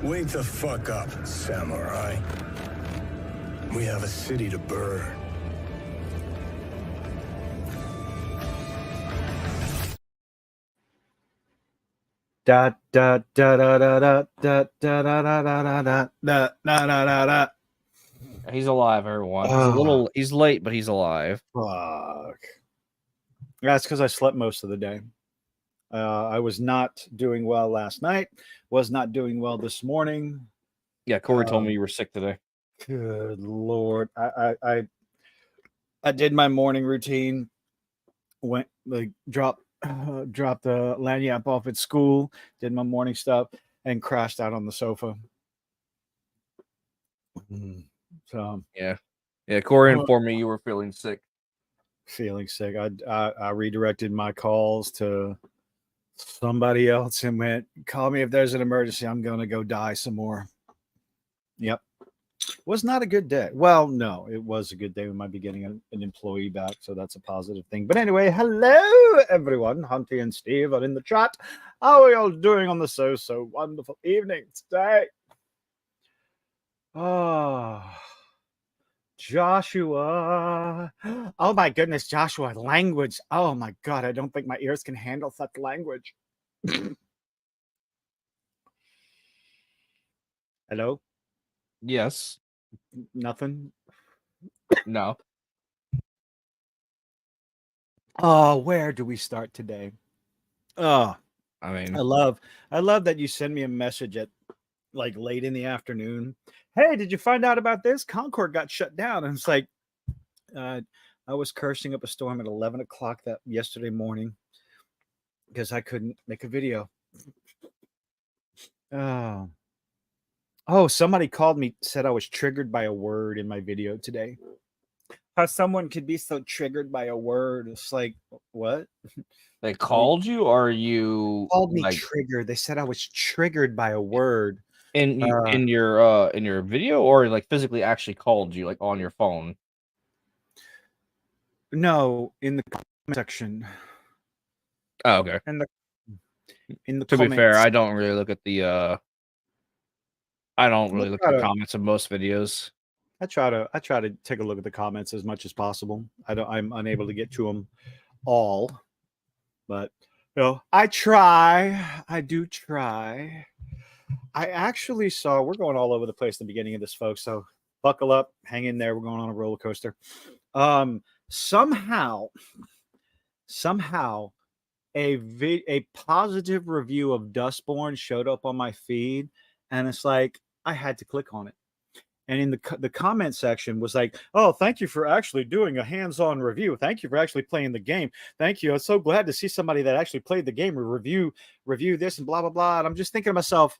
Wake the fuck up, samurai. We have a city to burn. Da da da da da da da da da da da da da da da. He's alive, everyone. He's late, but he's alive. Fuck. That's because I slept most of the day. I was not doing well last night. Was not doing well this morning. Yeah, Corey told me you were sick today. Good Lord. I did my morning routine. Went dropped the lanyap off at school. Did my morning stuff and crashed out on the sofa. So yeah. Corey informed me you were feeling sick. Feeling sick. I redirected my calls to somebody else and went, call me if there's an emergency. I'm going to go die some more. Yep. Was not a good day. Well, no, it was a good day. We might be getting an employee back, so that's a positive thing. But anyway, hello, everyone. Hunty and Steve are in the chat. How are you all doing on the so wonderful evening today? Oh, Joshua. Oh, my goodness, Joshua. Language. Oh, my God. I don't think my ears can handle such language. Hello? Yes. Nothing? No. Oh, where do we start today? Oh, I mean, I love that you send me a message at like late in the afternoon. Hey, did you find out about this? Concord got shut down. And it's like, I was cursing up a storm at 11 o'clock yesterday morning because I couldn't make a video. Oh, somebody called me, said I was triggered by a word in my video today. How someone could be so triggered by a word. It's like, what? They called you, or you called me triggered. They said I was triggered by a word. In your video, or like physically actually called you, like on your phone? No, in the comment section. Oh, okay. In the to comments. be fair, I don't really look at the the comments of most videos. I try to take a look at the comments as much as possible. I'm unable to get to them all, but I try. I do try. I actually saw, we're going all over the place at the beginning of this, folks, so buckle up, hang in there. We're going on a roller coaster. Somehow a positive review of Dustborn showed up on my feed, and it's like I had to click on it. And in the comment section was like, oh, thank you for actually doing a hands-on review. Thank you for actually playing the game. Thank you. I'm so glad to see somebody that actually played the game or review this and blah, blah, blah. And I'm just thinking to myself,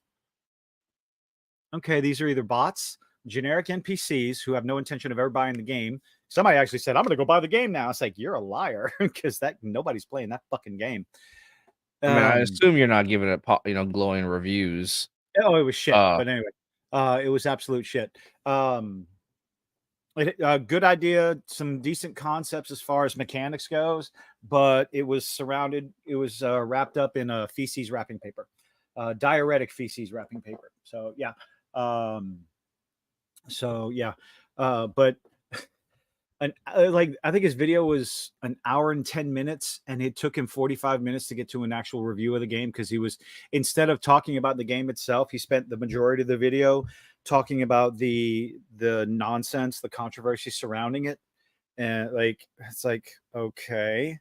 okay, these are either bots, generic NPCs who have no intention of ever buying the game. Somebody actually said, I'm going to go buy the game now. It's like, you're a liar, because nobody's playing that fucking game. I mean, I assume you're not giving it, glowing reviews. Oh, it was shit. But anyway, it was absolute shit. Good idea, some decent concepts as far as mechanics goes, but it was wrapped up in a feces wrapping paper, diuretic feces wrapping paper. So yeah. But I think his video was an hour and 10 minutes, and it took him 45 minutes to get to an actual review of the game, because instead of talking about the game itself, he spent the majority of the video talking about the nonsense, the controversy surrounding it. And it's like, okay.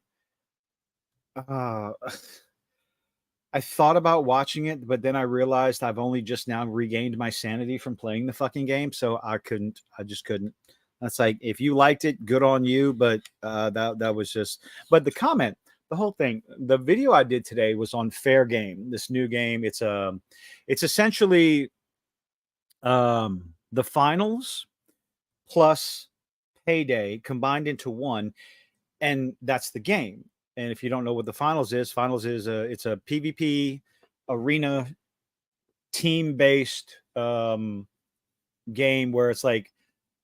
I thought about watching it, but then I realized I've only just now regained my sanity from playing the fucking game, so I just couldn't. That's like, if you liked it, good on you, but that was just. But the whole thing, the video I did today was on Fair Game, this new game. It's essentially the finals plus Payday combined into one, and that's the game. And if you don't know what the finals is it's a PvP arena team-based game where it's like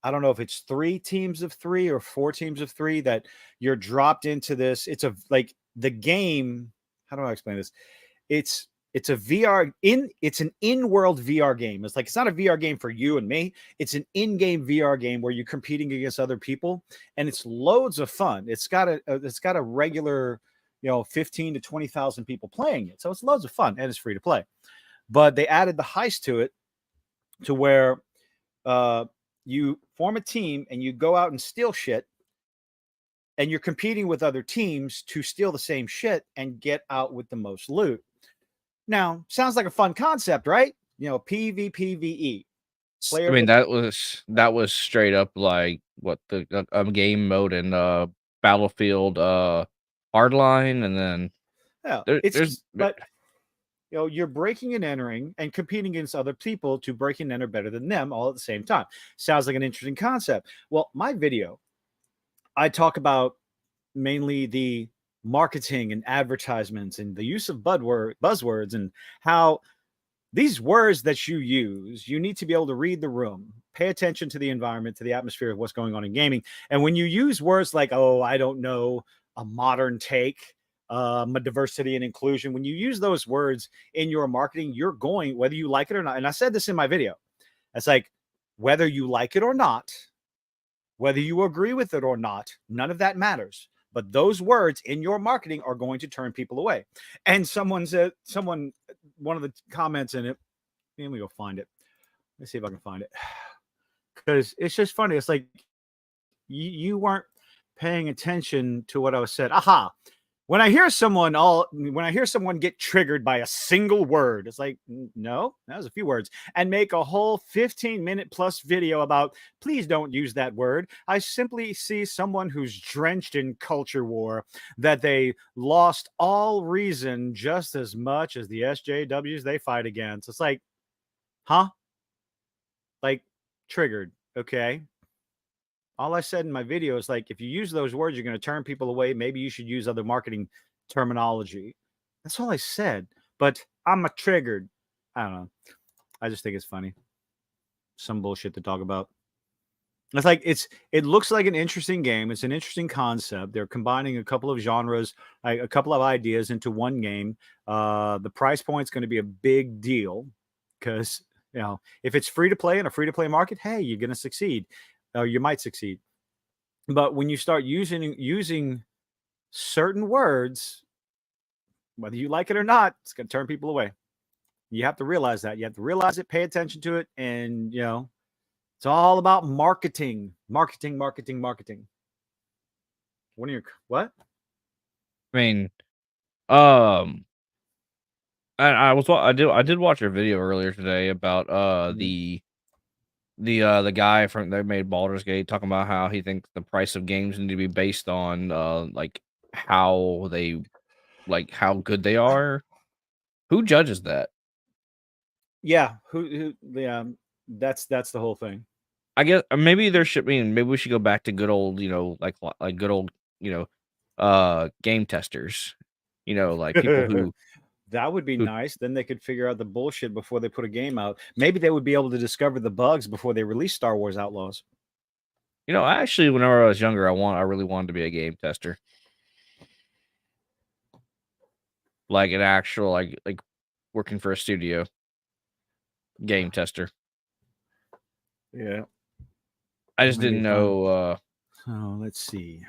I don't know if it's 3 teams of 3 or 4 teams of 3 that you're dropped into this. It's a like the game. How do I explain this? It's a VR it's an in-world VR game. It's like it's not a VR game for you and me. It's an in-game VR game where you're competing against other people, and it's loads of fun. It's got a regular, 15 to 20,000 people playing it. So it's loads of fun and it's free to play. But they added the heist to it to where you form a team and you go out and steal shit, and you're competing with other teams to steal the same shit and get out with the most loot. Now, sounds like a fun concept, right? PvPvE. I mean, that was straight up like what the game mode in Battlefield Hardline, and then but you're breaking and entering and competing against other people to break and enter better than them all at the same time. Sounds like an interesting concept. Well, my video, I talk about mainly the marketing and advertisements and the use of buzzwords and how these words that you use, you need to be able to read the room, pay attention to the environment, to the atmosphere of what's going on in gaming. And when you use words like, oh, I don't know, a modern take, a diversity and inclusion, when you use those words in your marketing, you're going, whether you like it or not. And I said this in my video. It's like, whether you like it or not, whether you agree with it or not, none of that matters. But those words in your marketing are going to turn people away. And one of the comments in it, let me go find it. Let's see if I can find it. Because it's just funny. It's like you weren't paying attention to what I was said. Aha. When I hear someone get triggered by a single word, it's like, no, that was a few words, and make a whole 15-minute plus video about, please don't use that word. I simply see someone who's drenched in culture war, that they lost all reason just as much as the SJWs they fight against. It's like, huh? Like, triggered. Okay. All I said in my video is like, if you use those words, you're going to turn people away. Maybe you should use other marketing terminology. That's all I said. But I'm triggered. I don't know. I just think it's funny. Some bullshit to talk about. It's like it looks like an interesting game. It's an interesting concept. They're combining a couple of genres, a couple of ideas into one game. The price point's going to be a big deal because if it's free to play in a free to play market, hey, you're going to succeed. You might succeed. But when you start using certain words, whether you like it or not, it's going to turn people away. You have to realize that. You have to realize it, pay attention to it, and it's all about marketing. What? What? I mean, I did watch your video earlier today about the guy from that made Baldur's Gate talking about how he thinks the price of games need to be based on like how good they are. Who judges that? Yeah, who yeah, that's the whole thing. I guess maybe maybe we should go back to good old, like good old, game testers. Like people who that would be nice. Then they could figure out the bullshit before they put a game out. Maybe they would be able to discover the bugs before they release Star Wars Outlaws. Actually, whenever I was younger, I really wanted to be a game tester. Like an actual, like working for a studio. Game tester. Yeah. I just didn't know. So let's see.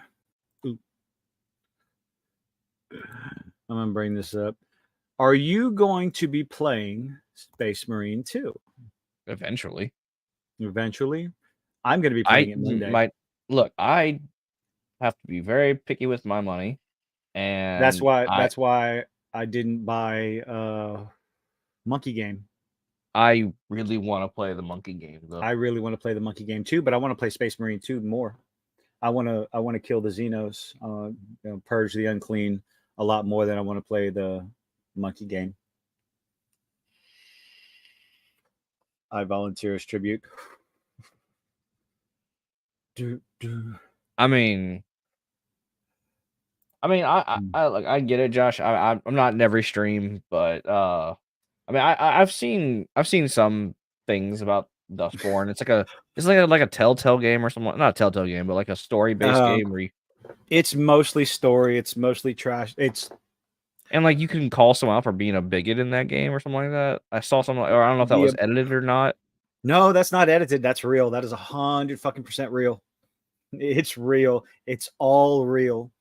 Ooh. I'm going to bring this up. Are you going to be playing Space Marine 2? Eventually. I'm going to be playing it Monday. Look, I have to be very picky with my money, and that's why I didn't buy Monkey Game. I really want to play the Monkey Game, though. I really want to play the Monkey Game too, but I want to play Space Marine 2 more. I want to kill the Xenos, purge the unclean a lot more than I want to play the Monkey Game. I volunteer as tribute. I mean, I get it, Josh. I'm not in every stream, but I've seen some things about Dustborn. It's like a Telltale game or something. Not a Telltale game, but like a story-based game where you It's mostly story. It's mostly trash. and like you can call someone out for being a bigot in that game or something like that. I saw something, or I don't know if that was edited or not. No, that's not edited. That's real. That is 100% real. It's real. It's all real.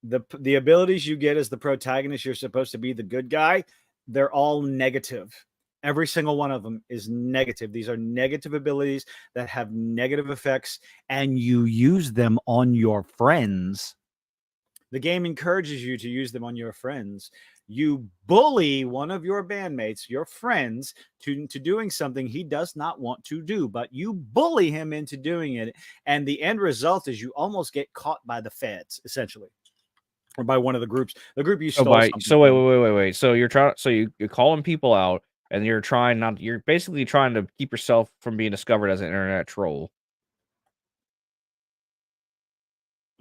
The abilities you get as the protagonist, you're supposed to be the good guy. They're all negative. Every single one of them is negative. These are negative abilities that have negative effects, and you use them on your friends. The game encourages you to use them on your friends. You bully one of your bandmates, your friends, to doing something he does not want to do, but you bully him into doing it. And the end result is you almost get caught by the feds, essentially, or by one of the groups. The group you stole something from. Wait. So you're calling people out, and you're basically trying to keep yourself from being discovered as an internet troll.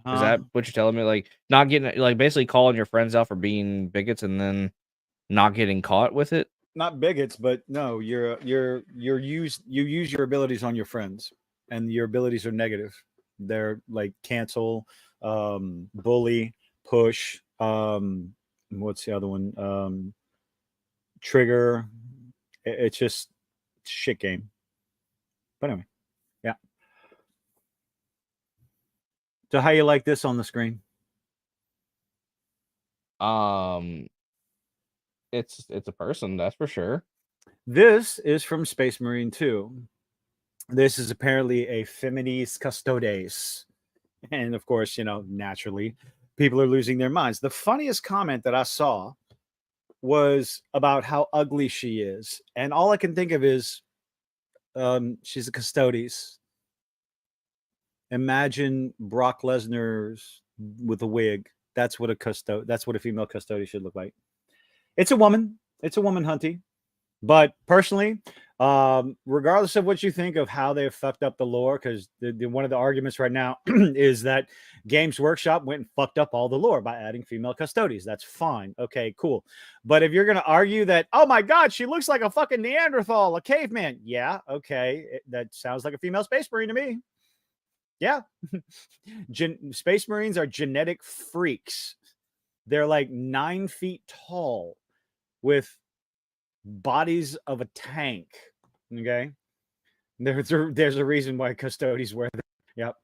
Is that what you're telling me? Like not getting, like basically calling your friends out for being bigots and then not getting caught with it? Not bigots, but no, you use your abilities on your friends, and your abilities are negative. They're like cancel, bully, push, what's the other one? Trigger. It's just shit game. But anyway, yeah. So how you like this on the screen? It's a person, that's for sure. This is from Space Marine 2. This is apparently a Feminis Custodes. And of course, naturally, people are losing their minds. The funniest comment that I saw was about how ugly she is. And all I can think of is she's a Custodes. Imagine Brock Lesnar's with a wig. That's what a female Custody should look like. It's a woman. It's a woman, Hunty. But personally, regardless of what you think of how they fucked up the lore, because one of the arguments right now is that Games Workshop went and fucked up all the lore by adding female Custodies. That's fine. Okay, cool. But if you're going to argue that, oh my God, she looks like a fucking Neanderthal, a caveman. Yeah, okay. That sounds like a female Space Marine to me. Yeah. Space Marines are genetic freaks. They're like 9 feet tall with bodies of a tank. Okay. There's a reason why Custodies wear them. Yep.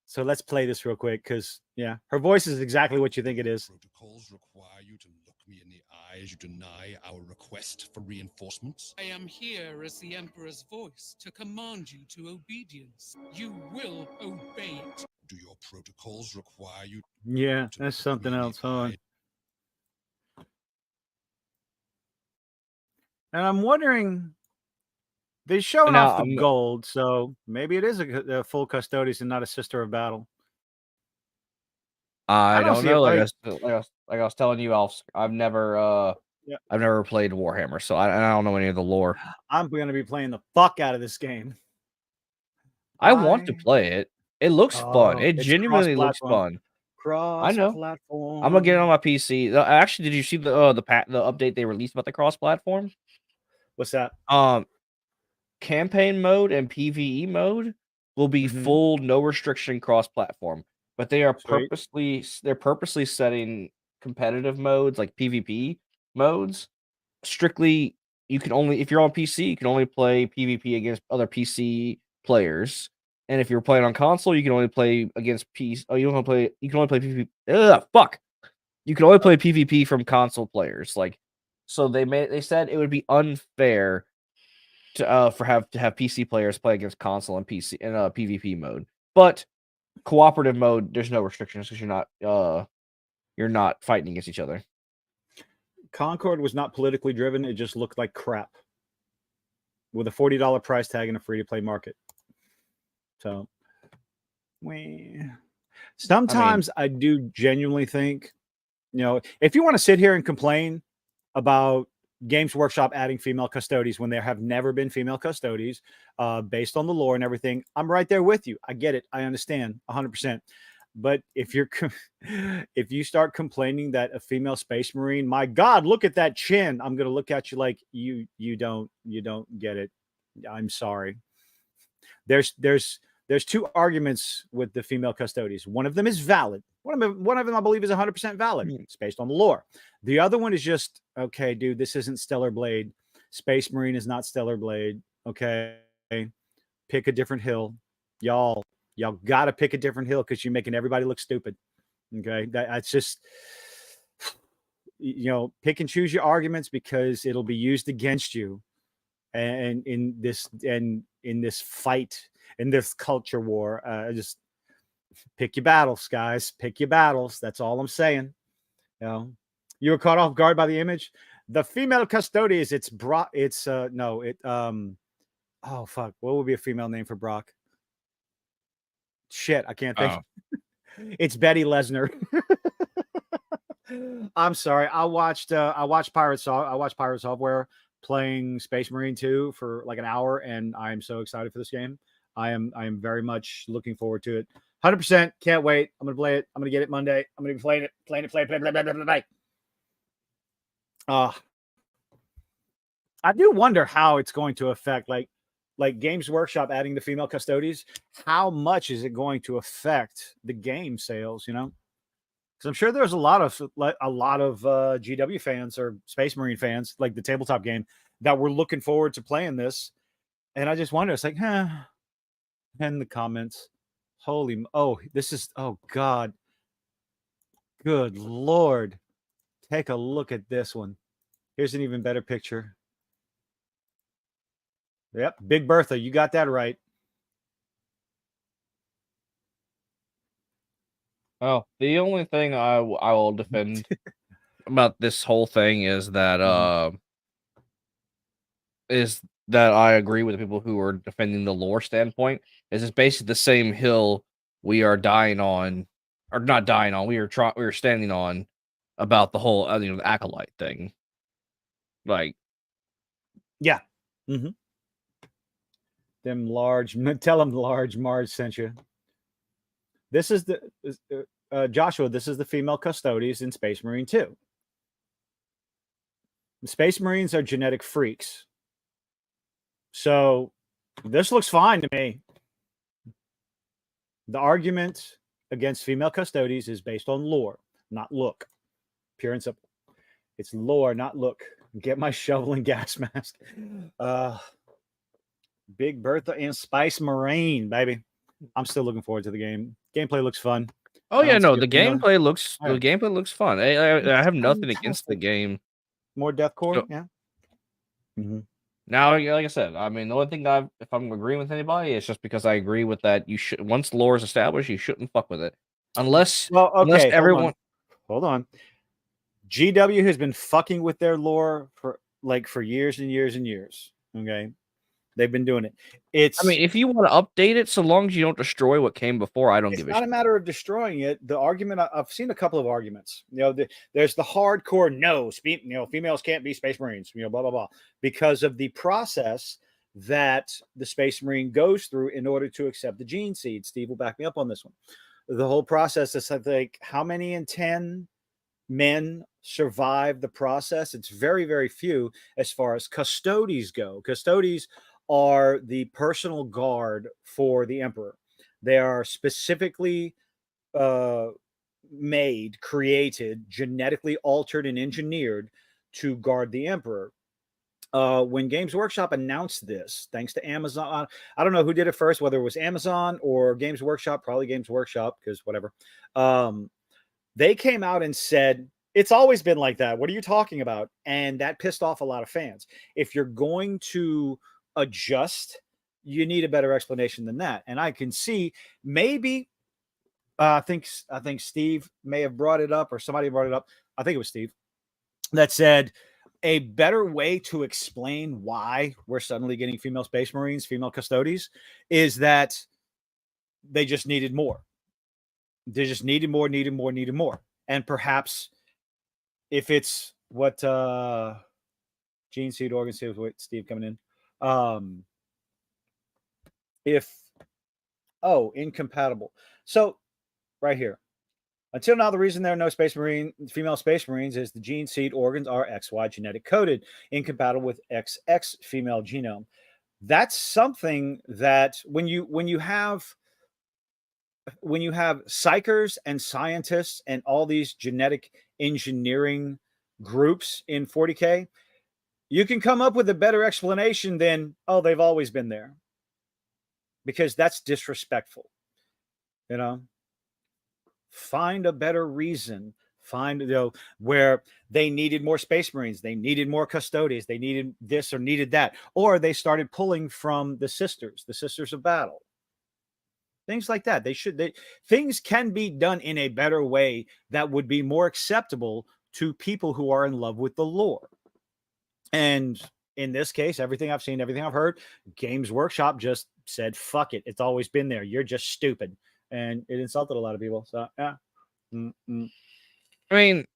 So let's play this real quick, because her voice is exactly what you think it is. Protocols require you to look me in the eye as you deny our request for reinforcements. I am here as the Emperor's voice to command you to obedience. You will obey it. Do your protocols require you? Yeah, that's something else. Hold on. And I'm wondering, they're showing off the gold, so maybe it is a full Custodes and not a Sister of Battle. I don't know. Like I was telling you, I've never played Warhammer, so I don't know any of the lore. I'm going to be playing the fuck out of this game. I want to play it. It looks fun. It genuinely looks fun. I know. I'm gonna get it on my PC. Actually, did you see the update they released about the cross-platform? What's that? Campaign mode and PvE mode will be full, no restriction cross-platform, but they are purposely setting competitive modes like PvP modes strictly. You can only, if you're on PC, you can only play PvP against other PC players. And if you're playing on console, you can only play against PC. Oh, you can only play PvP. You can only play PvP from console players. Like, so they said it would be unfair to have PC players play against console and PC in PvP mode. But cooperative mode, there's no restrictions because you're not fighting against each other. Concord was not politically driven. It just looked like crap with a $40 price tag in a free-to-play market. So, sometimes I do genuinely think, if you want to sit here and complain about Games Workshop adding female Custodies when there have never been female Custodies, based on the lore and everything, I'm right there with you. I get it. I understand 100%. But if if you start complaining that a female space marine, my God, look at that chin, I'm gonna look at you like you don't get it. I'm sorry. There's two arguments with the female custodians. One of them is valid. One of them I believe is 100% valid. It's based on the lore. The other one is just, okay, dude, this isn't Stellar Blade. Space Marine is not Stellar Blade. Okay, pick a different hill, y'all got to pick a different hill because you're making everybody look stupid. Okay, that's just, pick and choose your arguments because it'll be used against you, and in this fight, in this culture war. Just pick your battles, guys. Pick your battles. That's all I'm saying. You were caught off guard by the image. The female custodians. It's Brock. It's no. It Oh fuck! What would be a female name for Brock? Shit, I can't think. It's Betty Lesnar. I'm sorry. I watched Pirate Software playing Space Marine 2 for like an hour, and I am so excited for this game. I am very much looking forward to it. 100%. Can't wait. I'm gonna play it. I'm gonna get it Monday. I'm gonna be playing it. I do wonder how it's going to affect like Games Workshop adding the female custodians. How much is it going to affect the game sales? Because I'm sure there's a lot of GW fans or Space Marine fans, like the tabletop game, that were looking forward to playing this. And I just wonder, it's like, in the comments, oh God, good Lord, take a look at this one. Here's an even better picture. Yep, Big Bertha, you got that right. Oh, the only thing I will defend about this whole thing is that I agree with the people who are defending the lore standpoint. Is it's basically the same hill we are dying on, or not dying on. We are standing on about the whole the acolyte thing. Like, yeah. Mm-hmm. Tell them large Mars sent you. This is Joshua. This is the female custodians in Space Marine 2. The Space Marines are genetic freaks. So this looks fine to me. The argument against female custodians is based on lore, not look. Pure and simple. It's lore, not look. Get my shovel and gas mask. Big Bertha and Space Marine, baby. I'm still looking forward to the game. Gameplay looks fun. Oh yeah, no, the gameplay looks fun. I have nothing against the game. More deathcore, yeah. Mm-hmm. Now, like I said, I mean, the only thing if I'm agreeing with anybody, it's just because I agree with that. You should, once lore is established, you shouldn't fuck with it unless everyone. Hold on. GW has been fucking with their lore for years and years and years. Okay. They've been doing it. I mean, if you want to update it, so long as you don't destroy what came before, I don't give a shit. It's not a matter of destroying it. The argument, I've seen a couple of arguments. There's the hardcore females can't be Space Marines. Blah blah blah, because of the process that the Space Marine goes through in order to accept the gene seed. Steve will back me up on this one. The whole process is like how many in 10 men survive the process? It's very, very few as far as custodies go. Custodies are the personal guard for the emperor. They are specifically created, genetically altered and engineered to guard the emperor. When Games Workshop announced this, thanks to Amazon, I don't know who did it first, whether it was Amazon or Games Workshop, probably Games Workshop, because whatever. They came out and said, it's always been like that. What are you talking about? And that pissed off a lot of fans. If you're going to adjust, you need a better explanation than that. And I can see maybe I think Steve may have brought it up, or somebody brought it up. I think it was Steve that said a better way to explain why we're suddenly getting female Space Marines, female custodians, is that they just needed more. They just needed more. And perhaps if it's what Gene Seed, Organ Seed, wait, Steve coming in. Incompatible. So right here. Until now, the reason there are no female space marines is the gene seed organs are XY genetic coded, incompatible with XX female genome. That's something that when you have psychers and scientists and all these genetic engineering groups in 40K, you can come up with a better explanation than, oh, they've always been there. Because that's disrespectful. You know? Find a better reason. Find, where they needed more space marines, they needed more custodians, they needed this or needed that, or they started pulling from the sisters of battle. Things like that. Things can be done in a better way that would be more acceptable to people who are in love with the lore. And in this case, everything I've seen, everything I've heard, Games Workshop just said, fuck it. It's always been there. You're just stupid. And it insulted a lot of people. So, yeah. I mean,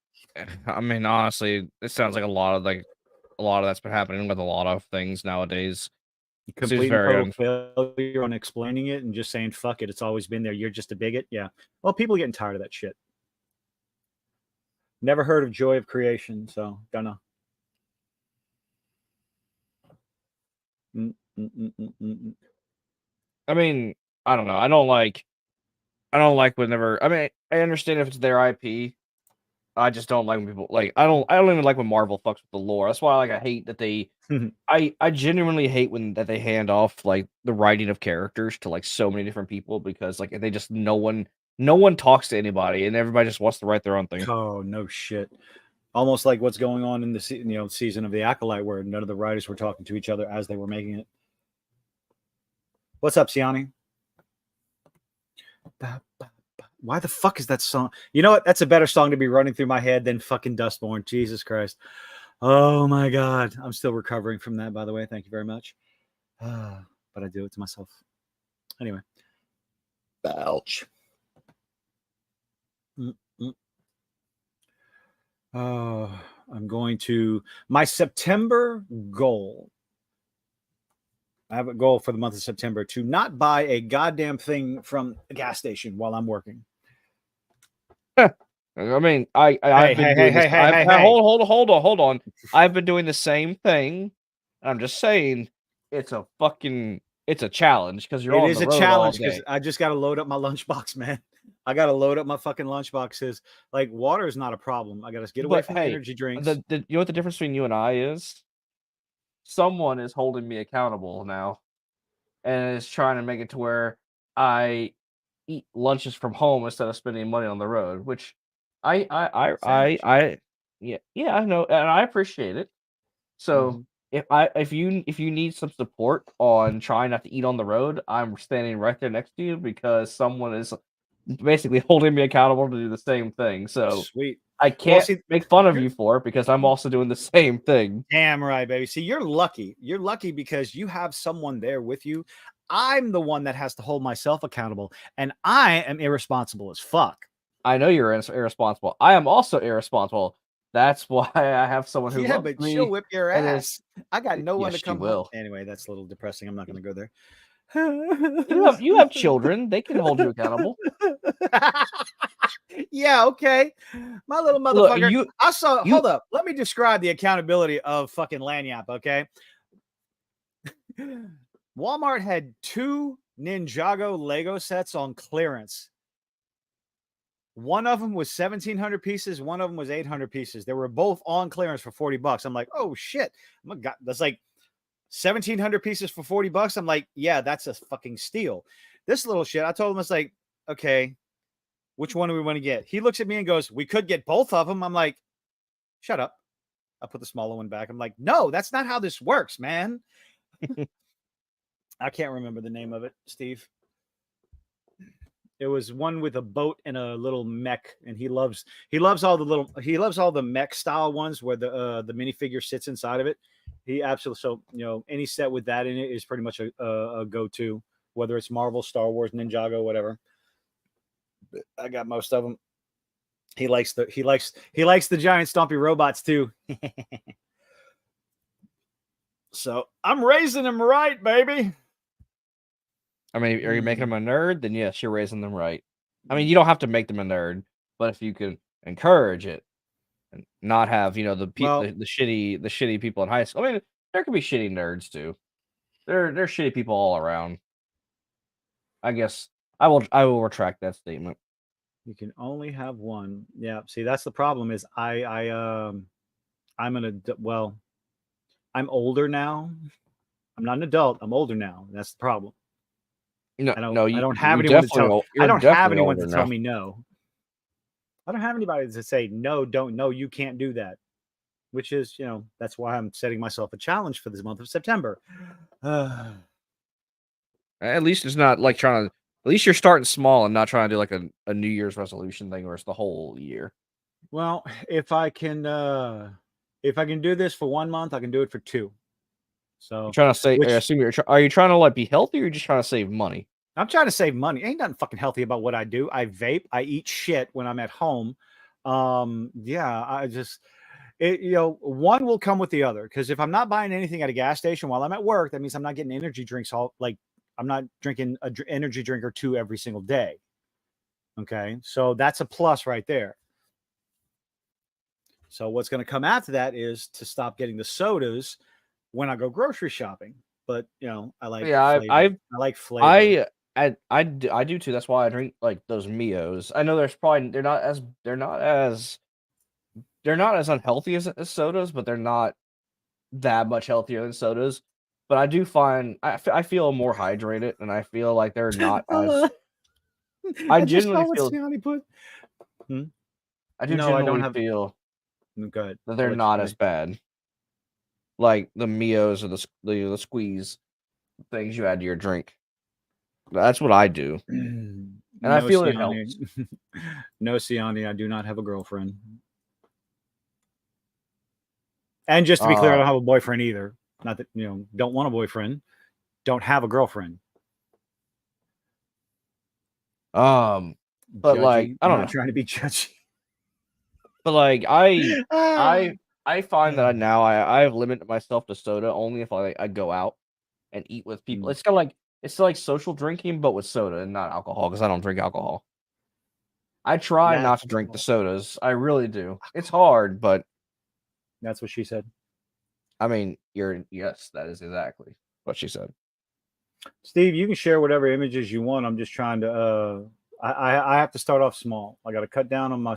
honestly, it sounds like a lot of that's been happening with a lot of things nowadays. Complete and total failure on explaining it and just saying, fuck it. It's always been there. You're just a bigot. Yeah. Well, people are getting tired of that shit. Never heard of Joy of Creation. So, don't know. I mean, I don't know. I don't like whenever. I mean, I understand if it's their IP. I just don't like when people I don't even like when Marvel fucks with the lore. That's why I hate that they. I genuinely hate when that they hand off the writing of characters to so many different people, because they just no one talks to anybody and everybody just wants to write their own thing. Oh no shit. Almost like what's going on in the season of the Acolyte, where none of the writers were talking to each other as they were making it. What's up, Siani? Why the fuck is that song? You know what? That's a better song to be running through my head than fucking Dustborn. Jesus Christ. Oh my God. I'm still recovering from that, by the way. Thank you very much. But I do it to myself. Anyway. Belch. I'm going to my September goal. I have a goal for the month of September to not buy a goddamn thing from a gas station while I'm working. I mean, I've been doing this. Hold on. I've been doing the same thing. I'm just saying, it's a challenge because you're on the road all day. It is a challenge because I just got to load up my lunchbox, man. I got to load up my fucking lunchboxes. Water is not a problem. I got to get away from energy drinks. You know what the difference between you and I is? Someone is holding me accountable now, and is trying to make it to where I eat lunches from home instead of spending money on the road, which I know, and I appreciate it. So if you need some support on trying not to eat on the road, I'm standing right there next to you, because someone is basically holding me accountable to do the same thing. So sweet. I can't make fun of you for it, because I'm also doing the same thing. Damn right, baby. See, you're lucky. You're lucky because you have someone there with you. I'm the one that has to hold myself accountable, and I am irresponsible as fuck. I know you're irresponsible. I am also irresponsible. That's why I have someone who loves but me. She'll whip your ass. I got no one to come will. Anyway, that's a little depressing. I'm not going to go there. You have children. They can hold you accountable. Yeah, okay. My little motherfucker. Hold up. Let me describe the accountability of fucking Lanyap, okay? Walmart had 2 Ninjago Lego sets on clearance. One of them was 1,700 pieces. One of them was 800 pieces. They were both on clearance for $40. I'm like, oh shit. That's 1,700 pieces for $40. I'm like, yeah, that's a fucking steal. This little shit, I told him, it's like, okay, which one do we want to get? He looks at me and goes, we could get both of them. I'm like, shut up. I put the smaller one back. I'm like, no, that's not how this works, man. I can't remember the name of it, Steve. It was one with a boat and a little mech, and he loves all the mech style ones where the minifigure sits inside of it. He absolutely, so any set with that in it is pretty much a go-to, whether it's Marvel, Star Wars, Ninjago, whatever. I got most of them. He likes the giant stompy robots too. So I'm raising them right, baby. I mean, are you making them a nerd? Then yes, you're raising them right. I mean, you don't have to make them a nerd, but if you can encourage it and not have, the Well, the shitty people in high school. I mean, there could be shitty nerds too. There's shitty people all around. I guess I will retract that statement. you can only have one. Yeah. See, that's the problem. Is well, I'm older now. I'm not an adult. I'm older now. That's the problem. No, I don't. no, I don't you're have anyone to definitely tell. I you're don't have definitely anyone older to tell now. me no. I don't have anybody to say no. Don't no. You can't do that. Which is, that's why I'm setting myself a challenge for this month of September. At least it's not like trying to. At least you're starting small and not trying to do like a New Year's resolution thing where it's the whole year. Well, if I can do this for 1 month, I can do it for 2. So You're trying to say, I assume are you trying to like be healthy or you're just trying to save money? I'm trying to save money. Ain't nothing fucking healthy about what I do. I vape. I eat shit when I'm at home. Yeah, I just, one will come with the other. Because if I'm not buying anything at a gas station while I'm at work, that means I'm not getting energy drinks. I'm not drinking an energy drink or 2 every single day. Okay, so that's a plus right there. So what's going to come after that is to stop getting the sodas when I go grocery shopping. But I like flavor. I like flavor. I do too. That's why I drink like those Mios. I know they're not as unhealthy as sodas, but they're not that much healthier than sodas. But I do find I feel more hydrated, and I feel like they're not as. I genuinely feel. Put. I do genuinely feel that they're not as bad. Like the Mios or the squeeze things you add to your drink. That's what I do. And I feel it helps. No, Siani, I do not have a girlfriend. And just to be clear, I don't have a boyfriend either. Not that, don't want a boyfriend. Don't have a girlfriend. But judgy. like, I don't know. Trying to be judgy. But like, I find that now I have limited myself to soda only if I go out and eat with people. It's kind of like still like social drinking, but with soda and not alcohol because I don't drink alcohol. I try not to drink the sodas. I really do. It's hard, but that's what she said. I mean, yes, that is exactly what she said. Steve, you can share whatever images you want. I'm just trying to. I have to start off small. I got to cut down on my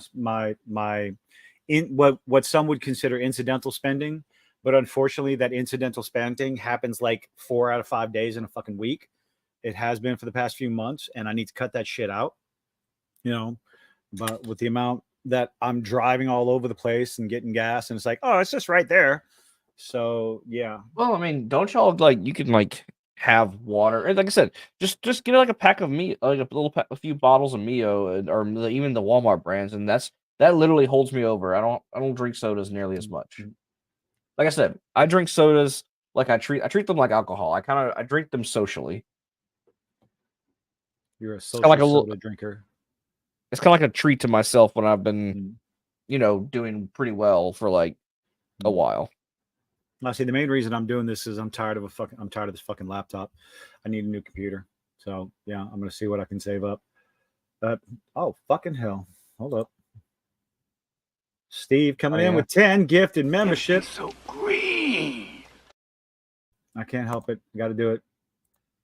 what some would consider incidental spending, but unfortunately, that incidental spending happens like 4 out of 5 days in a fucking week. It has been for the past few months, and I need to cut that shit out. But with the amount that I'm driving all over the place and getting gas, and it's like, oh, it's just right there. So yeah. Well, I mean, don't y'all like you can like have water, and like I said, just get like a pack of Mio, like a few bottles of Mio, or even the Walmart brands, and that literally holds me over. I don't drink sodas nearly as much. Like I said, I drink sodas like I treat them like alcohol. I drink them socially. You're a social soda drinker. It's kind of like a treat to myself when I've been, doing pretty well for like a while. Now, see, the main reason I'm doing this is I'm tired of this fucking laptop. I need a new computer. So yeah, I'm gonna see what I can save up. Oh fucking hell! Hold up. Steve coming in with 10 gifted memberships. So green. I can't help it. Got to do it.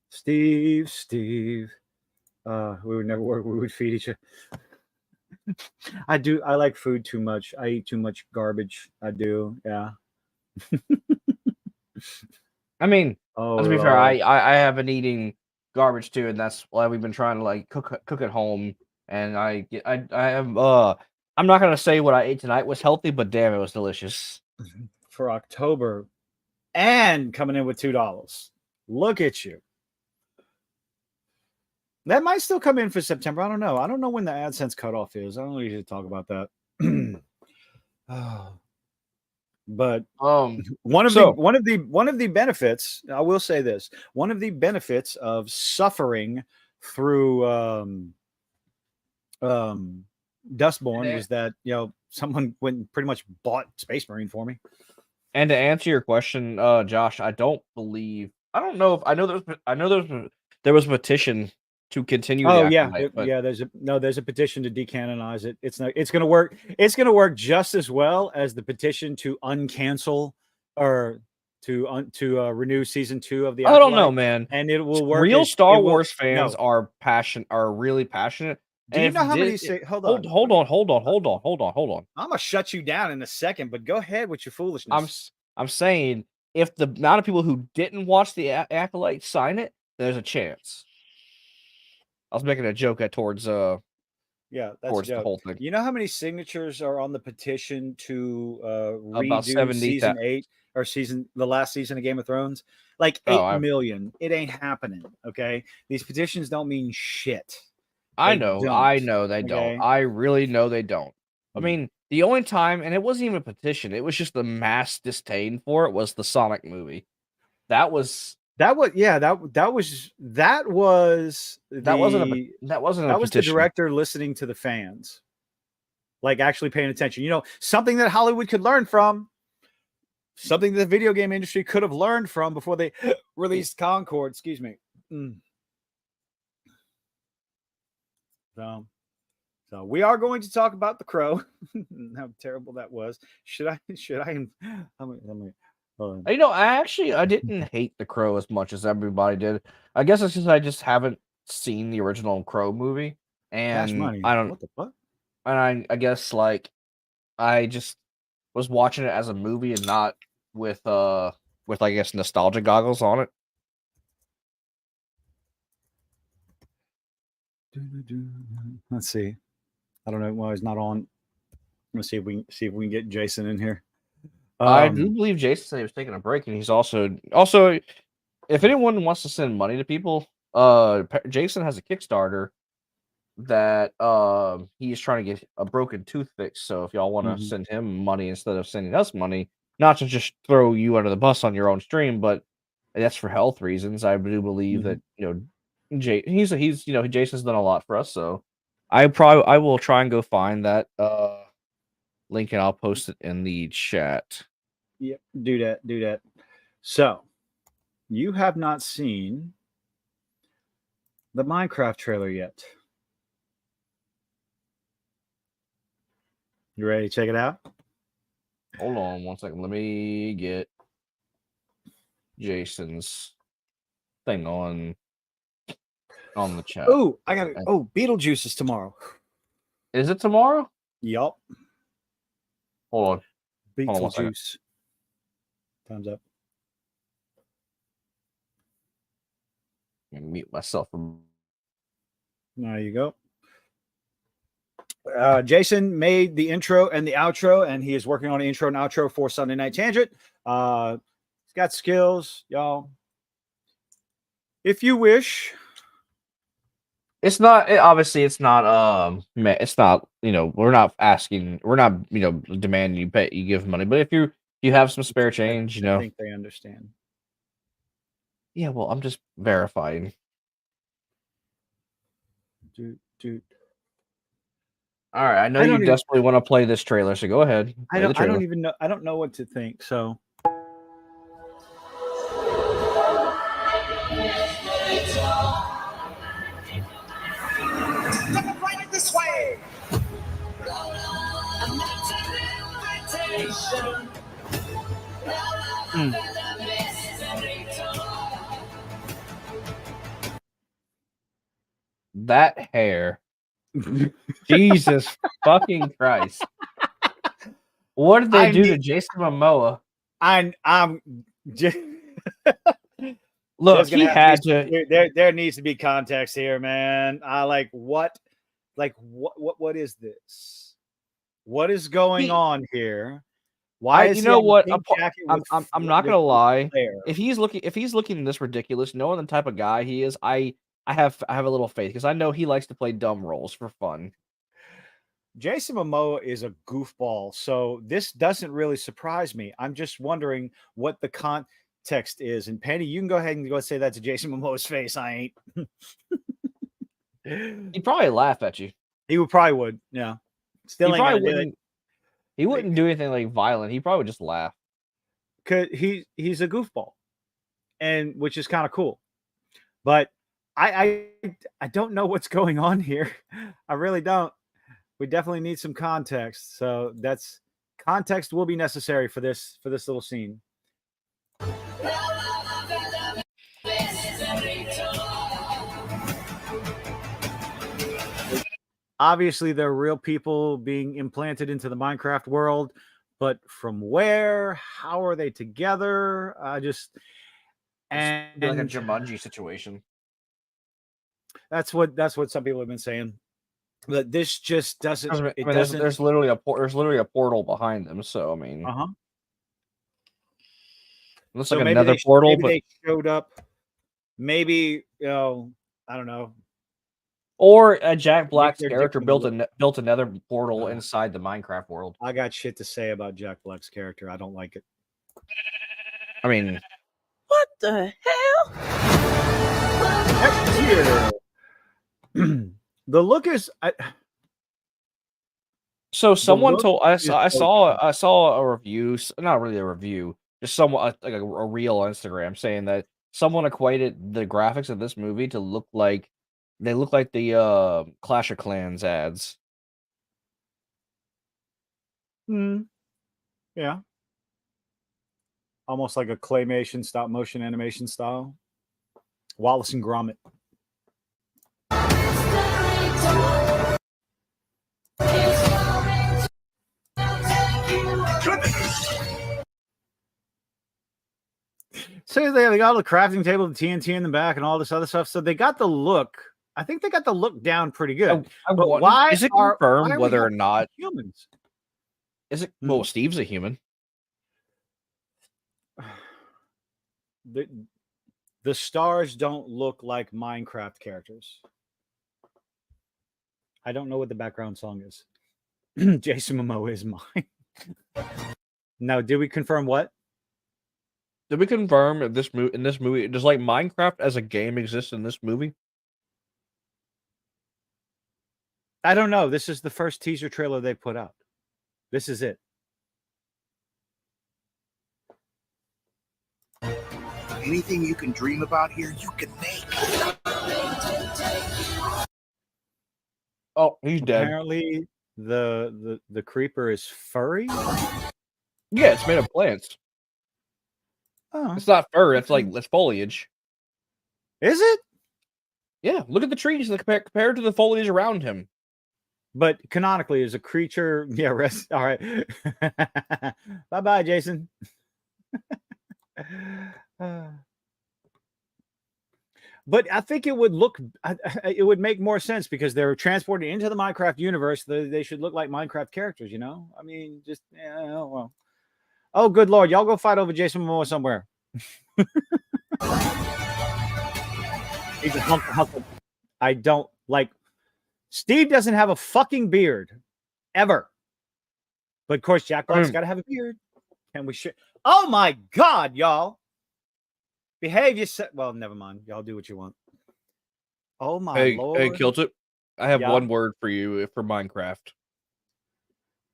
Steve. We would never work. We would feed each other. I like food too much. I eat too much garbage. I do. Yeah. I mean, to be fair, I have been eating garbage too, and that's why we've been trying to like cook at home. And I am I'm not gonna say what I ate tonight was healthy, but damn, it was delicious. For October, and coming in with $2. Look at you. That might still come in for September. I don't know. I don't know when the AdSense cutoff is. I don't usually talk about that. But one of the benefits, I will say this, one of the benefits of suffering through Dustborn was that someone went and pretty much bought Space Marine for me. And to answer your question, Josh, I know there was a petition to continue. Oh the yeah, Acolyte, but there's a petition to decanonize it. It's going to work. It's going to work just as well as the petition to uncancel or to renew season 2 of the I don't know, Acolyte, man. and it will work. Real Star it will- Wars fans no. are really passionate. Do you know how many? Hold on. Hold on. I'm gonna shut you down in a second, but go ahead with your foolishness. I'm saying if the amount of people who didn't watch the Acolyte sign it, there's a chance. I was making a joke towards yeah, that's towards a joke. the whole thing. You know how many signatures are on the petition to About redo 70, season 8 or the last season of Game of Thrones? Like 8 million. It ain't happening. Okay, these petitions don't mean shit. I know they don't. I really know they don't. I mean, the only time, and it wasn't even a petition, it was just the mass disdain for it, was the Sonic movie. That wasn't the director listening to the fans, like actually paying attention. You know, something that Hollywood could learn from, something that the video game industry could have learned from before they released Concord. Excuse me. So we are going to talk about The Crow. How terrible that was. Should I? You know, I didn't hate The Crow as much as everybody did. I guess it's just I just haven't seen the original Crow movie, and Cash Money. I don't. What the fuck? And I guess like I just was watching it as a movie and not with I guess nostalgia goggles on it. Let's see. I don't know why he's not on. Let's see if we can get Jason in here. I do believe Jason said he was taking a break, and he's also if anyone wants to send money to people, Jason has a Kickstarter that he's trying to get a broken tooth fixed. So if y'all want to send him money instead of sending us money, not to just throw you under the bus on your own stream, but that's for health reasons. I do believe that Jason's done a lot for us, so I will try and go find that link and I'll post it in the chat. Yep, do that. So, you have not seen the Minecraft trailer yet. You ready to check it out? Hold on 1 second. Let me get Jason's thing on the chat. Oh, I got it. Oh, Beetlejuice is tomorrow. Is it tomorrow? Yup. Hold on. Beetlejuice. Time's up. I'm gonna mute myself. There you go. Jason made the intro and the outro, and he is working on the intro and outro for Sunday Night Tangent. He's got skills, y'all. If you wish. It's not obviously it's not we're not demanding you give money, but if you have some spare change, I think they understand. Yeah, well, I'm just verifying. Dude. All right, I know you desperately want to play this trailer, so go ahead. I don't even know. I don't know what to think. So. Right this way. That hair. Jesus fucking Christ. What did they do to Jason Momoa? I'm just look, he had to. There needs to be context here, man. What is this? What is going on here? Why is what? I'm not gonna lie. If he's looking this ridiculous, knowing the type of guy he is, I have a little faith because I know he likes to play dumb roles for fun. Jason Momoa is a goofball, so this doesn't really surprise me. I'm just wondering what the context is. And Penny, you can go ahead and go say that to Jason Momoa's face. I ain't. He'd probably laugh at you. He would, yeah. Still he probably wouldn't. He wouldn't do anything like violent. He probably would just laugh. Cause he's a goofball, and which is kind of cool. But I don't know what's going on here. I really don't. We definitely need some context. So that's context will be necessary for this little scene. Obviously, there are real people being implanted into the Minecraft world, but from where? How are they together? It's And like a Jumanji situation. that's what some people have been saying. But this just doesn't. It doesn't. There's literally a portal behind them. So I mean, Uh-huh. it looks So like maybe another portal, maybe but they showed up. Maybe I don't know. or Jack Black's their character dick built another portal inside the Minecraft world. I got shit to say about Jack Black's character. I don't like it. I mean, What the hell? Next year, the look is. so someone look told I is saw a review, not really a review, just someone like a reel on Instagram saying that someone equated the graphics of this movie to look like the Clash of Clans ads. Yeah. Almost like a claymation stop motion animation style. Wallace and Gromit. So they got the crafting table, the TNT in the back, and all this other stuff. So they got the look. I think they got the look down pretty good. But why is it confirmed why whether or not humans? is it? Well, Steve's a human. The stars don't look like Minecraft characters. I don't know what the background song is. Jason Momoa is mine. Now, did we confirm what? Did we confirm in this movie does like Minecraft as a game exist in this movie? I don't know. This is the first teaser trailer they put out. This is it. Anything you can dream about here, you can make. Oh, he's dead. Apparently, the creeper is furry. Yeah, it's made of plants. Oh, It's not fur. That's foliage. Is it? Yeah, look at the trees compared to the foliage around him. But canonically, is a creature. Yeah, rest. All right. Bye, bye, Jason. But I think it would make more sense because they're transported into the Minecraft universe. They should look like Minecraft characters, you know? I mean, just, well. Oh, good Lord. Y'all go fight over Jason Momoa somewhere. He's a hunk. I don't like. Steve doesn't have a fucking beard. Ever. But of course, Jack Black's got to have a beard. And we should. Oh my God, y'all. Behave yourself. Well, never mind. Y'all do what you want. Oh my Lord. Hey, Kiltip. I have one word for you for Minecraft.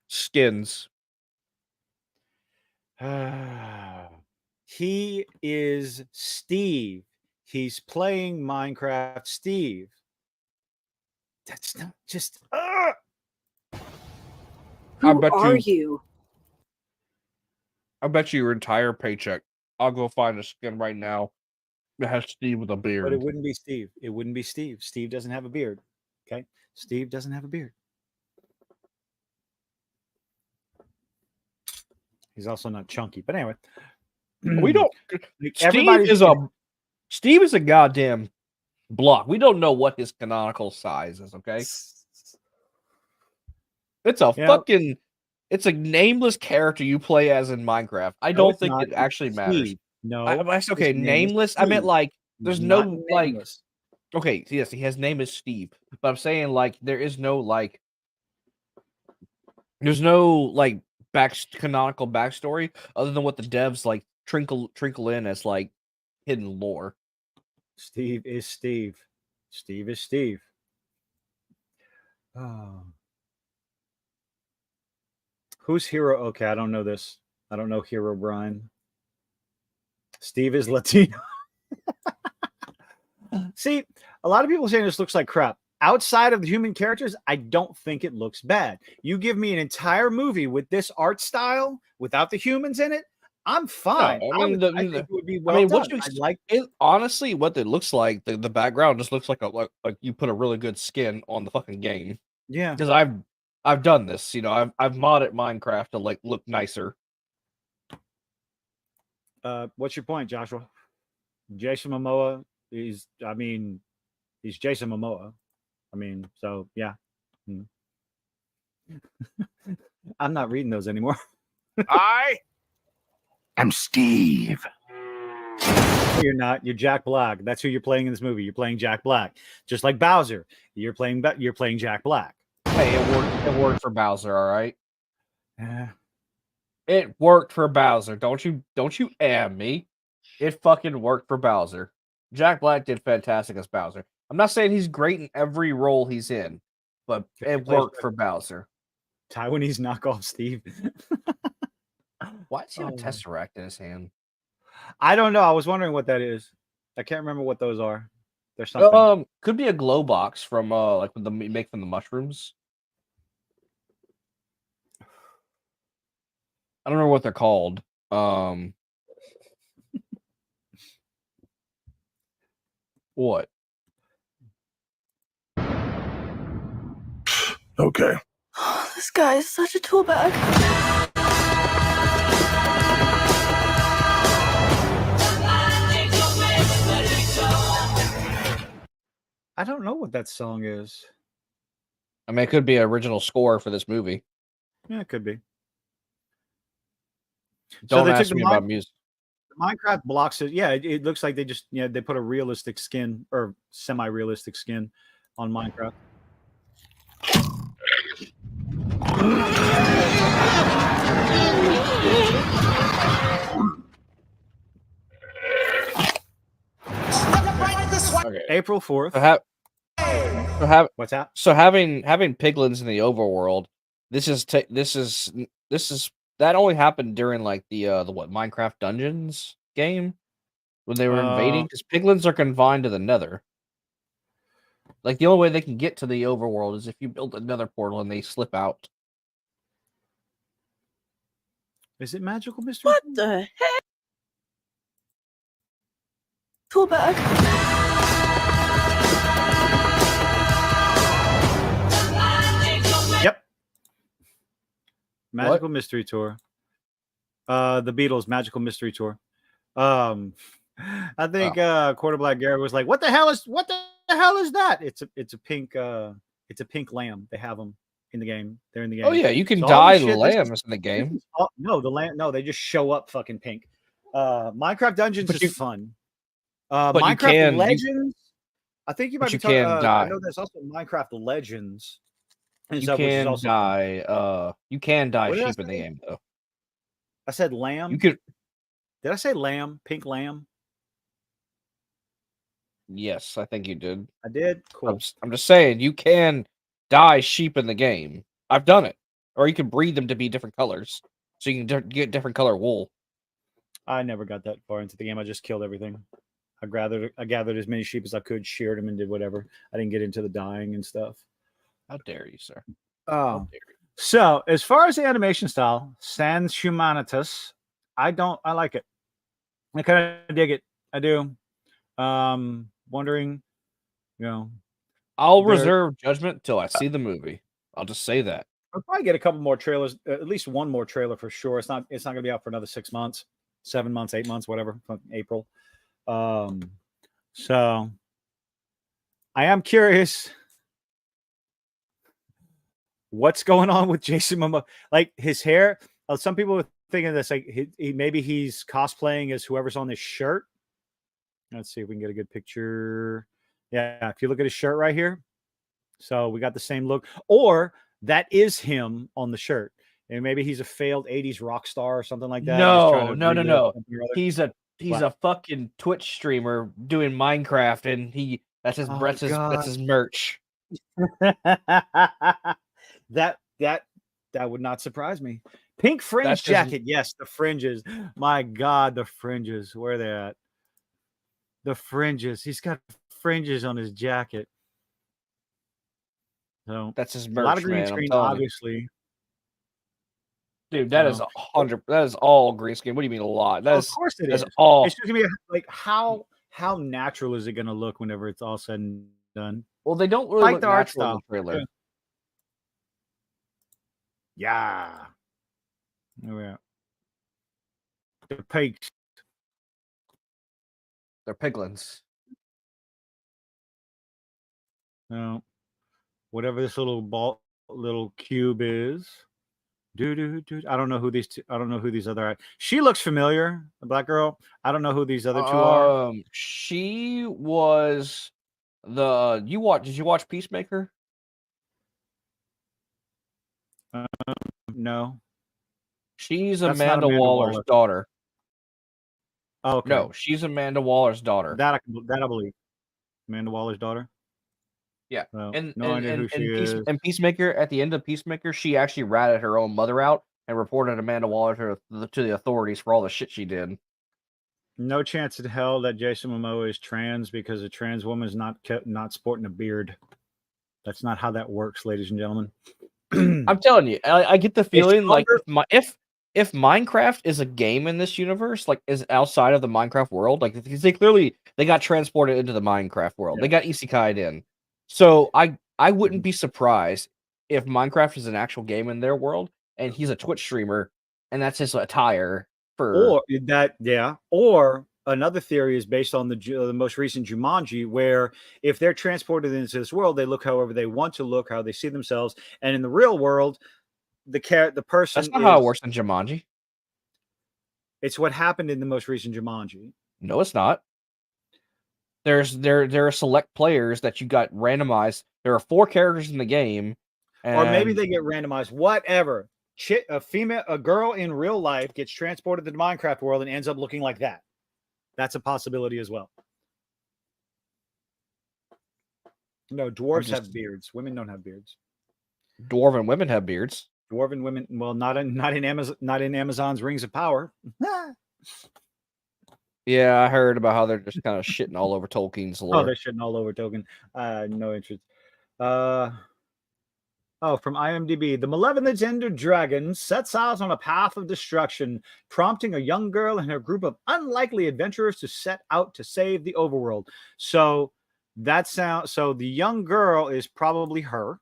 Skins. He is Steve. He's playing Minecraft Steve. That's not just. Who are you? I bet you your entire paycheck. I'll go find a skin right now that has Steve with a beard. But it wouldn't be Steve. It wouldn't be Steve. Steve doesn't have a beard. Okay? Steve doesn't have a beard. He's also not chunky. But anyway. We don't. Steve is a goddamn block. We don't know what his canonical size is, okay? It's a fucking. It's a nameless character you play as in Minecraft. I don't think it actually matters. No. Okay, nameless. I meant like there's no like. Okay, yes, his name is Steve, but I'm saying like there is no like. There's no like canonical backstory other than what the devs like trinkle in as like hidden lore. Steve is Steve. Steve is Steve. Oh. Who's Hero? Okay, I don't know this. I don't know Hero Brian. Steve is Latino. See, a lot of people saying this looks like crap. Outside of the human characters, I don't think it looks bad. You give me an entire movie with this art style without the humans in it, I'm fine. No, I mean, I think it would be well what done. you I like it, honestly, what it looks like, the background just looks like like you put a really good skin on the fucking game. yeah. Because I've done this, I've modded Minecraft to like look nicer. What's your point, Joshua? Jason Momoa he's Jason Momoa. I mean, so yeah. I'm not reading those anymore. I am Steve. No, you're not. You're Jack Black. That's who you're playing in this movie. You're playing Jack Black, just like Bowser. You're playing Jack Black. Hey, it worked for Bowser, all right. Yeah. It worked for Bowser. Don't you me. It fucking worked for Bowser. Jack Black did fantastic as Bowser. I'm not saying he's great in every role he's in, but it worked for Bowser. Taiwanese knockoff Steve. Why does he have a Tesseract in his hand? I don't know. I was wondering what that is. I can't remember what those are. There's something. Could be a glow box from like when you make from the mushrooms. I don't know what they're called. What? Okay. This guy is such a tool bag. I don't know what that song is. I mean, it could be an original score for this movie. Yeah, it could be. Don't ask me about music. Minecraft blocks it. Yeah, it looks like they just they put a realistic skin or semi-realistic skin on Minecraft. Okay. April 4th. What's that? So having piglins in the overworld, this is that only happened during like the Minecraft Dungeons game when they were invading, because piglins are confined to the Nether. Like the only way they can get to the overworld is if you build another portal and they slip out. Is it magical mystery? What the heck? Tool bag. Yep. Magical Mystery Tour. The Beatles Magical Mystery Tour. I think Quarter Black Garrett was like, "What the hell is that?" It's a pink lamb. They have them in the game. They're in the game. Oh yeah, you can So dye lambs in the game. No, the lamb. No, they just show up fucking pink. Minecraft Dungeons is fun. Minecraft Legends. I think you might be talking. I know there's also Minecraft Legends. You can dye. You can dye sheep in the game though. I said lamb. You could. Did I say lamb? Pink lamb? Yes, I think you did. I did. Cool. I'm just saying you can dye sheep in the game. I've done it, or you can breed them to be different colors, so you can get different color wool. I never got that far into the game. I just killed everything. I gathered as many sheep as I could, sheared them, and did whatever. I didn't get into the dyeing and stuff. How dare you, sir? Oh, so as far as the animation style, sans humanitas, I like it. I kind of dig it. I do. Wondering, I'll reserve judgment till I see the movie. I'll just say that. I'll probably get a couple more trailers, at least one more trailer for sure. It's not going to be out for another 6 months, 7 months, 8 months, whatever, April. So I am curious what's going on with Jason Momoa. Like his hair, some people are thinking this, like maybe he's cosplaying as whoever's on this shirt. Let's see if we can get a good picture. Yeah, if you look at his shirt right here. So we got the same look. Or that is him on the shirt. And maybe he's a failed 80s rock star or something like that. No. He's a fucking Twitch streamer doing Minecraft, and that's his merch. That would not surprise me. Pink fringe jacket. Yes, the fringes. My God, the fringes. Where are they at? The fringes. He's got fringes on his jacket. So That's his a lot of merch, green man. I'm screen, telling you. obviously. Dude, that is So- 100. That is all green screen. What do you mean a lot? Of course it that's is. all. It's just gonna be like how natural is it gonna look whenever it's all said and done? Well, they don't really Like look the art natural in the style. trailer. Yeah. Oh yeah. The pigs. They're piglins. No. Whatever this little cube is. Dude. I don't know who these two. I don't know who these other. She looks familiar. The black girl. I don't know who these other two are. She was the you watch. Did you watch Peacemaker? No. She's That's not Amanda Amanda Waller's Waller. daughter. Oh, okay. No, she's Amanda Waller's daughter. That I believe. Amanda Waller's daughter. Yeah. Well, And no idea who she is. and Peacemaker, at the end of Peacemaker, she actually ratted her own mother out and reported Amanda Waller to the authorities for all the shit she did. No chance in hell that Jason Momoa is trans because a trans woman is not sporting a beard. That's not how that works, ladies and gentlemen. I'm telling you, I get the feeling like stronger. if Minecraft is a game in this universe, like is outside of the Minecraft world, like because they got transported into the Minecraft world, Yeah. they got isekai'd in. So I wouldn't be surprised if Minecraft is an actual game in their world, and he's a Twitch streamer, and that's his attire for. Or another theory is based on the most recent Jumanji, where if they're transported into this world, they look however they want to look, how they see themselves, and in the real world, the person. That's not how it works in Jumanji. It's what happened in the most recent Jumanji. No, it's not. There are select players that you got randomized. There are 4 characters in the game, or maybe they get randomized. Whatever. A girl in real life gets transported to the Minecraft world and ends up looking like that. That's a possibility as well. No, dwarves have beards. Women don't have beards. Dwarven women have beards. Dwarven women, well, not in Amazon's Rings of Power. Yeah, I heard about how they're just kind of shitting all over Tolkien's lore. Oh, they're shitting all over Tolkien. No interest. From IMDb, the malevolent Ender Dragon sets out on a path of destruction, prompting a young girl and her group of unlikely adventurers to set out to save the overworld. So the young girl is probably her.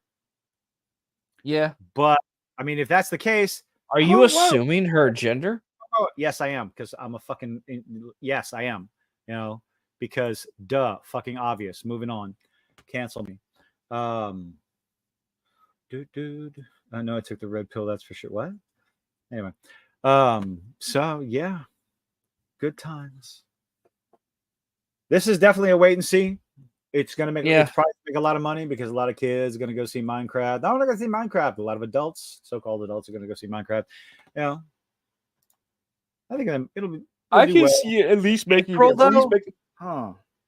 Yeah, but I mean, if that's the case, are you assuming her gender? Oh, yes, I am, because I'm a fucking yes, I am. Because fucking obvious. Moving on. Cancel me. Dude. I know I took the red pill, that's for sure. What? Anyway. So yeah. Good times. This is definitely a wait and see. It's gonna it's probably make a lot of money because a lot of kids are gonna go see Minecraft. I'm not gonna see Minecraft. A lot of adults, so-called adults, are gonna go see Minecraft. I think I can see it at least making. I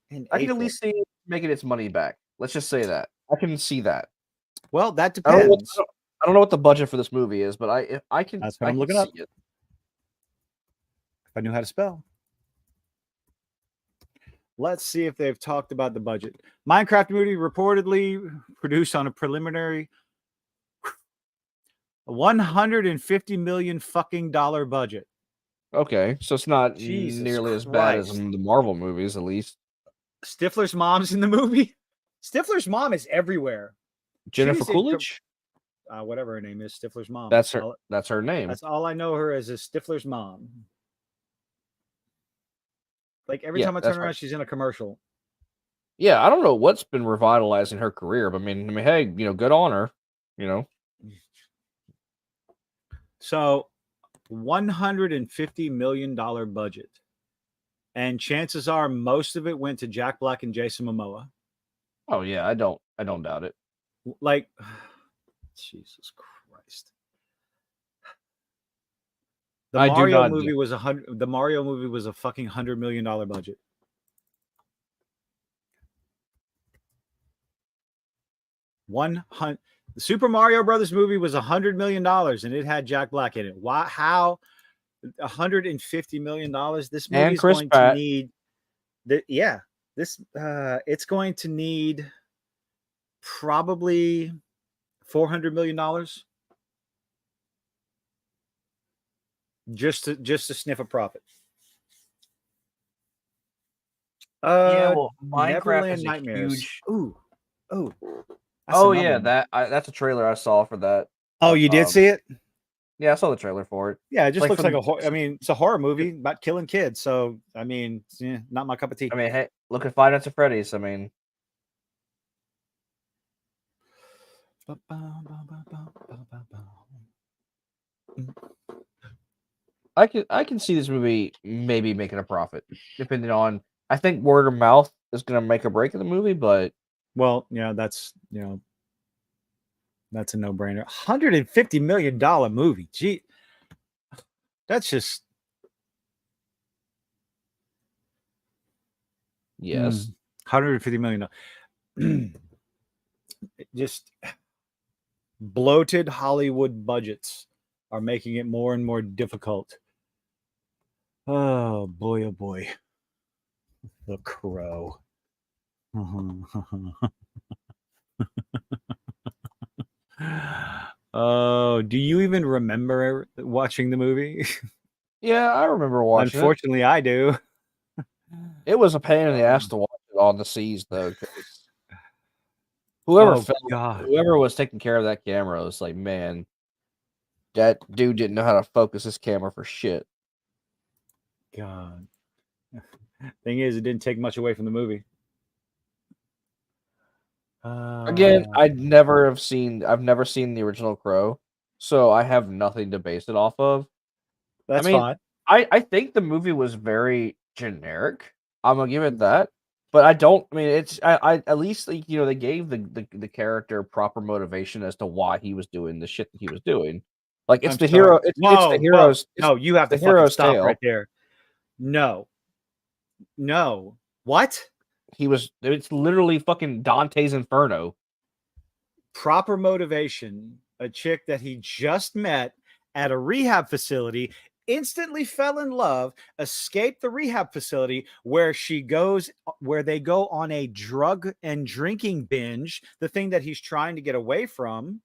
can at least see it making its money back. Let's just say that I can see that. Well, that depends. I don't know what the budget for this movie is, but I can. That's what I'm looking up. If I knew how to spell. Let's see if they've talked about the budget. Minecraft movie reportedly produced on a preliminary $150 million fucking budget. Okay, so it's not nearly as bad as the Marvel movies, at least. Stifler's mom's in the movie. Stifler's mom is everywhere. Jennifer Coolidge? Whatever her name is, Stifler's mom. That's her name. That's all I know her as is Stifler's mom. Like every time I turn around, she's in a commercial. Yeah, I don't know what's been revitalizing her career, but I mean, hey, good on her. So, $150 million budget, and chances are most of it went to Jack Black and Jason Momoa. Oh yeah, I don't doubt it. Like, Jesus Christ. The Mario movie was a fucking $100 million budget. The Super Mario Brothers movie was $100 million, and it had Jack Black in it. Why? How? $150 million. This movie is going to need. Yeah, This it's going to need probably $400 million just to sniff a profit. Well, Minecraft Neverland is a Nightmares. huge. Ooh. That's Oh another yeah, one. that's a trailer I saw for that. Oh, you did see it? Yeah, I saw the trailer for it. Yeah, it just Like looks from- like a horror. I mean, it's a horror movie about killing kids. So, I mean, not my cup of tea. I mean, hey, look at Five Nights at Freddy's. I mean, I can see this movie maybe making a profit, depending on. I think word of mouth is going to make a break of the movie, but Well, yeah, that's that's a no-brainer. $150 million movie. Gee, that's just yes, $150 million. Just bloated Hollywood budgets are making it more and more difficult. Oh boy, oh boy. The Crow. Oh, do you even remember watching the movie? yeah, I remember watching it. Unfortunately, I do. It was a pain in the ass to watch it on the seas, though. 'Cause whoever Oh, filmed, God. whoever was taking care of that camera was like, man, that dude didn't know how to focus his camera for shit. God. Thing is, it didn't take much away from the movie. Again, I've never seen the original Crow, so I have nothing to base it off of. That's I mean, fine. I think the movie was very generic. I'm gonna give it that, but I don't. I mean, it's I at least like, they gave the character proper motivation as to why he was doing the shit that he was doing. Like it's I'm the sorry. hero. It's the hero's. No, you have the to fucking hero's stop tale. right there. No. What? It's literally fucking Dante's Inferno. Proper motivation. A chick that he just met at a rehab facility instantly fell in love, escaped the rehab facility where they go on a drug and drinking binge, the thing that he's trying to get away from.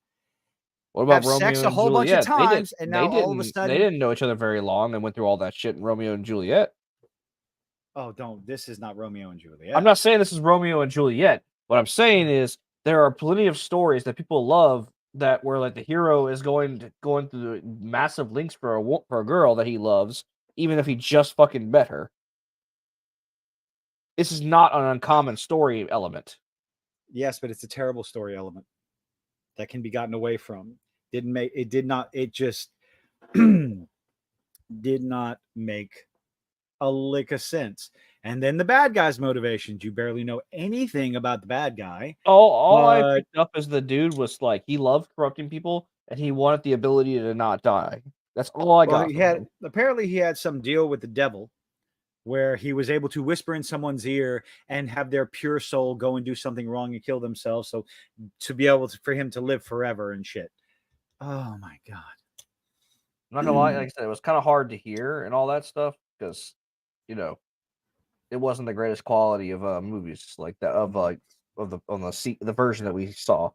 What about Have sex Romeo a and whole bunch of Juliet? times, and now all of a They sudden, didn't know each other very long and went through all that shit in Romeo and Juliet. oh, don't! This is not Romeo and Juliet. I'm not saying this is Romeo and Juliet. What I'm saying is there are plenty of stories that people love that where like the hero is going through massive links for a girl that he loves, even if he just fucking met her. This is not an uncommon story element. Yes, but it's a terrible story element that can be gotten away from. It just did not make a lick of sense. And then the bad guy's motivations. You barely know anything about the bad guy. All I But- picked up is the dude was like he loved corrupting people and he wanted the ability to not die. That's all I got. Apparently he had some deal with the devil where he was able to whisper in someone's ear and have their pure soul go and do something wrong and kill themselves. So to be able for him to live forever and shit. Oh my God. I'm not gonna lie, like I said, it was kind of hard to hear and all that stuff because, it wasn't the greatest quality of movies like that the version that we saw.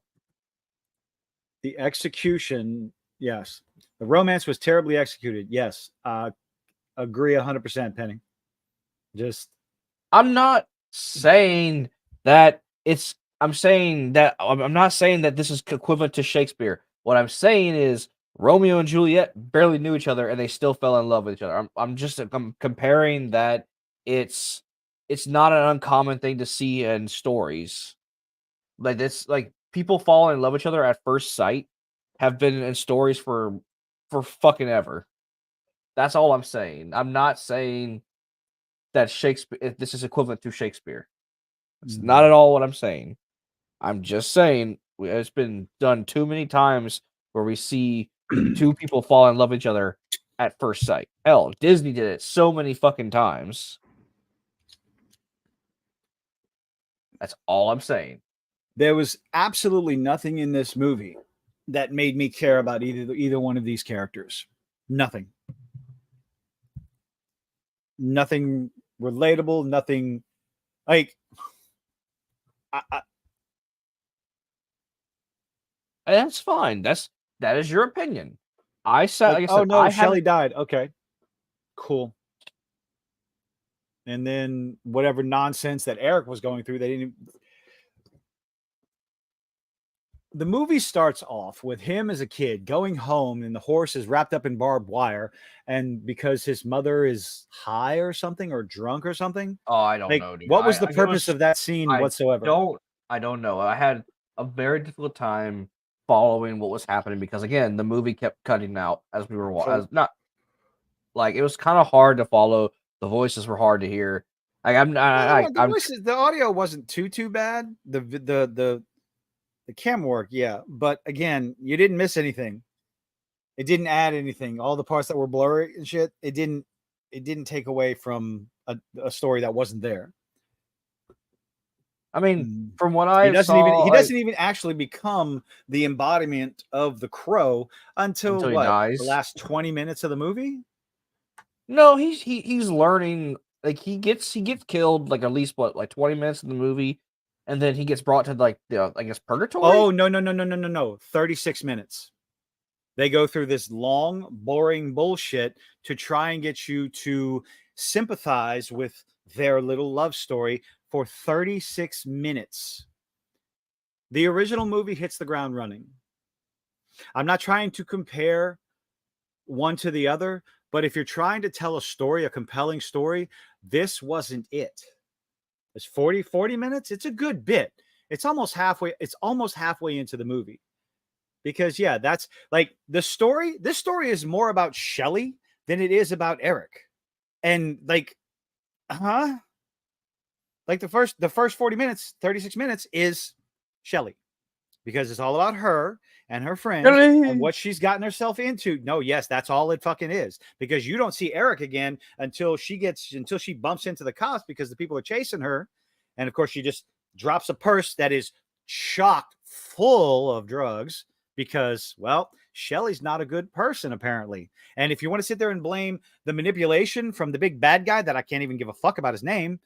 The execution, yes. The romance was terribly executed. Yes. Agree 100%, Penny. I'm not saying that I'm not saying that this is equivalent to Shakespeare. What I'm saying is Romeo and Juliet barely knew each other and they still fell in love with each other. I'm comparing that it's not an uncommon thing to see in stories. Like this, like people falling in love with each other at first sight have been in stories for fucking ever. That's all I'm saying. I'm not saying that this is equivalent to Shakespeare. It's not at all what I'm saying. I'm just saying it's been done too many times where we see two people fall in love with each other at first sight. Hell, Disney did it so many fucking times. That's all I'm saying. There was absolutely nothing in this movie that made me care about either one of these characters. Nothing. Nothing relatable, nothing like That's fine. That is your opinion. I said, Like, like I oh said, no, I Shelley haven't. died. Okay, cool. And then whatever nonsense that Eric was going through, they didn't. The movie starts off with him as a kid going home, and the horse is wrapped up in barbed wire, and because his mother is high or something, or drunk or something. Oh, I don't Like, know, dude. what was the It purpose was. of that scene I whatsoever? I don't know. I had a very difficult time following what was happening because again, the movie kept cutting out as we were So- as not like it was kind of hard to follow. The voices were hard to hear. Like The voices, the audio wasn't too bad. The camera work, yeah, but again, you didn't miss anything. It didn't add anything. All the parts that were blurry and shit, it didn't take away from a story that wasn't there. I mean, Mm. from what He I doesn't saw, even he like, doesn't even actually become the embodiment of the crow until he what? The dies. last 20 minutes of the movie? No, he's learning. Like he gets killed like at least what like 20 minutes in the movie, and then he gets brought to like the I guess purgatory. Oh, no. 36 minutes. They go through this long, boring bullshit to try and get you to sympathize with their little love story for 36 minutes. The original movie hits the ground running. I'm not trying to compare one to the other, but if you're trying to tell a story, a compelling story, this wasn't it. It's 40 minutes. It's a good bit. It's almost halfway into the movie. Because yeah, that's like the story. This story is more about Shelley than it is about Eric. And like, like the first 40 minutes, 36 minutes is Shelley. Because it's all about her and her friends and what she's gotten herself into. No, yes, that's all it fucking is. Because you don't see Eric again until she bumps into the cops because the people are chasing her. And of course, she just drops a purse that is chock full of drugs because, well, Shelley's not a good person, apparently. And if you want to sit there and blame the manipulation from the big bad guy that I can't even give a fuck about his name,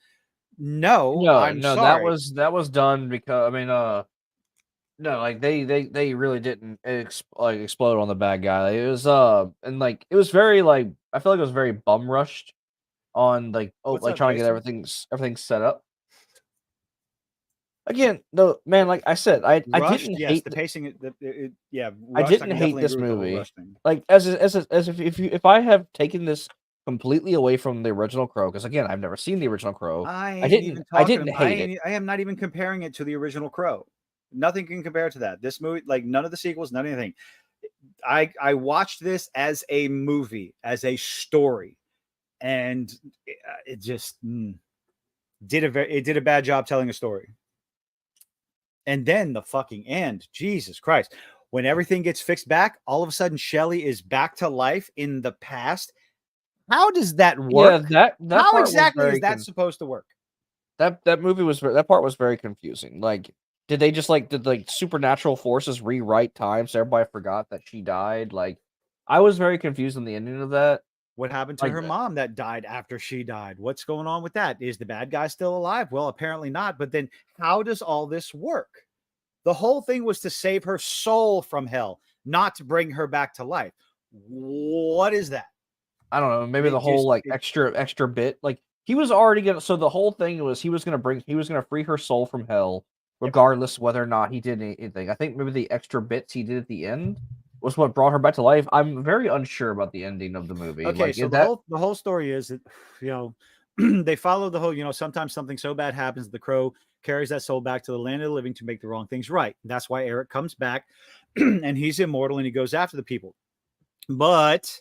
no, I'm no, sorry. that was done because I mean, no, like they really didn't explode on the bad guy. Like, it was and like it was very like I feel like it was very bum rushed on like What's like up, trying to get Jason? everything set up. Again, no man, like I said, I Rushed, didn't yes. hate The pacing, I rushed. I didn't can hate definitely this agree with the whole movie. rush thing. Like as if I have taken this completely away from the original Crow, because again, I've never seen the original Crow. I ain't even I talking didn't about. hate it. I am not even comparing it to the original Crow. Nothing can compare to that. This movie, like none of the sequels, none of anything. I watched this as a movie, as a story, and it just did a bad job telling a story. And then the fucking end, Jesus Christ. When everything gets fixed back, all of a sudden Shelley is back to life in the past. How does that work? Yeah, that How part was exactly is that supposed to work? that movie was that part was very confusing. Like, did they just did like supernatural forces rewrite time so everybody forgot that she died? Like, I was very confused on the ending of that. What happened to Like, her mom that died after she died? What's going on with that? Is the bad guy still alive? Well, apparently not. But then how does all this work? The whole thing was to save her soul from hell, not to bring her back to life. What is that? I don't know, maybe the whole extra bit. Like he was already gonna. So the whole thing was he was gonna free her soul from hell, regardless whether or not he did anything. I think maybe the extra bits he did at the end was what brought her back to life. I'm very unsure about the ending of the movie. Okay, Like, so is that the whole story is that they follow the whole, sometimes something so bad happens, the crow carries that soul back to the land of the living to make the wrong things right. That's why Eric comes back and he's immortal and he goes after the people. But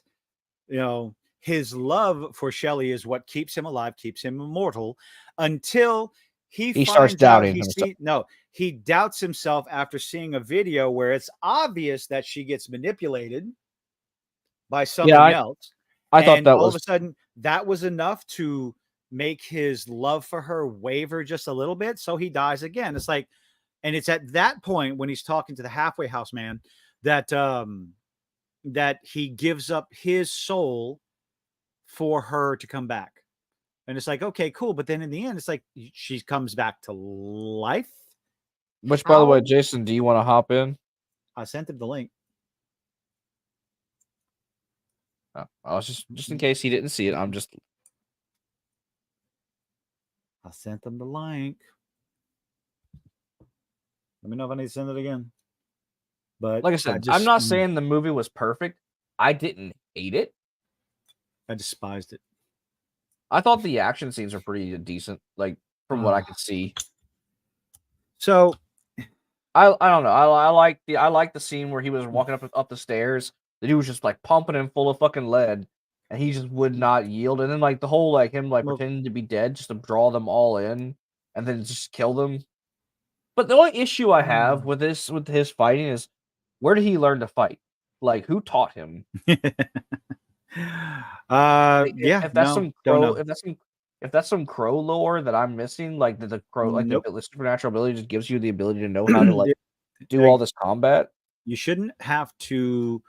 his love for Shelley is what keeps him alive, keeps him immortal until he starts finds out doubting himself? he doubts himself after seeing a video where it's obvious that she gets manipulated by something else. I thought And that all of was a sudden that was enough to make his love for her waver just a little bit. So he dies again. It's like, and it's at that point when he's talking to the halfway house man that that he gives up his soul for her to come back. And it's like, okay, cool. But then in the end, it's like she comes back to life. Which, by the way, How- Jason, do you want to hop in? I sent him the link. Oh, I was just in case he didn't see it. I'm just I sent him the link. Let me know if I need to send it again. But like I said, I'm not saying the movie was perfect. I didn't hate it. I despised it. I thought the action scenes were pretty decent, like from what I could see. So I don't know. I like the scene where he was walking up the stairs. The dude was just like pumping him full of fucking lead, and he just would not yield. And then like the whole like him like pretending to be dead just to draw them all in, and then just kill them. But the only issue I have with his fighting is where did he learn to fight? Like who taught him? Yeah, If that's no, some don't crow, know. if that's some crow lore that I'm missing, like the crow, like Nope. the supernatural ability just gives you the ability to know how to like Yeah, do all this combat. You shouldn't have to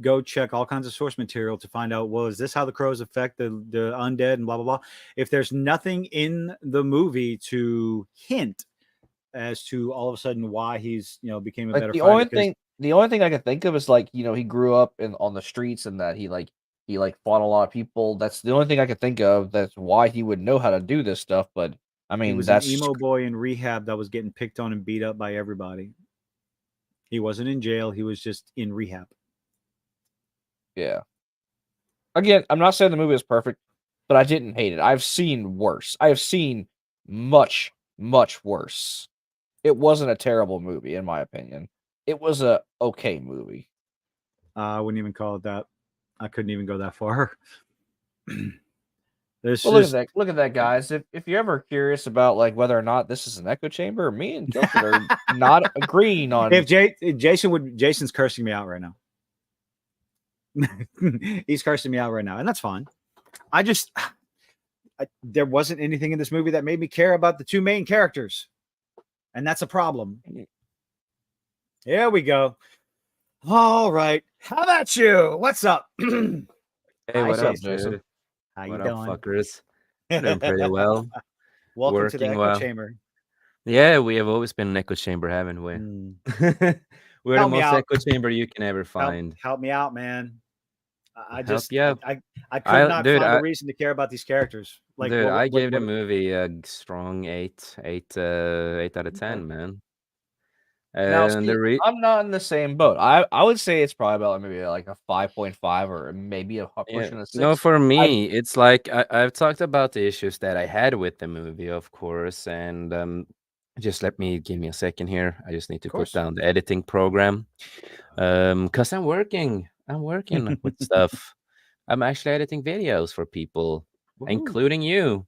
go check all kinds of source material to find out, well, is this how the crows affect the undead and blah blah blah. If there's nothing in the movie to hint as to all of a sudden why he's became a Like better the fighter, only thing I can think of is like he grew up on the streets and that he fought a lot of people. That's the only thing I could think of. That's why he would know how to do this stuff. But I he mean, was that's an emo boy in rehab that was getting picked on and beat up by everybody. He wasn't in jail. He was just in rehab. Yeah. Again, I'm not saying the movie is perfect, but I didn't hate it. I've seen worse. I have seen much, much worse. It wasn't a terrible movie, in my opinion. It was a okay movie. I wouldn't even call it that. I couldn't even go that far. Well, look at that, guys. If you're ever curious about like whether or not this is an echo chamber, me and Guilford are not agreeing on. If Jason's cursing me out right now. He's cursing me out right now, and that's fine. There wasn't anything in this movie that made me care about the two main characters, and that's a problem. Here we go. All right, how about you? What's up? Hey, what up, Jason? How you What doing? up, fuckers? Doing pretty well. Welcome to the Working echo well. chamber. Yeah, we have always been an echo chamber, haven't we? We're Help the me most out. echo chamber you can ever find. Help me out, man. I could not dude, find a reason to care about these characters. Like, dude, I gave the movie a strong 8 out of 10, man. Now, And see, I'm not in the same boat. I would say it's probably about maybe like a 5.5 or maybe pushing a 6. No, for me, it's like I've talked about the issues that I had with the movie, of course, and just give me a second here. I just need to put down the editing program, because I'm working with stuff. I'm actually editing videos for people, including you.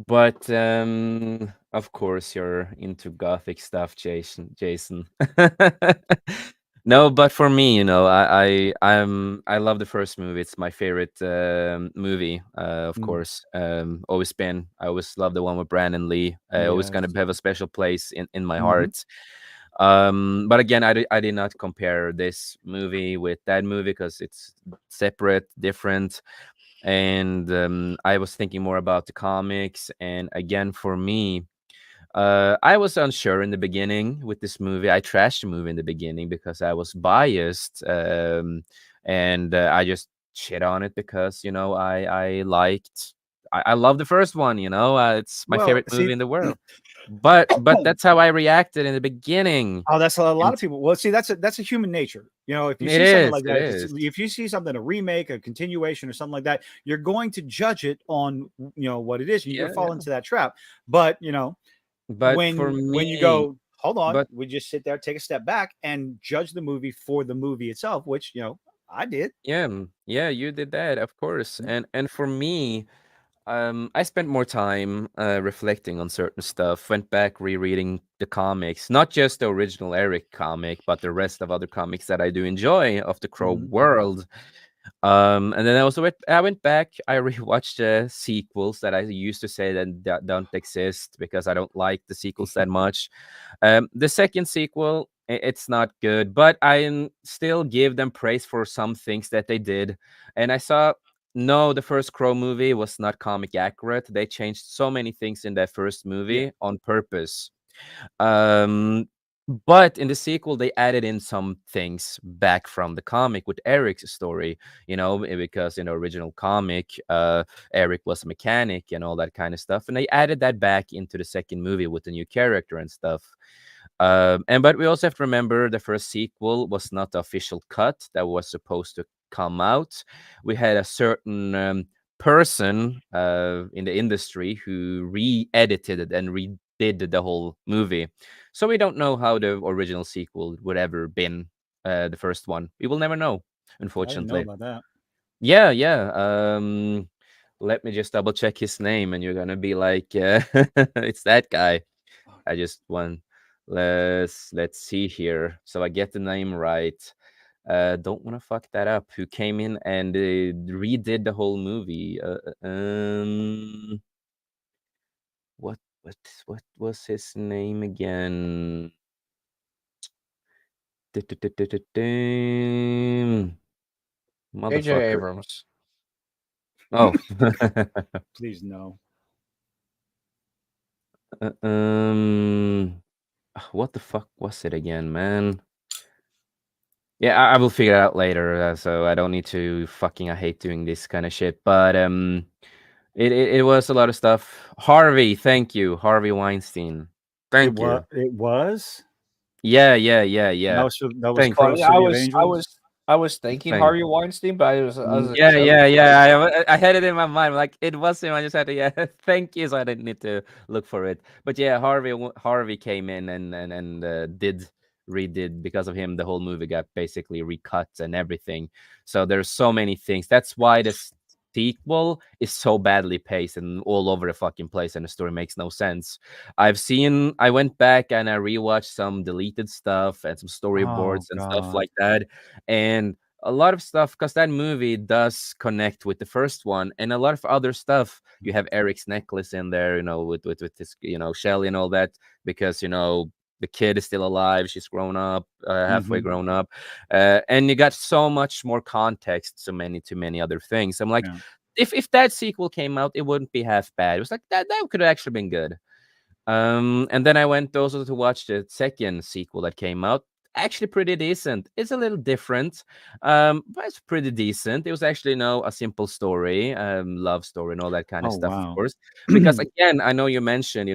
But of course you're into gothic stuff, Jason. No, but for me, I love the first movie. It's my favorite movie, of course. Always been. I always love the one with Brandon Lee. Always gonna have a special place in my heart. But again, I did not compare this movie with that movie because it's separate, different. And I was thinking more about the comics. And again, for me, I was unsure in the beginning with this movie. I trashed the movie in the beginning because I was biased, and I just shit on it because I love the first one. It's my favorite movie in the world. But that's how I reacted in the beginning. Oh, that's a lot of people. Well, see, that's a human nature. If you see something like that, if you see something, a remake, a continuation, or something like that, you're going to judge it on what it is. You're gonna fall into that trap. But when you go, hold on, we just sit there, take a step back, and judge the movie for the movie itself, which I did. Yeah, you did that, of course. And for me, I spent more time reflecting on certain stuff, went back rereading the comics, not just the original Eric comic, but the rest of other comics that I do enjoy of the Crow world. And then I went back, I rewatched the sequels that I used to say that don't exist because I don't like the sequels that much. The second sequel, it's not good, but I still give them praise for some things that they did. And I saw no, the first Crow movie was not comic accurate. They changed so many things in that first movie on purpose. Um, but in the sequel, they added in some things back from the comic with Eric's story, because in the original comic, Eric was a mechanic and all that kind of stuff. And they added that back into the second movie with the new character and stuff. But we also have to remember the first sequel was not the official cut that was supposed to come out. We had a certain person in the industry who re-edited it and redid the whole movie. So we don't know how the original sequel would ever been the first one. We will never know, I didn't know unfortunately. about that. Yeah. Let me just double check his name, and you're gonna be like, it's that guy. I just want let's see here. So I get the name right. Don't want to fuck that up. Who came in and redid the whole movie? What was his name again? J.J. Motherfucker. Abrams. Oh. Please no. What the fuck was it again, man? Yeah, I will figure it out later. So I don't need to I hate doing this kind of shit. But it was a lot of stuff. Harvey, thank you, Harvey Weinstein. Thank you. It was. Yeah. That was Thank Crow you. City I of was Angels. I was thinking Thank- Harvey Weinstein, but I was a Yeah. joke. I had it in my mind. Like it was him. I just had to thank you, so I didn't need to look for it. But yeah, Harvey came in and redid because of him. The whole movie got basically recut and everything. So there's so many things. That's why the sequel is so badly paced and all over the fucking place, and the story makes no sense. I went back and I rewatched some deleted stuff and some storyboards and stuff God. like that, and a lot of stuff, because that movie does connect with the first one, and a lot of other stuff. You have Eric's necklace in there, with his, Shelly and all that, because the kid is still alive. She's grown up, halfway grown up, and you got so much more context to many other things. I'm like, Yeah. if that sequel came out, it wouldn't be half bad. It was like that could have actually been good. And then I went also to watch the second sequel that came out. Actually, pretty decent. It's a little different, but it's pretty decent. It was actually, a simple story, love story, and all that kind of Oh, stuff, wow. of course. Because again, I know you mentioned,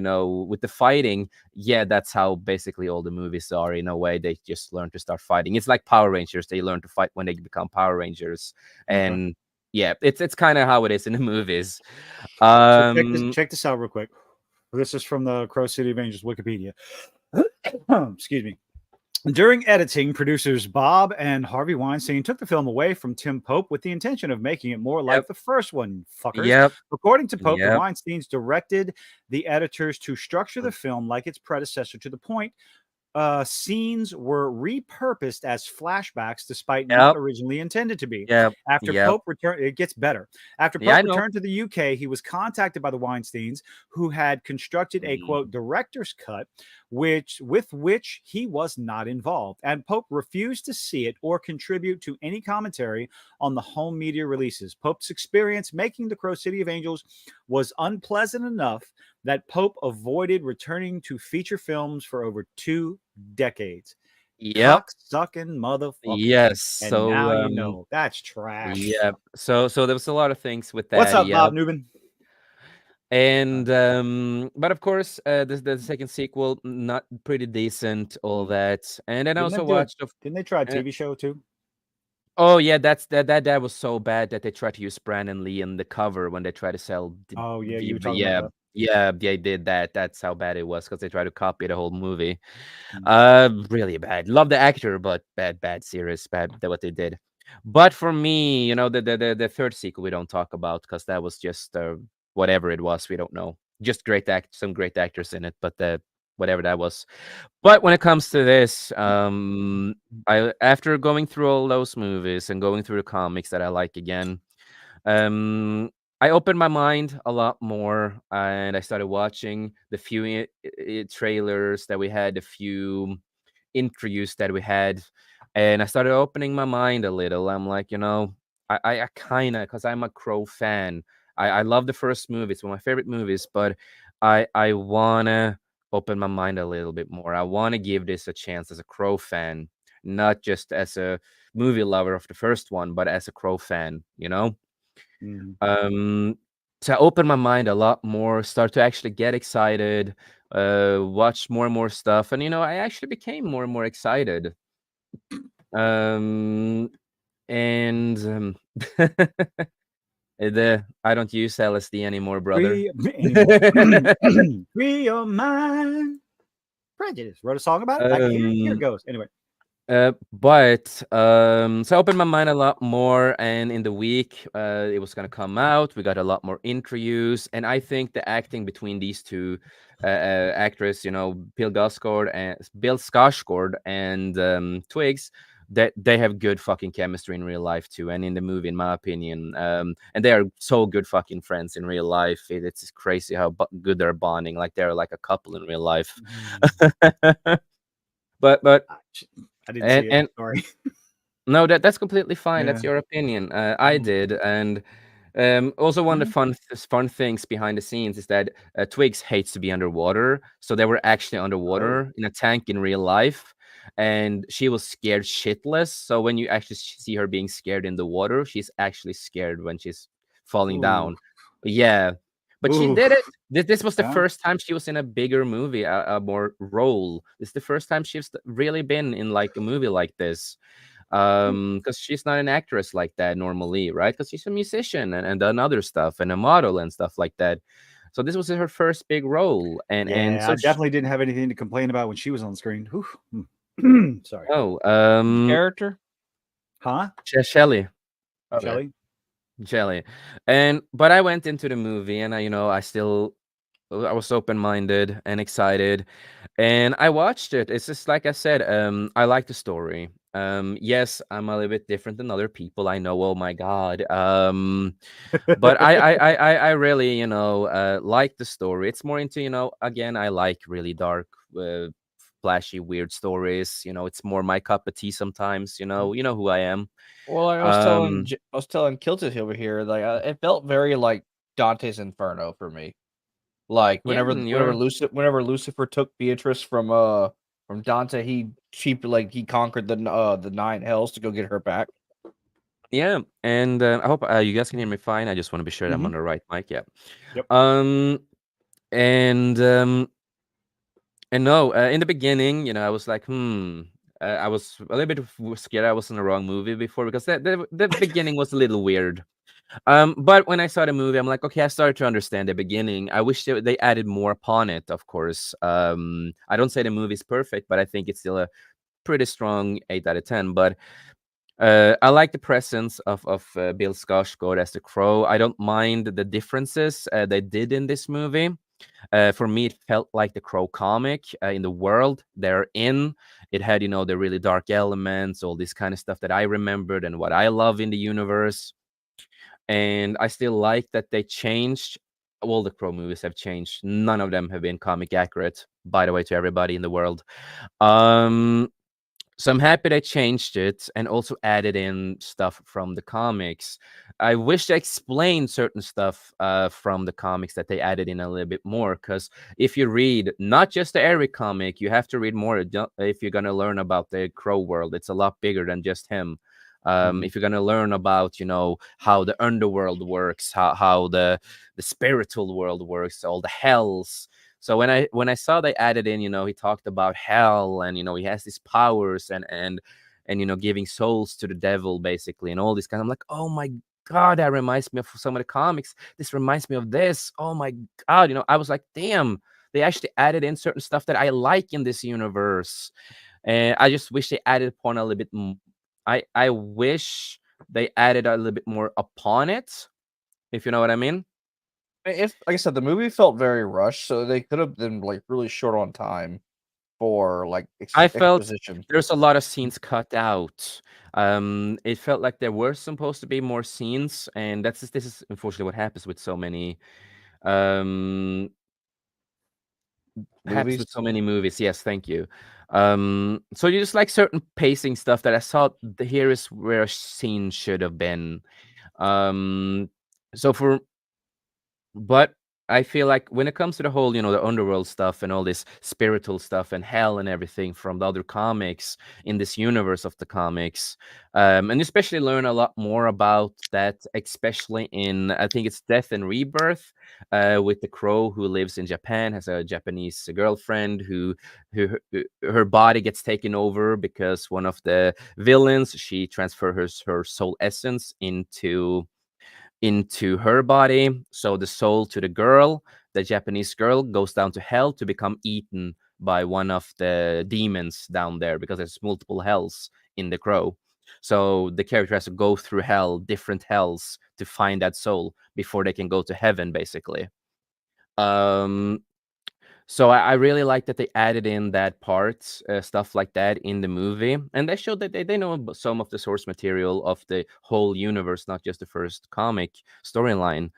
with the fighting, yeah, that's how basically all the movies are. In a way, they just learn to start fighting. It's like Power Rangers; they learn to fight when they become Power Rangers, and yeah, it's kind of how it is in the movies. So check this out real quick. This is from the Crow City of Angels Wikipedia. Excuse me. During editing, producers Bob and Harvey Weinstein took the film away from Tim Pope with the intention of making it more like the first one, fuckers. Yep. According to Pope, the Yep. Weinsteins directed the editors to structure the film like its predecessor, to the point scenes were repurposed as flashbacks despite not originally intended to be. Yep. After Yep. Pope returned, it gets better. After Pope Yeah, I know. returned to the UK, he was contacted by the Weinsteins, who had constructed a quote director's cut, with which he was not involved, and Pope refused to see it or contribute to any commentary on the home media releases. Pope's experience making the Crow City of Angels was unpleasant enough that Pope avoided returning to feature films for over 2 decades. Yep. Cock-sucking motherfucker. Yes. And So now you know. That's trash. yeah. So there was a lot of things with that. What's up, yep. Bob Newman? And but of course, the second sequel, not pretty decent, all that. And then I also watched. Didn't they try a TV show too? Oh yeah, that was so bad that they tried to use Brandon Lee in the cover when they try to sell. Oh yeah, you were talking about that. Yeah, they did that. That's how bad it was, because they tried to copy the whole movie. Really bad. Love the actor, but bad series, bad what they did. But for me, the third sequel we don't talk about, because that was just whatever it was, we don't know. Just some great actors in it, but whatever that was. But when it comes to this, I after going through all those movies and going through the comics that I like again, I opened my mind a lot more, and I started watching the few trailers that we had, the few interviews that we had, and I started opening my mind a little. I'm like, I kind of, because I'm a Crow fan. I love the first movie. It's one of my favorite movies, but I wanna open my mind a little bit more. I want to give this a chance as a Crow fan, not just as a movie lover of the first one, but as a Crow fan. Mhm. So I opened my mind a lot more, start to actually get excited, watch more and more stuff, and I actually became more and more excited. Um, and I don't use LSD anymore, brother. Free your mind. Prejudice. Wrote a song about it. Here it goes. Anyway. So I opened my mind a lot more, and in the week it was gonna come out, we got a lot more interviews, and I think the acting between these two actors, Bill Skarsgård and Twigs, that they have good fucking chemistry in real life too, and in the movie, in my opinion, and they are so good fucking friends in real life. It's just crazy how good they're bonding, like they're like a couple in real life. but I didn't see it. and Sorry. no, that's completely fine. That's Yeah. your opinion. I did, and also one of the Mm-hmm. fun things behind the scenes is that Twigs hates to be underwater, so they were actually Oh. underwater in a tank in real life, and she was scared shitless. So when you actually see her being scared in the water, she's actually scared when she's falling Ooh. down. Yeah, but she Ooh. did it. This was the Yeah. first time she was in a bigger movie, a more role. It's the first time she's really been in like a movie like this. Because she's not an actress like that normally, right? Because she's a musician and done other stuff and a model and stuff like that. So this was her first big role, and Yeah, so I definitely didn't have anything to complain about when she was on screen. Whew. Sorry. Character? Huh? Shelley. Okay. Shelly? But I went into the movie, and I was open-minded and excited, and I watched it. It's just like I said, I like the story. Yes, I'm a little bit different than other people, I know. Oh my god. But I really like the story. It's more into, again, I like really dark, flashy, weird stories. It's more my cup of tea sometimes. You know who I am. Well, like I was telling Kilted over here, like it felt very like Dante's Inferno for me. Like Yeah, and whenever Lucifer took Beatrice from Dante, he conquered the nine hells to go get her back. Yeah, and I hope you guys can hear me fine. I just want to be sure that I'm on the right mic. Yeah. Yep. And no, in the beginning, I was like, I was a little bit scared I was in the wrong movie before, because the beginning was a little weird. But when I saw the movie, I'm like, okay, I started to understand the beginning. I wish they added more upon it, of course. I don't say the movie's perfect, but I think it's still a pretty strong 8 out of 10. But I like the presence of Bill Skarsgård as the Crow. I don't mind the differences they did in this movie. For me, it felt like the Crow comic in the world they're in. It had, the really dark elements, all this kind of stuff that I remembered and what I love in the universe. And I still like that they changed. All the Crow movies have changed. None of them have been comic accurate, by the way, to everybody in the world. So I'm happy they changed it and also added in stuff from the comics. I wish they explained certain stuff from the comics that they added in a little bit more, because if you read not just the Eric comic, you have to read more if you're going to learn about the Crow world. It's a lot bigger than just him. If you're going to learn about, how the underworld works, how the spiritual world works, all the hells. So when I saw they added in, he talked about hell, and he has these powers and giving souls to the devil basically, and all this kind. I'm like, oh my god, that reminds me of some of the comics. This reminds me of this. Oh my god, I was like, damn, they actually added in certain stuff that I like in this universe, and I just wish they added upon a little bit. I wish they added a little bit more upon it, if you know what I mean. If like I said, the movie felt very rushed, so they could have been like really short on time for like I felt exposition. there's a lot of scenes cut out. It felt like there were supposed to be more scenes, and this is unfortunately what happens with so many happens with Movies. so many movies. Yes, thank you. So you just like certain pacing stuff that I thought here is where a scene should have been. So for but I feel like when it comes to the whole, the underworld stuff and all this spiritual stuff and hell and everything from the other comics in this universe of the comics, and especially learn a lot more about that, especially in, I think it's Death and Rebirth, with the crow who lives in Japan, has a Japanese girlfriend who her body gets taken over because one of the villains, she transfers her soul essence into her body. So the soul to the girl, the Japanese girl, goes down to hell to become eaten by one of the demons down there because there's multiple hells in the crow. So the character has to go through hell, different hells, to find that soul before they can go to heaven, basically. So I really like that they added in that part, stuff like that in the movie, and they showed that they know some of the source material of the whole universe, not just the first comic storyline.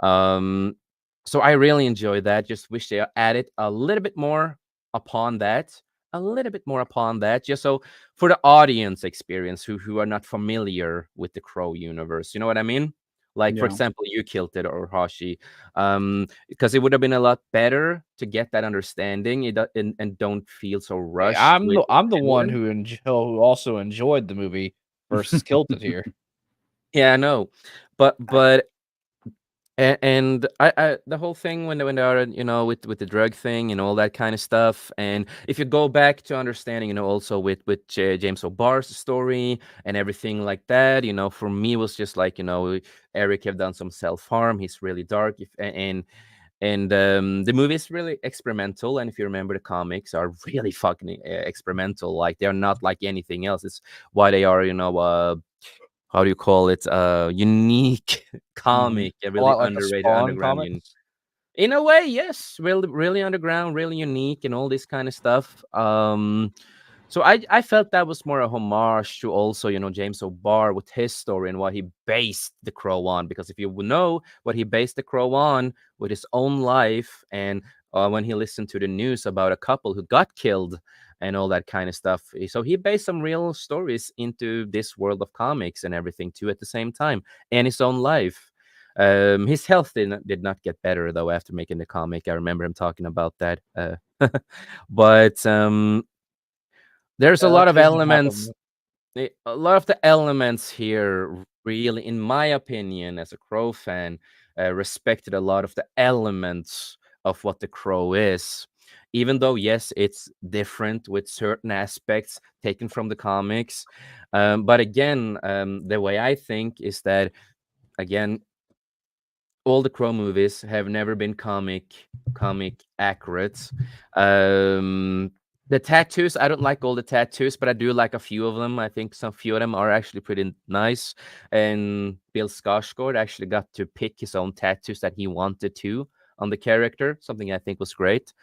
Um, so I really enjoyed that. Just wish they added a little bit more upon that, just so for the audience experience who are not familiar with the Crow universe. You know what I mean? Like, for Yeah. example, you killed it, or Hashi, because it would have been a lot better to get that understanding and don't feel so Hey, rushed I'm with the one opinion. who also enjoyed the movie versus Kilted here. Yeah, I know, but and I the whole thing when they are, with the drug thing and all that kind of stuff. And if you go back to understanding, also with James O'Barr's story and everything like that, for me it was just like, Eric have done some self-harm. He's really dark, and the movie is really experimental. And if you remember, the comics are really fucking experimental. Like, they're not like anything else. It's why they are, how do you call it? Unique comic, a A really lot like the underrated Spawn underground. comics. In a way, yes, really, really underground, really unique, and all this kind of stuff. So I felt that was more a homage to also, James O'Barr with his story and what he based the Crow on. Because if you know what he based the Crow on with his own life, and when he listened to the news about a couple who got killed and all that kind of stuff, so he based some real stories into this world of comics and everything too at the same time, and his own life. His health did not get better though after making the comic. I remember him talking about that. But there's a Yeah, lot that of usually elements. happens. A lot of the elements here really, in my opinion, as a Crow fan, respected a lot of the elements of what the Crow is. Even though, yes, it's different with certain aspects taken from the comics. But again, the way I think is that, again, all the Crow movies have never been comic accurate. The tattoos, I don't like all the tattoos, but I do like a few of them. I think some few of them are actually pretty nice. And Bill Skarsgård actually got to pick his own tattoos that he wanted to on the character, something I think was great.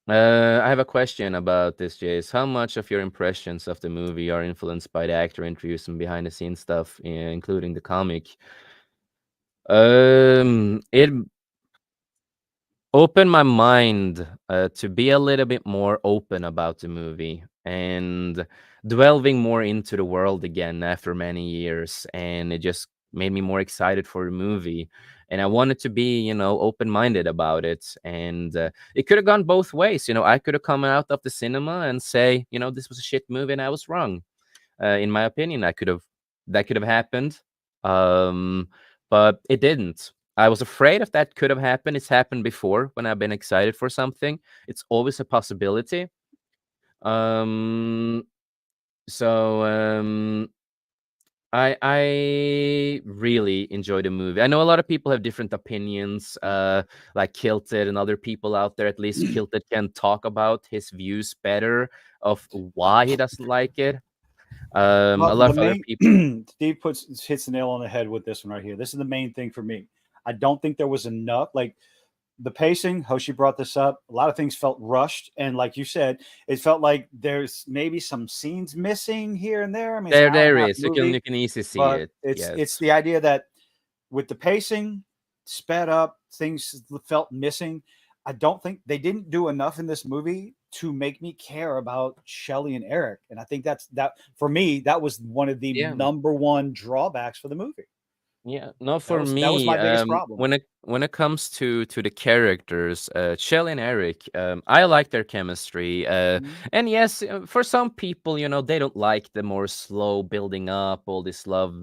I have a question about this, Jace. How much of your impressions of the movie are influenced by the actor interviews and behind the scenes stuff, including the comic? It opened my mind to be a little bit more open about the movie and delving more into the world again after many years, and it just made me more excited for the movie. And I wanted to be, open-minded about it. And it could have gone both ways. I could have come out of the cinema and say, this was a shit movie and I was wrong. In my opinion, that could have happened. But it didn't. I was afraid if that could have happened. It's happened before when I've been excited for something. It's always a possibility. Um, so I really enjoy the movie. I know a lot of people have different opinions, like Kilted and other people out there. At least Kilted can talk about his views better of why he doesn't like it. A Well, lot the of other main people. Steve hits the nail on the head with this one right here. This is the main thing for me. I don't think there was enough, like the pacing. Hoshi brought this up. A lot of things felt rushed, and like you said, it felt like there's maybe some scenes missing here and there. I mean, it's an hour and There a half is. You movie, can easily see but it. it's Yes. the idea that with the pacing, sped up. Things felt missing. I don't think they didn't do enough in this movie to make me care about Shelley and Eric. And I think that for me, that was one of the Yeah. number one drawbacks for the movie. Yeah, no, That for was my me, biggest problem. when it comes to the characters, Shelley and Eric, I like their chemistry. Mhm. And yes, for some people, they don't like the more slow building up, all this love,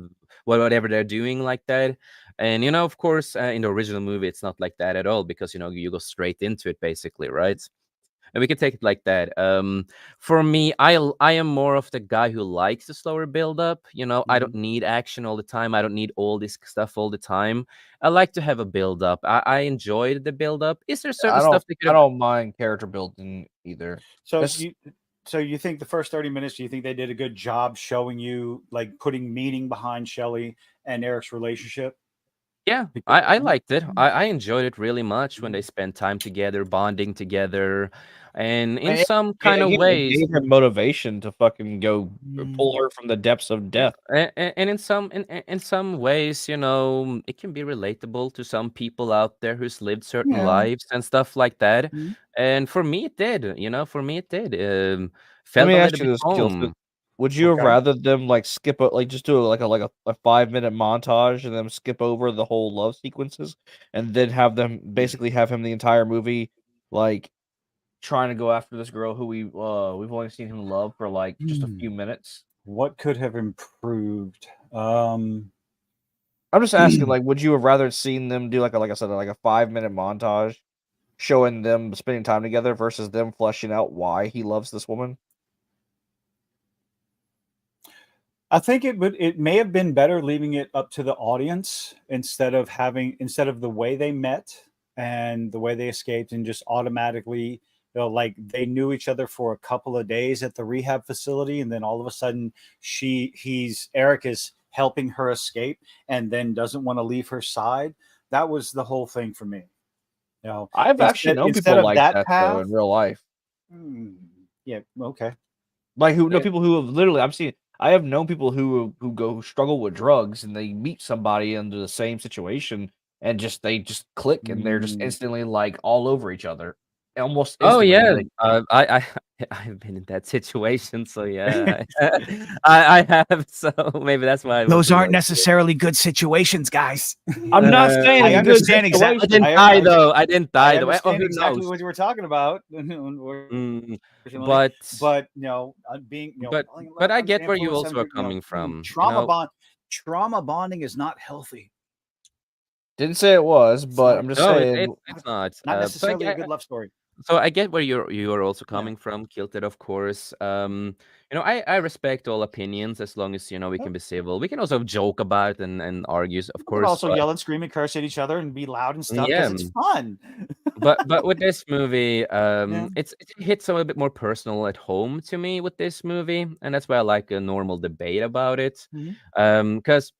whatever they're doing like that. And of course, in the original movie, it's not like that at all because you go straight into it, basically, right? And we can take it like that. For me, I am more of the guy who likes the slower build up. I don't need action all the time. I don't need all this stuff all the time. I like to have a build up. I enjoyed the build up. Is there certain I stuff don't. that could I have? don't mind character building either. So That's- you think the first 30 minutes, do you think they did a good job showing you, like, putting meaning behind Shelley and Eric's relationship? Yeah, I liked it. I enjoyed it really much when they spent time together, bonding together, and in some kind of again, it ways. gave him motivation to fucking go pull Mm. her from the depths of death. And in some ways, it can be relatable to some people out there who's lived certain Yeah. lives and stuff like that. Mhm. And for me, it did. For me, it did. Let Felt me a ask little you bit this, Gilson. home. Would you have Okay. rather them like skip like just do like a 5-minute montage and then skip over the whole love sequences and then have them basically have him the entire movie like trying to go after this girl who we've only seen him love for like just a few minutes? What could have improved? I'm just asking, like, would you have rather seen them do like I said, like a 5-minute montage showing them spending time together versus them fleshing out why he loves this woman? I think it may have been better leaving it up to the audience instead of the way they met and the way they escaped and just automatically, like, they knew each other for a couple of days at the rehab facility, and then all of a sudden Eric is helping her escape and then doesn't want to leave her side. That was the whole thing for me. I've actually known instead people of like that that though path. in real life. Yeah, okay. Like who know Yeah. people who have literally I have known people who go struggle with drugs and they meet somebody under the same situation and they just click and they're just instantly like all over each other. Almost Oh instantly. yeah, They- I I've been in that situation, so yeah, I have. So maybe that's why I Those was aren't like, necessarily good situations, guys. I'm not saying I it's a good understand I exactly. situation. didn't die though. I didn't I die though. Oh, understand who exactly knows? what you were talking about. Mm, Unfortunately. but Being but I under the get where you influence, also are coming from. trauma bonding is not healthy. Didn't say it was, but I'm just No, saying it's not. Not So necessarily a good love story. I get where you're also coming from, Kilted, of course. I respect all opinions as long as we can be civil. We can also joke about and argue, of We can course. also yell and scream and curse at each other and be loud and stuff Yeah, because it's fun. but with this movie, it hits a little bit more personal at home to me with this movie, and that's why I like a normal debate about it. Because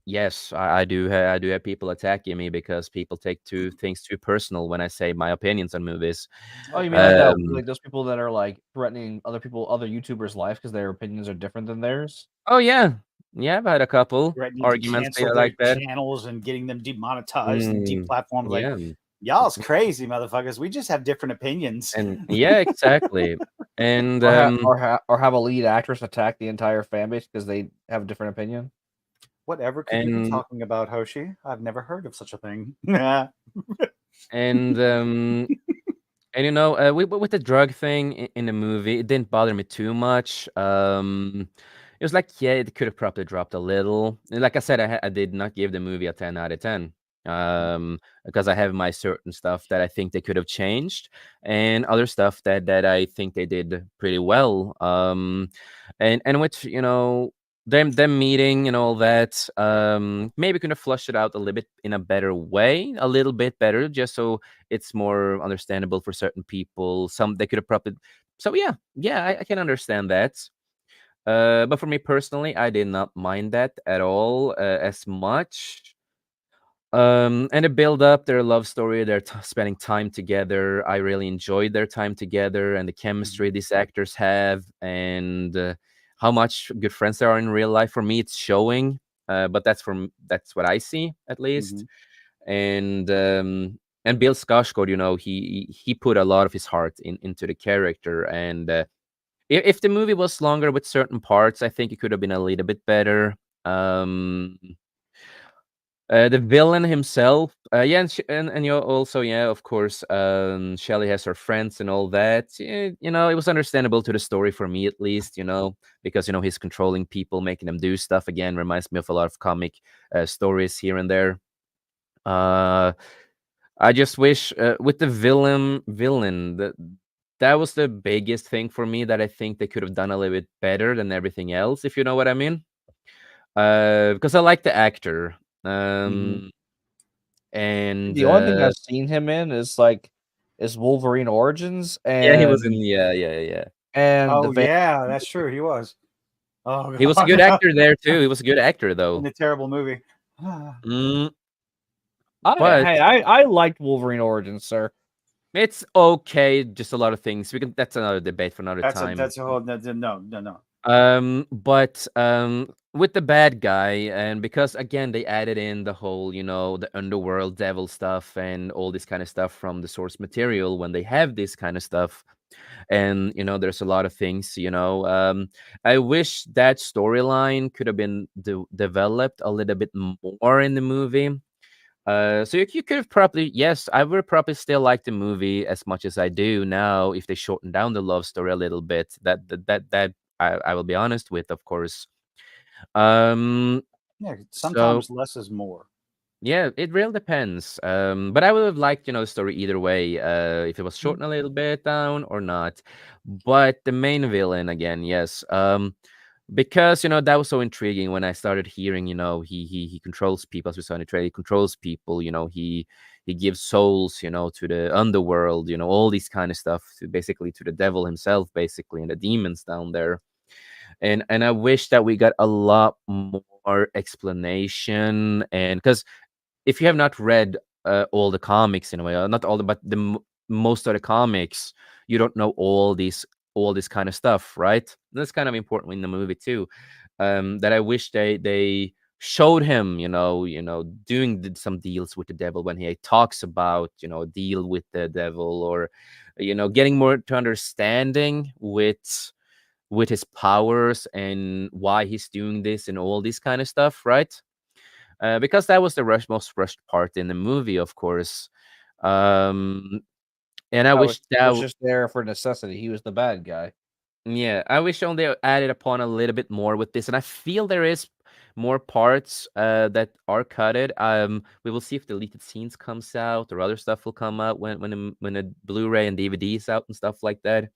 yes, I do have people attacking me because people take things too personal when I say my opinions on movies. oh, you mean like that, Um, like those people that are like threatening other YouTubers' life because their opinions are different than theirs? Oh yeah, I've had a couple Threatening to arguments cancel like their that. channels and getting them demonetized and deplatformed. Like, Yeah, y'all's crazy, motherfuckers. We just have different opinions. and yeah, exactly. And Or have a lead actress attack the entire fan base because they have a different opinion? Whatever could you be and talking about, Hoshi? I've never heard of such a thing. and with the drug thing in the movie, it didn't bother me too much. It was like, yeah, it could have probably dropped a little. And like I said, I did not give the movie a 10 out of 10. Because I have my certain stuff that I think they could have changed, and other stuff that I think they did pretty well. And which them meeting and all that, maybe could have flushed it out a little bit in a better way, a little bit better, just so it's more understandable for certain people. Some they could have probably. So yeah, I can understand that. But for me personally, I did not mind that at all as much. And the build up their love story, they're spending time together. I really enjoyed their time together and the chemistry these actors have, and how much good friends they are in real life. For me, it's showing. But that's what I see at least. and Bill Skarsgård, he put a lot of his heart into the character. And if the movie was longer with certain parts, I think it could have been a little bit better. The villain himself, yeah, and you also, yeah, of course, Shelley has her friends and all that. It was understandable to the story for me at least, because he's controlling people, making them do stuff. Again, reminds me of a lot of comic stories here and there. I just wish with the villain that was the biggest thing for me that I think they could have done a little bit better than everything else, if you know what I mean. Because I like the actor. And The only thing I've seen him in is Wolverine Origins, yeah, he was in and yeah. Oh yeah, that's true. He was. Oh, He was a good actor there too. He was a good actor though. in a terrible movie. But I liked Wolverine Origins, sir. it's okay. Just a lot of things. That's another debate for another time. That's a whole no. But with the bad guy, and because again they added in the whole, the underworld devil stuff and all this kind of stuff from the source material when they have this kind of stuff. And there's a lot of things. I wish that storyline could have been developed a little bit more in the movie. So you could have probably, yes, I would probably still like the movie as much as I do now if they shorten down the love story a little bit. That I will be honest with, of course. Yeah, sometimes So less is more. yeah, it really depends. But I would have liked, the story either way, if it was shortened a little bit down or not. But the main villain again, yes. Because that was so intriguing when I started hearing, he controls people, as we saw in the trailer, he controls people, he gives souls, to the underworld, all these kind of stuff, basically to the devil himself, basically, and the demons down there. And I wish that we got a lot more explanation, and because if you have not read all the comics in a way, not all but most of the comics, you don't know all this kind of stuff, right? That's kind of important in the movie too. That I wish they showed him, doing some deals with the devil when he talks about, deal with the devil, or getting more to understanding with his powers and why he's doing this and all this kind of stuff, right? Because that was the most rushed part in the movie, of course. And I wish that was just there for necessity. He was the bad guy. Yeah, I wish only they added upon a little bit more with this, and I feel there is more parts that are cutted. We will see if deleted scenes comes out or other stuff will come out when a Blu-ray and DVD is out and stuff like that.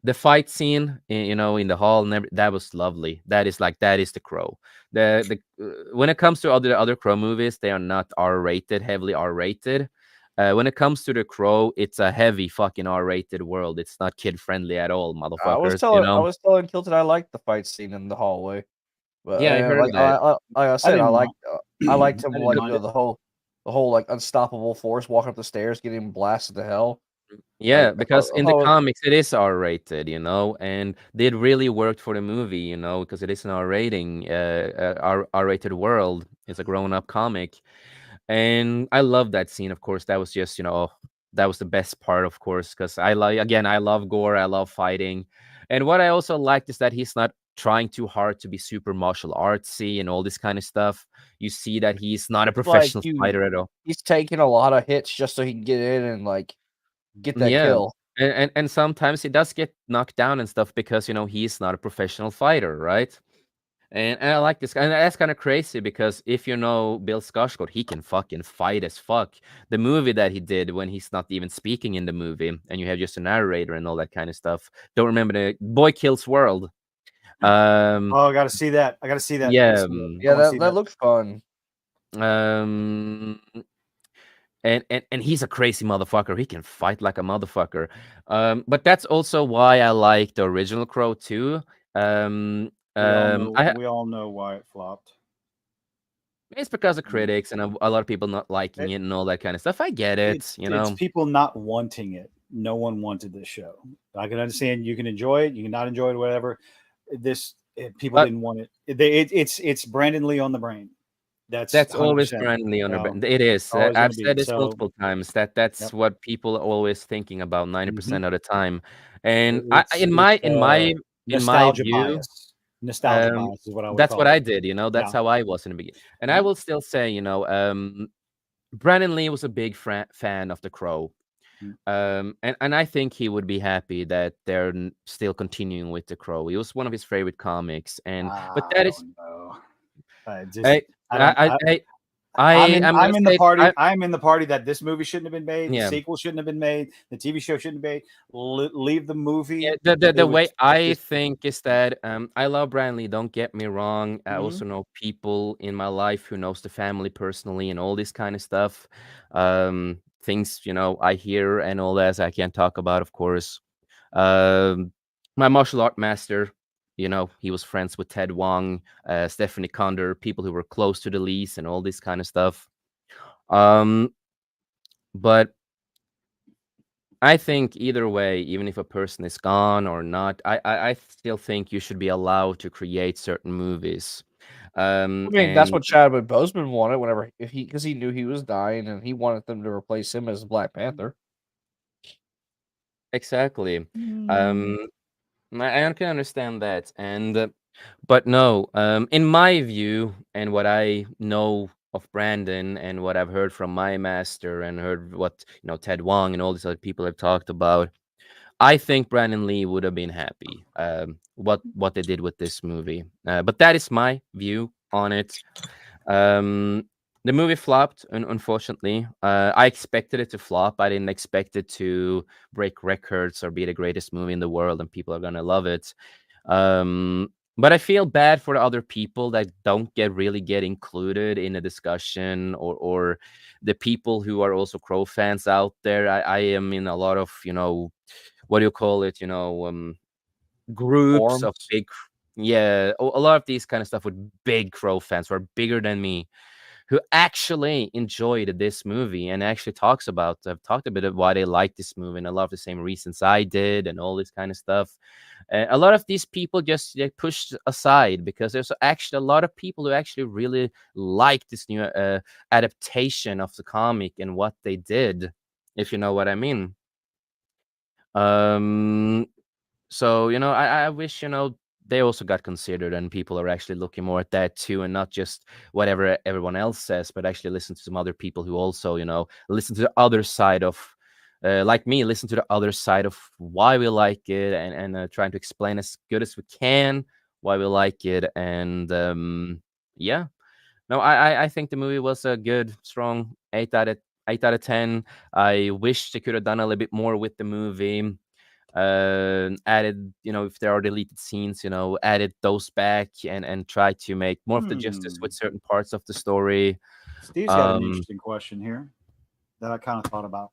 The fight scene, in the hall, that was lovely. That is the Crow. When it comes to other Crow movies, they are not R-rated, heavily R-rated. When it comes to the Crow, it's a heavy fucking R-rated world. It's not kid friendly at all, motherfuckers. I was telling Kilton I liked the fight scene in the hallway. But yeah, I heard that. Like I said, I liked him the whole like unstoppable force walking up the stairs, getting blasted to hell. Yeah, because in the comics it is R-rated, and it really worked for the movie, because it is an R-rating, R-rated world. It's a grown-up comic, and I love that scene. Of course, that was just, that was the best part, of course, because I love gore, I love fighting, and what I also liked is that he's not trying too hard to be super martial artsy and all this kind of stuff. You see that he's not a professional fighter at all. He's taking a lot of hits just so he can get in and get that kill. And sometimes he does get knocked down and stuff because he's not a professional fighter, right? And I like this, and that's kind of crazy because if you know Bill Skarsgård, he can fucking fight as fuck. The movie that he did when he's not even speaking in the movie, and you have just a narrator and all that kind of stuff. Don't remember the Boy Kills World. I gotta see that. Yeah, that looks fun. And he's a crazy motherfucker. He can fight like a motherfucker. But that's also why I like the original Crow too. We all know why it flopped. It's because of critics and a lot of people not liking it and all that kind of stuff. I get it. It's people not wanting it. No one wanted this show. I can understand. You can enjoy it. You can not enjoy it. Whatever. People didn't want it. It's Brandon Lee on the brain. That's always 100%. friendly on No, it is. always I've gonna be. said this So, multiple times that's yep. what people are always thinking about 90% of the time. And It's in my nostalgia view, bias. Nostalgia um, bias is what I would that's what call I it. did. That's Yeah. how I was in the beginning. And I Yeah. will still say, Brandon Lee was a big fan of The Crow. Mm. And I think he would be happy that they're still continuing with The Crow. It was one of his favorite comics, but I that is don't know. I just I I don't. I'm in the say party. I'm in the party that this movie shouldn't have been made. The yeah. sequel shouldn't have been made. The TV show shouldn't have been made. Leave the movie. Yeah, the It way was I just. think is that I love Branley. Don't get me wrong. I Mhm. also know people in my life who knows the family personally and all this kind of stuff. Things I hear and all that I can't talk about, of course. My martial art master, he was friends with Ted Wong, Stephanie Condor, people who were close to the Lees and all this kind of stuff. But I think either way, even if a person is gone or not, I still think you should be allowed to create certain movies. I mean, that's And what Chadwick Boseman wanted whenever because he knew he was dying and he wanted them to replace him as Black Panther. exactly, I can understand that. But no, in my view, and what I know of Brandon and what I've heard from my master and heard what Ted Wong and all these other people have talked about, I think Brandon Lee would have been happy what they did with this movie. But that is my view on it. The movie flopped, unfortunately. I expected it to flop. I didn't expect it to break records or be the greatest movie in the world and people are gonna love it. But I feel bad for the other people that don't really get included in the discussion, or the people who are also Crow fans out there. I am in a lot of what do you call it? Groups of Forums. big, yeah, a lot of these kind of stuff with big Crow fans who are bigger than me, who actually enjoyed this movie and actually talked a bit of why they like this movie and a lot of the same reasons I did and all this kind of stuff. A lot of these people just get pushed aside because there's actually a lot of people who actually really like this new adaptation of the comic and what they did, if you know what I mean. So I wish they also got considered and people are actually looking more at that too, and not just whatever everyone else says, but actually listen to some other people who also listen to the other side of like me, listen to the other side of why we like it, and trying to explain as good as we can why we like it. And yeah, no, I think the movie was a good, strong 8 out of 10. I wish they could have done a little bit more with the movie. Added, if there are deleted scenes, added those back and try to make more of the justice with certain parts of the story. Steve's got an interesting question here that I kind of thought about.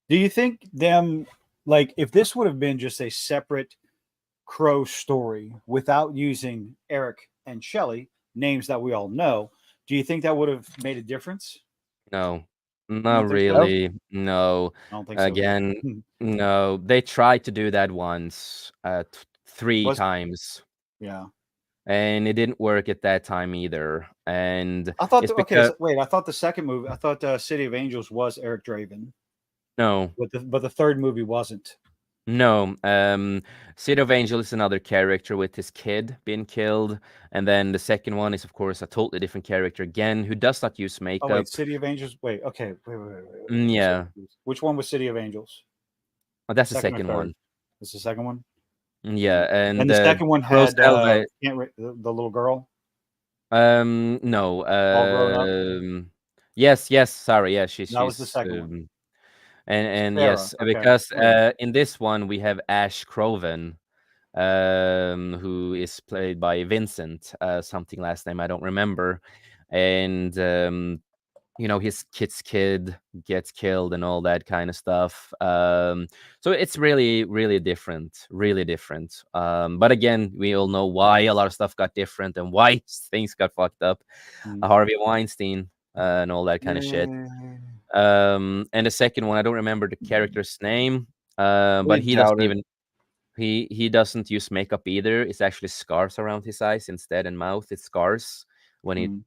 Do you think them, like, if this would have been just a separate Crow story without using Eric and Shelley, names that we all know, do you think that would have made a difference? No, You not don't think so? really. No. I don't think so. Again, Hmm. no. They tried to do that once, three Was times, yeah. and it didn't work at that time either. And I thought it's okay, because so wait, I thought the second movie, I thought City of Angels was Eric Draven, no, but the third movie wasn't. no. City of Angel is another character with his kid being killed, and then the second one is, of course, a totally different character again who does not use Oh makeup. wait, City of Angels. Wait, okay, wait. Yeah, Which one was City of Angels? oh, that's the Second or second third? one. This is the second one. Yeah, and And the second one had Rosella. the little girl No. all grown up. Yes. Sorry. Yeah, That was the she's second one. and Sarah. yes, Okay. because Okay. in this one we have Ash Croven, who is played by Vincent, something last name I don't remember, and his kid's kid gets killed and all that kind of stuff. So it's really, really different, really different. But again, we all know why a lot of stuff got different and why things got fucked up. Harvey Weinstein and all that kind of shit. And the second one, I don't remember the character's name, but he doesn't even he doesn't use makeup either. It's actually scars around his eyes instead, and mouth. It's scars. when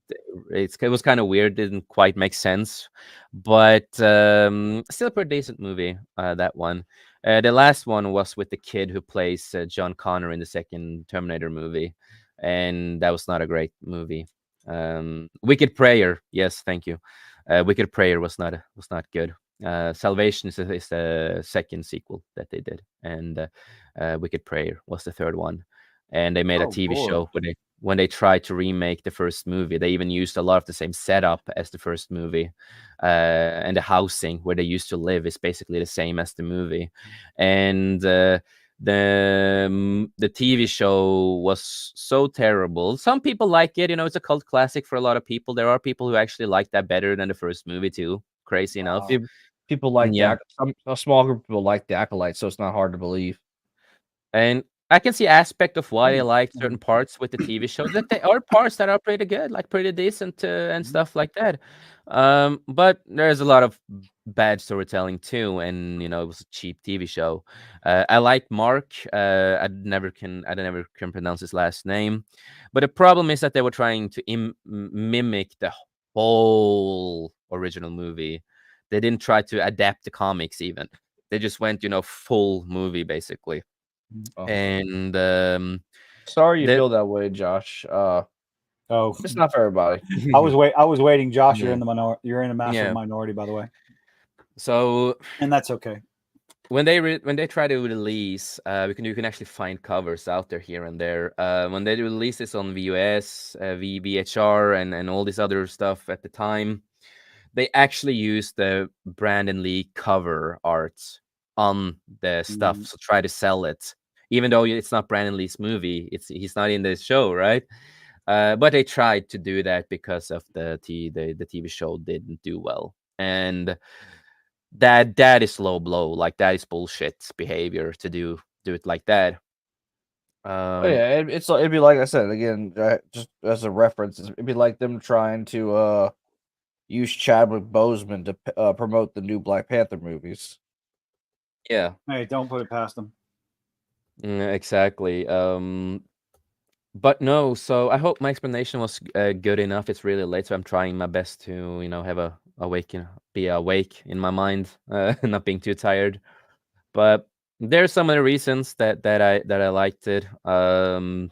it was kind of weird, didn't quite make sense, but still a pretty decent movie. That one. The last one was with the kid who plays John Connor in the second Terminator movie, and that was not a great movie. Wicked Prayer, yes, thank you. Wicked Prayer was not good. Salvation is the second sequel that they did, and Wicked Prayer was the third one. And they made a TV show when they tried to remake the first movie. They even used a lot of the same setup as the first movie, and the housing where they used to live is basically the same as the movie. And the TV show was so terrible. Some people like it, it's a cult classic for a lot of people. There are people who actually like that better than the first movie too. Crazy enough. People like Yeah. a small group of people like the Acolyte, so it's not hard to believe. And I can see aspect of why they like certain parts with the TV show. That there are parts that are pretty good, like pretty decent and stuff like that. But there's a lot of bad storytelling too, and it was a cheap TV show. I like Mark. I never can pronounce his last name, but the problem is that they were trying to mimic the whole original movie. They didn't try to adapt the comics even. They just went, full movie basically. And sorry you feel that way, Josh. It's not for everybody. I was waiting, Josh. You're in the minority. You're in a massive minority, by the way. So, and that's okay. When they try to release, you can actually find covers out there here and there. When they release this on VHS, VHR, and all this other stuff at the time, they actually use the Brandon Lee cover art on the stuff, so try to sell it. Even though it's not Brandon Lee's movie, he's not in the show, right? But they tried to do that because of the TV show didn't do well, and that is low blow. Like, that is bullshit behavior to do it like that. It'd be like I said again, just as a reference, it'd be like them trying to use Chadwick Boseman to promote the new Black Panther movies. Yeah. Hey, don't put it past them. Exactly. But no, so I hope my explanation was good enough. It's really late, so I'm trying my best to, have be awake in my mind, not being too tired. But there's some other reasons that I liked it. And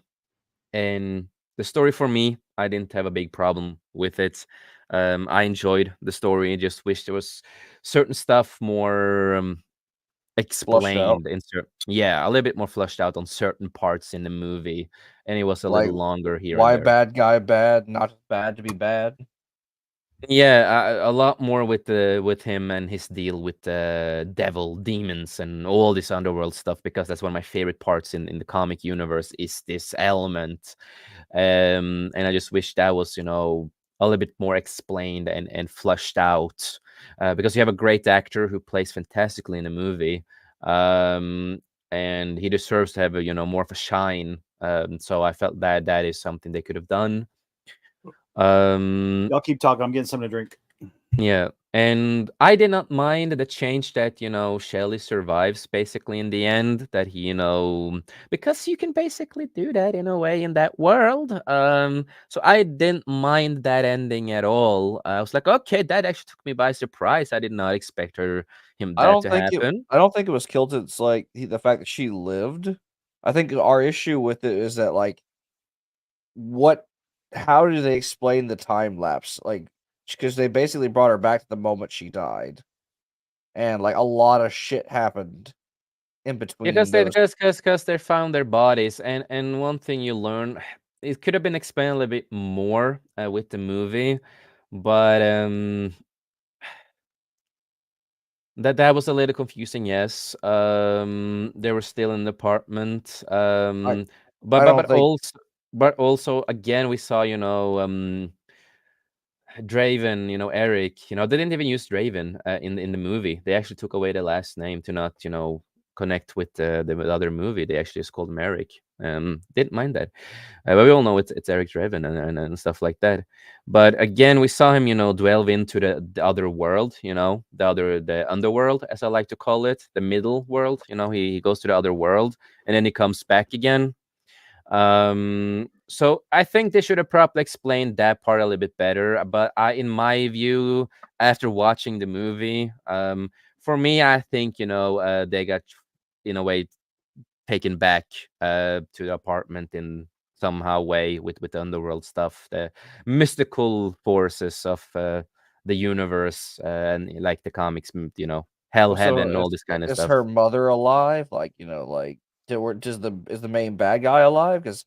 the story for me, I didn't have a big problem with it. I enjoyed the story. I just wish there was certain stuff more explained a little bit more flushed out on certain parts in the movie, and it was a little longer here. Why bad guy bad, not bad to be bad? Yeah, a lot more with him and his deal with the devil, demons, and all this underworld stuff, because that's one of my favorite parts in the comic universe, is this element. And I just wish that was, a little bit more explained and flushed out, because you have a great actor who plays fantastically in the movie, and he deserves to have a, more of a shine. So I felt that is something they could have done. Y'all keep talking. I'm getting something to drink. Yeah, and I did not mind the change that Shelley survives basically in the end. That he because you can basically do that in a way in that world. So I didn't mind that ending at all. I was like, okay, that actually took me by surprise. I did not expect to happen. I don't think it was Kilton's the fact that she lived. I think our issue with it is that how do they explain the time lapse? Because they basically brought her back to the moment she died, and a lot of shit happened in between. Because they found their bodies, and one thing you learn, it could have been explained a little bit more with the movie, but that was a little confusing. Yes, they were still in the apartment, but also again we saw Draven, Eric, they didn't even use Draven in the movie. They actually took away the last name to not, connect with the other movie. They actually just called him Eric. Didn't mind that. But we all know it's Eric Draven and stuff like that. But again, we saw him, delve into the other world, the underworld, as I like to call it, the middle world. He goes to the other world and then he comes back again. So I think they should have probably explained that part a little bit better. But in my view, after watching the movie, for me, I think they got in a way taken back to the apartment in somehow way with the underworld stuff, the mystical forces of the universe, and like the comics, hell, heaven, Also, all this kind of is stuff. her mother alive? Like, is the main bad guy alive? Because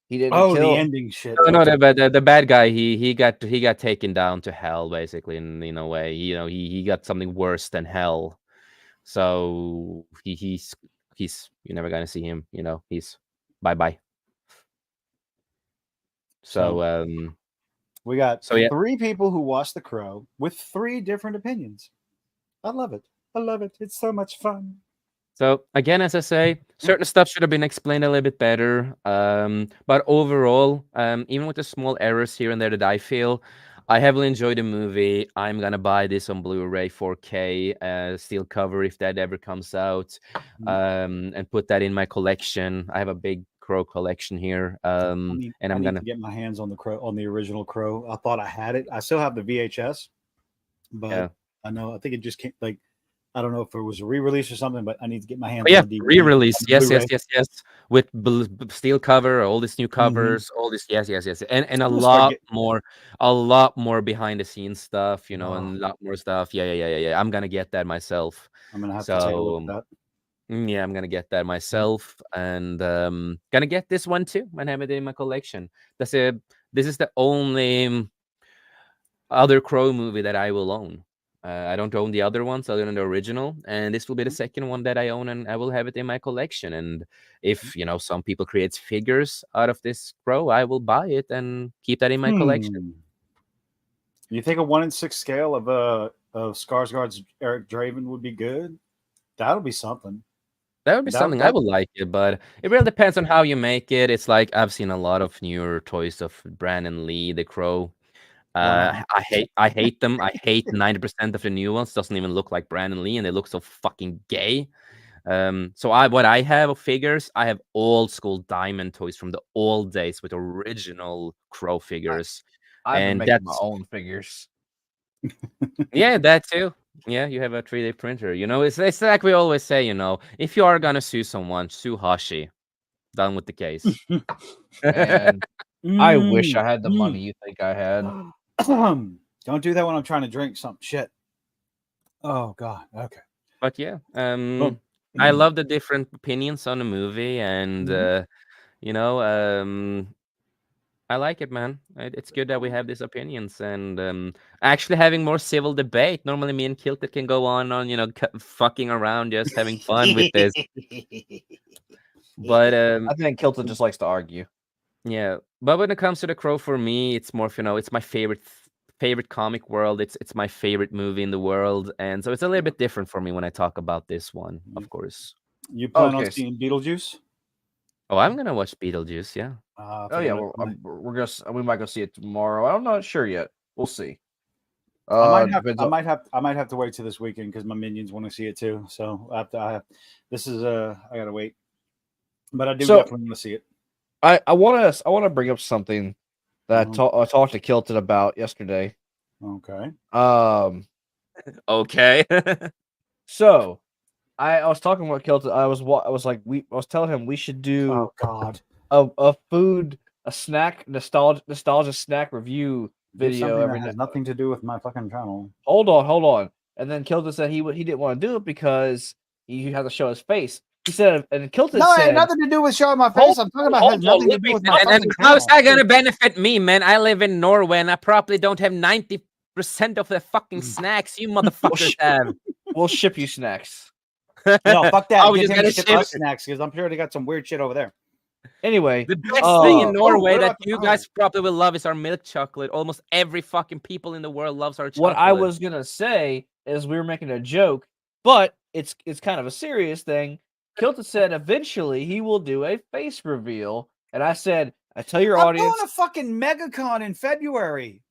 he didn't Oh, the kill. ending shit. No, Okay. the bad guy, he got taken down to hell basically in a way. He got something worse than hell. So he's you're never gonna see him. He's bye. So We got So, yeah. 3 people who watched The Crow with 3 different opinions. I love it. I love it. It's so much fun. So again, as I say, certain stuff should have been explained a little bit better. But overall, even with the small errors here and there that I feel, I heavily enjoyed the movie. I'm gonna buy this on Blu-ray 4K steel cover if that ever comes out, and put that in my collection. I have a big Crow collection here, and I I'm need gonna. to get my hands on the Crow, on the original Crow. I thought I had it. I still have the VHS, but Yeah. I think it just came like, I don't know if it was a re-release or something, but I need to get my hands Oh, yeah, on the DVD, re-release. on the Yes, Blu-ray. yes. With steel cover, all these new covers, all this. Yes, and a I'm gonna start lot more behind the scenes stuff, and Oh. a lot more stuff. Yeah. I'm gonna get that myself. I'm gonna have to take a look at that. Yeah, I'm gonna get that myself, and gonna get this one too and have it in my collection. This is the only other Crow movie that I will own. I don't own the other ones other than the original, and this will be the second one that I own, and I will have it in my collection. And if some people create figures out of this Crow, I will buy it and keep that in my collection. You think a 1-in-6 scale of Skarsgård's Eric Draven would be good? That'll be something. That would be something I would like it, but it really depends on how you make it. It's like I've seen a lot of newer toys of Brandon Lee, the Crow. Wow. I hate them. I hate 90% of the new ones. Doesn't even look like Brandon Lee, and they look so fucking gay. So what I have of figures, I have old school diamond toys from the old days with original Crow figures. I've been And making my own figures. Yeah, that too. Yeah, you have a 3D printer. It's like we always say, if you are gonna sue someone, sue Hashi. Done with the case. And I wish I had the money you think I had. Don't do that when I'm trying to drink some shit. Oh God. Okay. But yeah, I love the different opinions on the movie, and I like it, man. It's good that we have these opinions, and actually having more civil debate. Normally, me and Kilted can go on, fucking around, just having fun with this. But I think Kilted just likes to argue. Yeah, but when it comes to The Crow, for me, it's more, it's my favorite comic world. It's my favorite movie in the world, and so it's a little bit different for me when I talk about this one, of course. You plan on seeing Beetlejuice? Oh, I'm gonna watch Beetlejuice. Yeah. We might go see it tomorrow. I'm not sure yet. We'll see. I might have to wait till this weekend because my minions want to see it too. So I gotta wait. But I do definitely want to see it. I want to bring up something that I talked to Kilton about yesterday. Okay. Okay. So I was talking about Kilton. I was telling him we should do. Oh God. A snack nostalgia snack review video every night. Has nothing to do with my fucking channel. Hold on. And then Kilton said he didn't want to do it because he had to show his face. He said, and Kilton said, it had nothing to do with showing my face. I'm talking about has nothing to do with my fucking channel. How's that gonna benefit me, man? I live in Norway and I probably don't have 90% of the fucking snacks you motherfuckers have. We'll ship you snacks. No, fuck that. Oh, Get him to ship us snacks because I'm sure they got some weird shit over there. Anyway, the best thing in Norway that you guys probably will love is our milk chocolate. Almost every fucking people in the world loves our chocolate. What I was gonna say is we were making a joke, but it's kind of a serious thing. Kilton said eventually he will do a face reveal, and I said, I tell your audience, I'm doing a fucking MegaCon in February.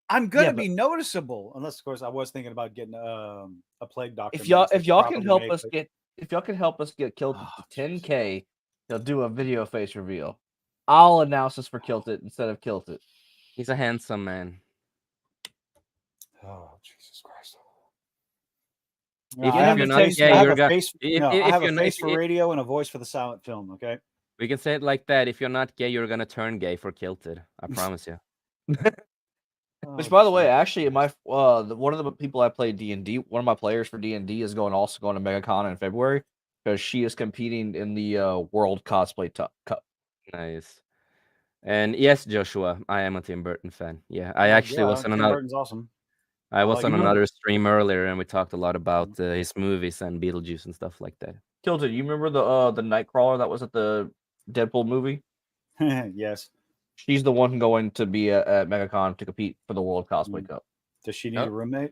I'm gonna be noticeable, unless of course I was thinking about getting a plague doctor. If y'all can help us get Kilton to 10K, he'll do a video face reveal. I'll announce this for Kilt It instead of Kilt It. He's a handsome man. Oh, Jesus Christ. If I have you're a not face, gay, I have you're a gonna. face, If, no, I if have a you're not, face for radio and a voice for the silent film, okay? we can say it like that. If you're not gay, you're gonna turn gay for Kilted. I promise you. Which, Oh, by the way, geez. actually, my one of the people I play D&D, one of my players for D&D is also going to MegaCon in February because she is competing in the World Cosplay Cup. Nice. And yes, Joshua, I am a Tim Burton fan. Yeah, I Well, actually was on Tim another. Burton's awesome. I was like on him. another stream earlier, and we talked a lot about his movies and Beetlejuice and stuff like that. Kilted, you remember the Nightcrawler that was at the Deadpool movie? Yes. She's the one going to be at MegaCon to compete for the World Cosplay Cup. Does she need a roommate?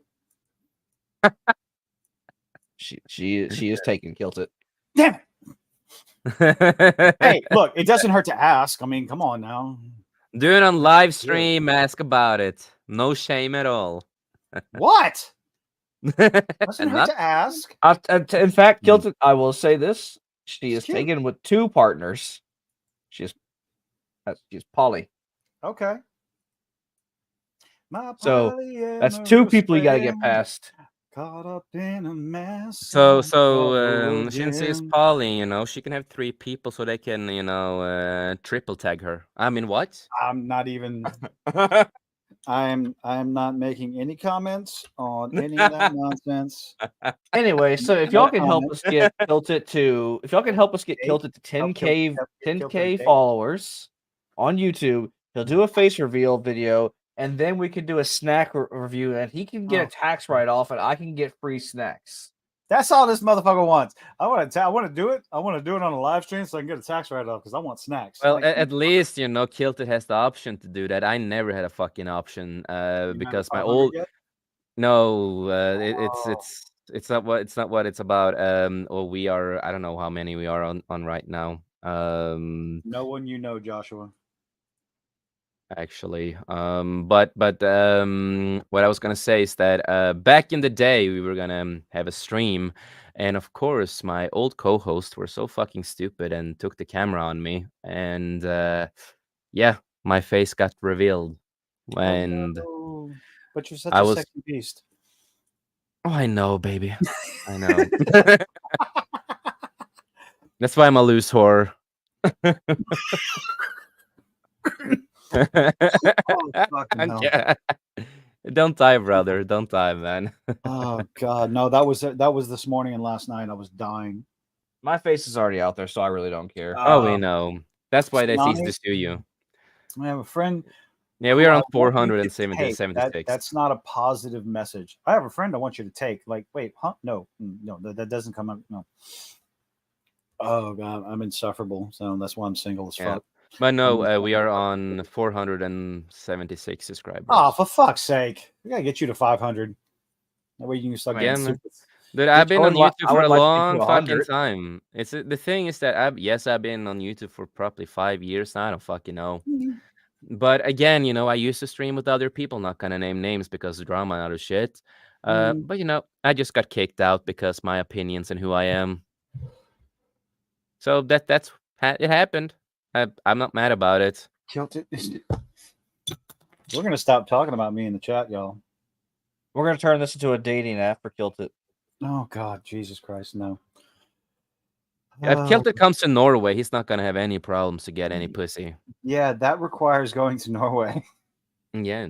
She is taking Kilted. Damn it! Hey, look, it doesn't hurt to ask. I mean, come on now. Do it on live stream. Ask about it. No shame at all. What? Doesn't And hurt not- to ask. In fact, Kilted, I will say this: she is cute. taken with 2 partners. She's Polly. Okay. My So that's 2 people you got to get polyamorous past. friend Caught up in a mess. So, of trouble since it's again. Polly, she can have 3 people so they can, triple tag her. I mean, what? I'm not even. I am not making any comments on any of that nonsense. Anyway, so if y'all can help us get Kilted to, Kilted to 10K, Help 10K followers on YouTube, he'll do a face reveal video, and then we can do a snack review, and he can get a tax write-off, and I can get free snacks. That's all this motherfucker wants. I want to do it. I want to do it on a live stream so I can get a tax write-off because I want snacks. Well, Like, at least, Kilted has the option to do that. I never had a fucking option because my 500 old. yet? No, Oh. it's not what it's about. Or we are. I don't know how many we are on right now. No one you know, Joshua. Actually, but what I was gonna say is that back in the day we were gonna have a stream, and of course my old co-hosts were so fucking stupid and took the camera on me, and yeah, my face got revealed, and Oh, no. But you're such I a was. sexy beast. Oh, I know, baby. I know. That's why I'm a loose whore. Fucking hell. Yeah. Don't die, brother. Don't die, man. Oh God, no! That was this morning and last night. I was dying. My face is already out there, so I really don't care. Oh, we know. That's why they Tsunami? ceased to sue you. I have a friend. Yeah, we are on I want you to 476. take. That's not a positive message. I have a friend I want you to take. Like, wait, huh? No, that doesn't come up. No. Oh God, I'm insufferable. So that's why I'm single as Yeah. fuck. But no, we are on 476 subscribers. Oh, for fuck's sake! We gotta get you to 500. That way you can start Again, getting super. Dude, I've been on YouTube for a like to long get to fucking 100. time. The thing is that I've been on YouTube for probably 5 years now. I don't fucking know. But again, I used to stream with other people, not gonna name names because of drama and other shit. But I just got kicked out because my opinions and who I am. So that's it happened. I'm not mad about it. Killed it. We're gonna stop talking about me in the chat, y'all. We're gonna turn this into a dating app for Kilted. Oh God, Jesus Christ, no. If Kilted comes to Norway, he's not gonna have any problems to get any pussy. Yeah, that requires going to Norway. Yeah.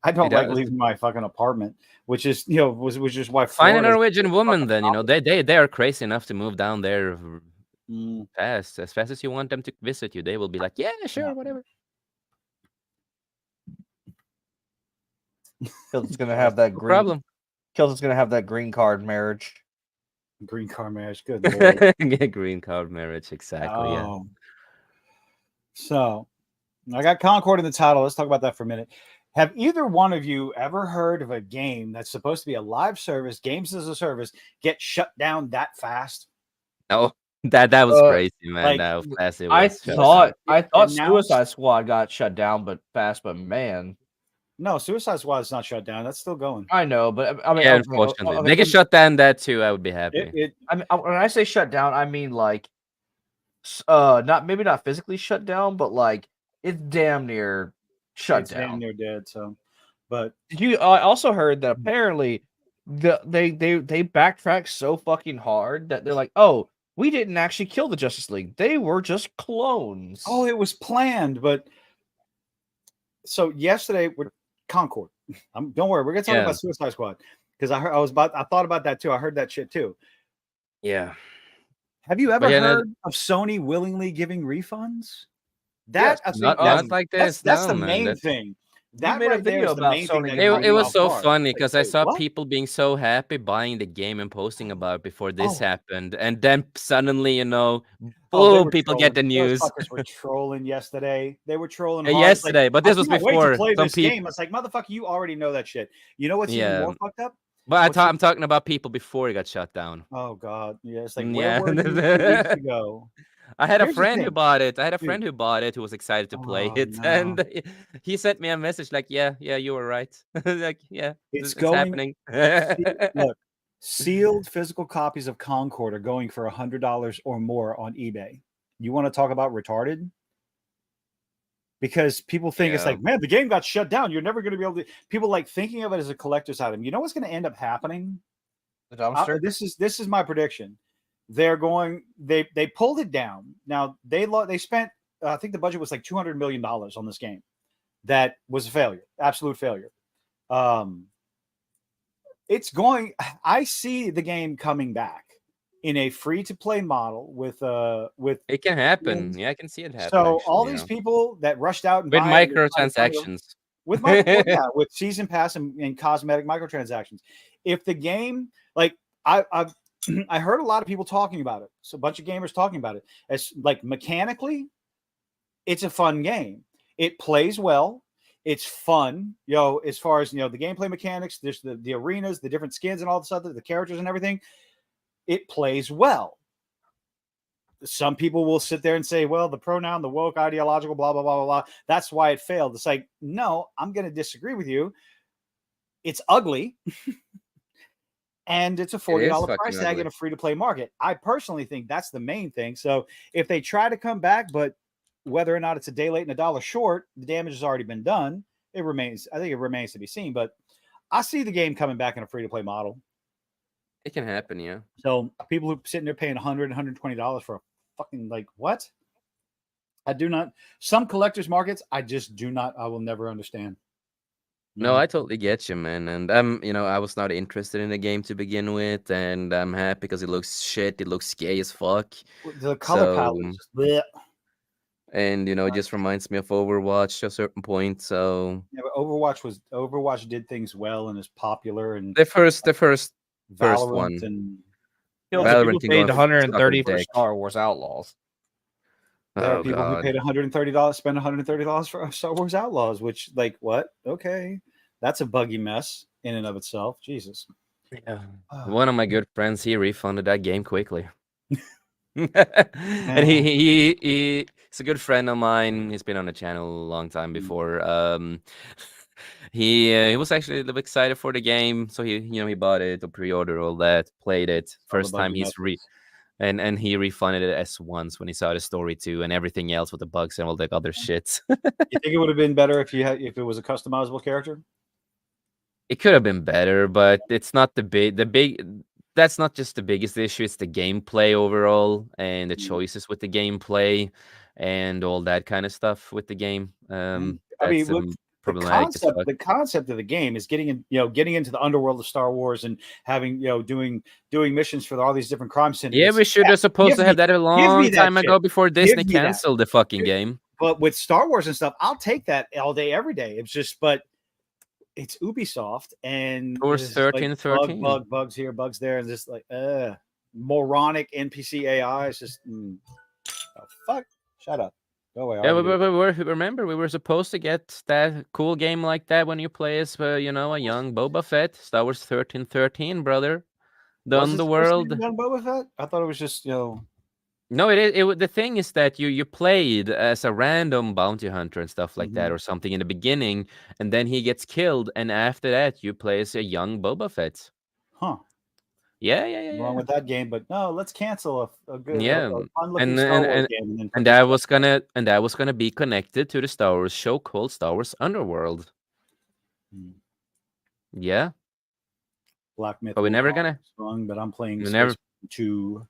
I don't It like does. leaving my fucking apartment, which is which is why Find a Florida's Norwegian woman then, fucking they are crazy enough to move down there Mm. fast. As fast as you want them to visit you, they will be like, yeah, sure, Yeah. whatever. Kilted's gonna have that No green. problem. Kilted's gonna have that green card marriage. green card marriage. Good Lord. Yeah, green card marriage, exactly. Yeah. Oh. So, I got Concord in the title. Let's talk about that for a minute. Have either one of you ever heard of a game that's supposed to be a live service, games as a service, get shut down that fast? Oh, that was crazy, man. like, How fast it I was. shut thought And now- Suicide Squad got shut down, but fast. But man, No, Suicide Squad is not shut down. That's still going. I know. But I mean, Yeah, okay, unfortunately, okay, they get shut down that too. I would be happy. It I mean, when I say shut down, I mean like not maybe not physically shut down, but like it's damn near shut It's down. damn near dead. So, but I also heard that apparently they backtracked so fucking hard that they're like, oh, we didn't actually kill the Justice League. They were just clones. oh, it was planned. But so yesterday with Concord, don't worry, we're gonna talk Yeah. about Suicide Squad because I thought about that too. I heard that shit too. Yeah. Have you ever But yeah, heard of Sony willingly giving refunds? That I think not like this. that's No, the man. main thing. That made a right there video is the about main thing Sony that giving caught It me was off so guard. funny Like, because I wait, saw what? people being so happy buying the game and posting about it before this Oh. happened, and then suddenly, Oh, they boom, were people get the trolling. news. Those fuckers were trolling yesterday. They were trolling hard. It's like, Yesterday, but I this was can't wait to before play some this people. game. It's like, motherfucker, you already know that shit. You know what's even Yeah, more fucked up? but I'm talking about people before it got shut down. Oh God, yeah. It's like, where Yeah, were you 2 weeks ago? I had a Here's the friend who thing, bought it. I had a dude. friend who bought it who was excited to play Oh it, no, and he sent me a message like, "Yeah, you were right." Like, yeah, it's it's going. happening. Look, sealed physical copies of Concord are going for $100 or more on eBay. You want to talk about retarded? Because people think it's Yeah. like, man, the game got shut down. You're never going to be able to. People like thinking of it as a collector's item. You know what's going to end up happening? The dumpster. This is my prediction. They're going. They pulled it down. Now they spent. I think the budget was like $200 million on this game. That was a failure, absolute failure. It's going. I see the game coming back in a free to play model with It can happen. Yeah, I can see it happen. so actually, all these people that rushed out and with buy it microtransactions. with with season pass and cosmetic microtransactions. If the game, like I've I heard a lot of people talking about it. So a bunch of gamers talking about it. As like mechanically, it's a fun game. It plays well. It's fun, as far as the gameplay mechanics, there's the arenas, the different skins and all this other, the characters and everything. It plays well. Some people will sit there and say, well, the pronoun, the woke, ideological, blah, blah, blah, blah, blah. That's why it failed. It's like, no, I'm going to disagree with you. It's ugly. And it's a $40 price tag in a free-to-play market. I personally think that's the main thing. So if they try to come back, but whether or not it's a day late and $1 short, the damage has already been done. I think it remains to be seen. But I see the game coming back in a free-to-play model. It can happen, yeah. So people who are sitting there paying $100, $120 for a fucking, like, what? I do not. Some collectors markets, I just do not. I will never understand. No, I totally get you, man. And I was not interested in the game to begin with, and I'm happy because it looks shit. It looks gay as fuck. The color palette is just bleh. And it just reminds me of Overwatch to a certain point. So yeah, but Overwatch did things well and is popular, and the first Valorant one. And People paid $130 for Star Wars Outlaws. There are people who paid $130, spend $130 for Star Wars Outlaws, which, like, what? Okay, that's a buggy mess in and of itself. Jesus. Yeah. One of my good friends, he refunded that game quickly. And he's a good friend of mine. He's been on the channel a long time before. He was actually a little bit excited for the game, so he bought it, the pre-order, all that, played it. First time he's and he refunded it as once when he saw the story too, and everything else with the bugs and all that other shit. You think it would have been better if it was a customizable character? It could have been better, but it's not the big. That's not just the biggest issue. It's the gameplay overall and the choices with the gameplay and all that kind of stuff with the game. The concept of the game is getting into the underworld of Star Wars and having doing missions for all these different crime syndicates. Yeah, we should have supposed to have that a long time ago before Disney canceled the fucking game. But with Star Wars and stuff, I'll take that all day, every day. It's just, but it's Ubisoft and Course 1313 bugs here, bugs there, and just like moronic NPC AI. It's just fuck. Shut up. Go away. Yeah, remember we were supposed to get that cool game like that when you play as a young Boba Fett. Star Wars 1313, brother. The Underworld. Young Boba Fett? I thought it was just No, the thing is that you played as a random bounty hunter and stuff like that, or something in the beginning, and then he gets killed, and after that you play as a young Boba Fett. Huh. wrong with that game. But no, let's cancel a good, Yeah, a fun-looking and Star and Wars and game, and then put and this that crap was gonna be connected to the Star Wars show called Star Wars Underworld. Hmm. Yeah, Black Myth but we're never Wukong gonna. strong, but I'm playing We Space never. 2.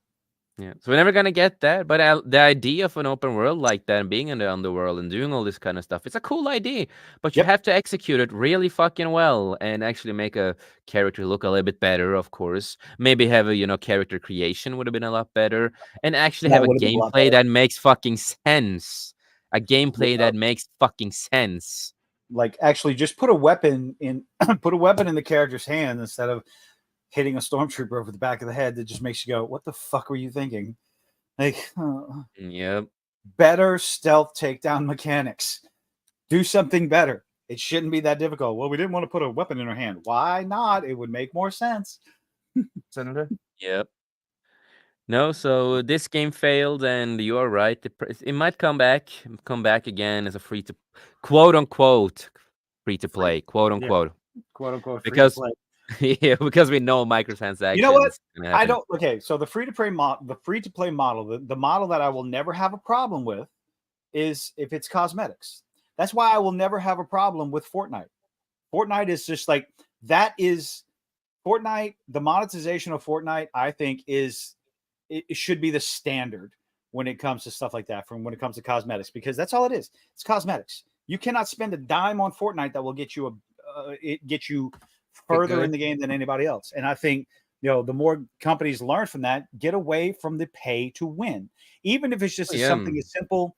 Yeah, so we're never gonna get that. But the idea of an open world like that, and being in the underworld and doing all this kind of stuff, it's a cool idea. But you Yep. have to execute it really fucking well and actually make a character look a little bit better. Of course, maybe have a character creation would have been a lot better, and actually That have a would have been a lot gameplay better. that makes fucking sense. A gameplay Yeah. that makes fucking sense. Like actually, just put a weapon in, put a weapon in the character's hand instead of hitting a stormtrooper over the back of the head. That just makes you go, "What the fuck were you thinking?" Like, Yep. better stealth takedown mechanics. Do something better. It shouldn't be that difficult. Well, we didn't want to put a weapon in our hand. Why not? It would make more sense. Senator. Yep. No, so this game failed, and you are right. It might come back again as a free to, quote unquote, free to play, quote Yeah. unquote, Quote unquote free because to play. yeah, because we know microtransactions. You know what? gonna I happen. don't. Okay, so the free to play model, the model that I will never have a problem with is if it's cosmetics. That's why I will never have a problem with Fortnite. Fortnite is just like that is Fortnite. The monetization of Fortnite, I think, it should be the standard when it comes to stuff like that. When it comes to cosmetics, because that's all it is. It's cosmetics. You cannot spend a dime on Fortnite that will get you get you further in the game than anybody else. And I think the more companies learn from that, get away from the pay to win, even if it's just something as simple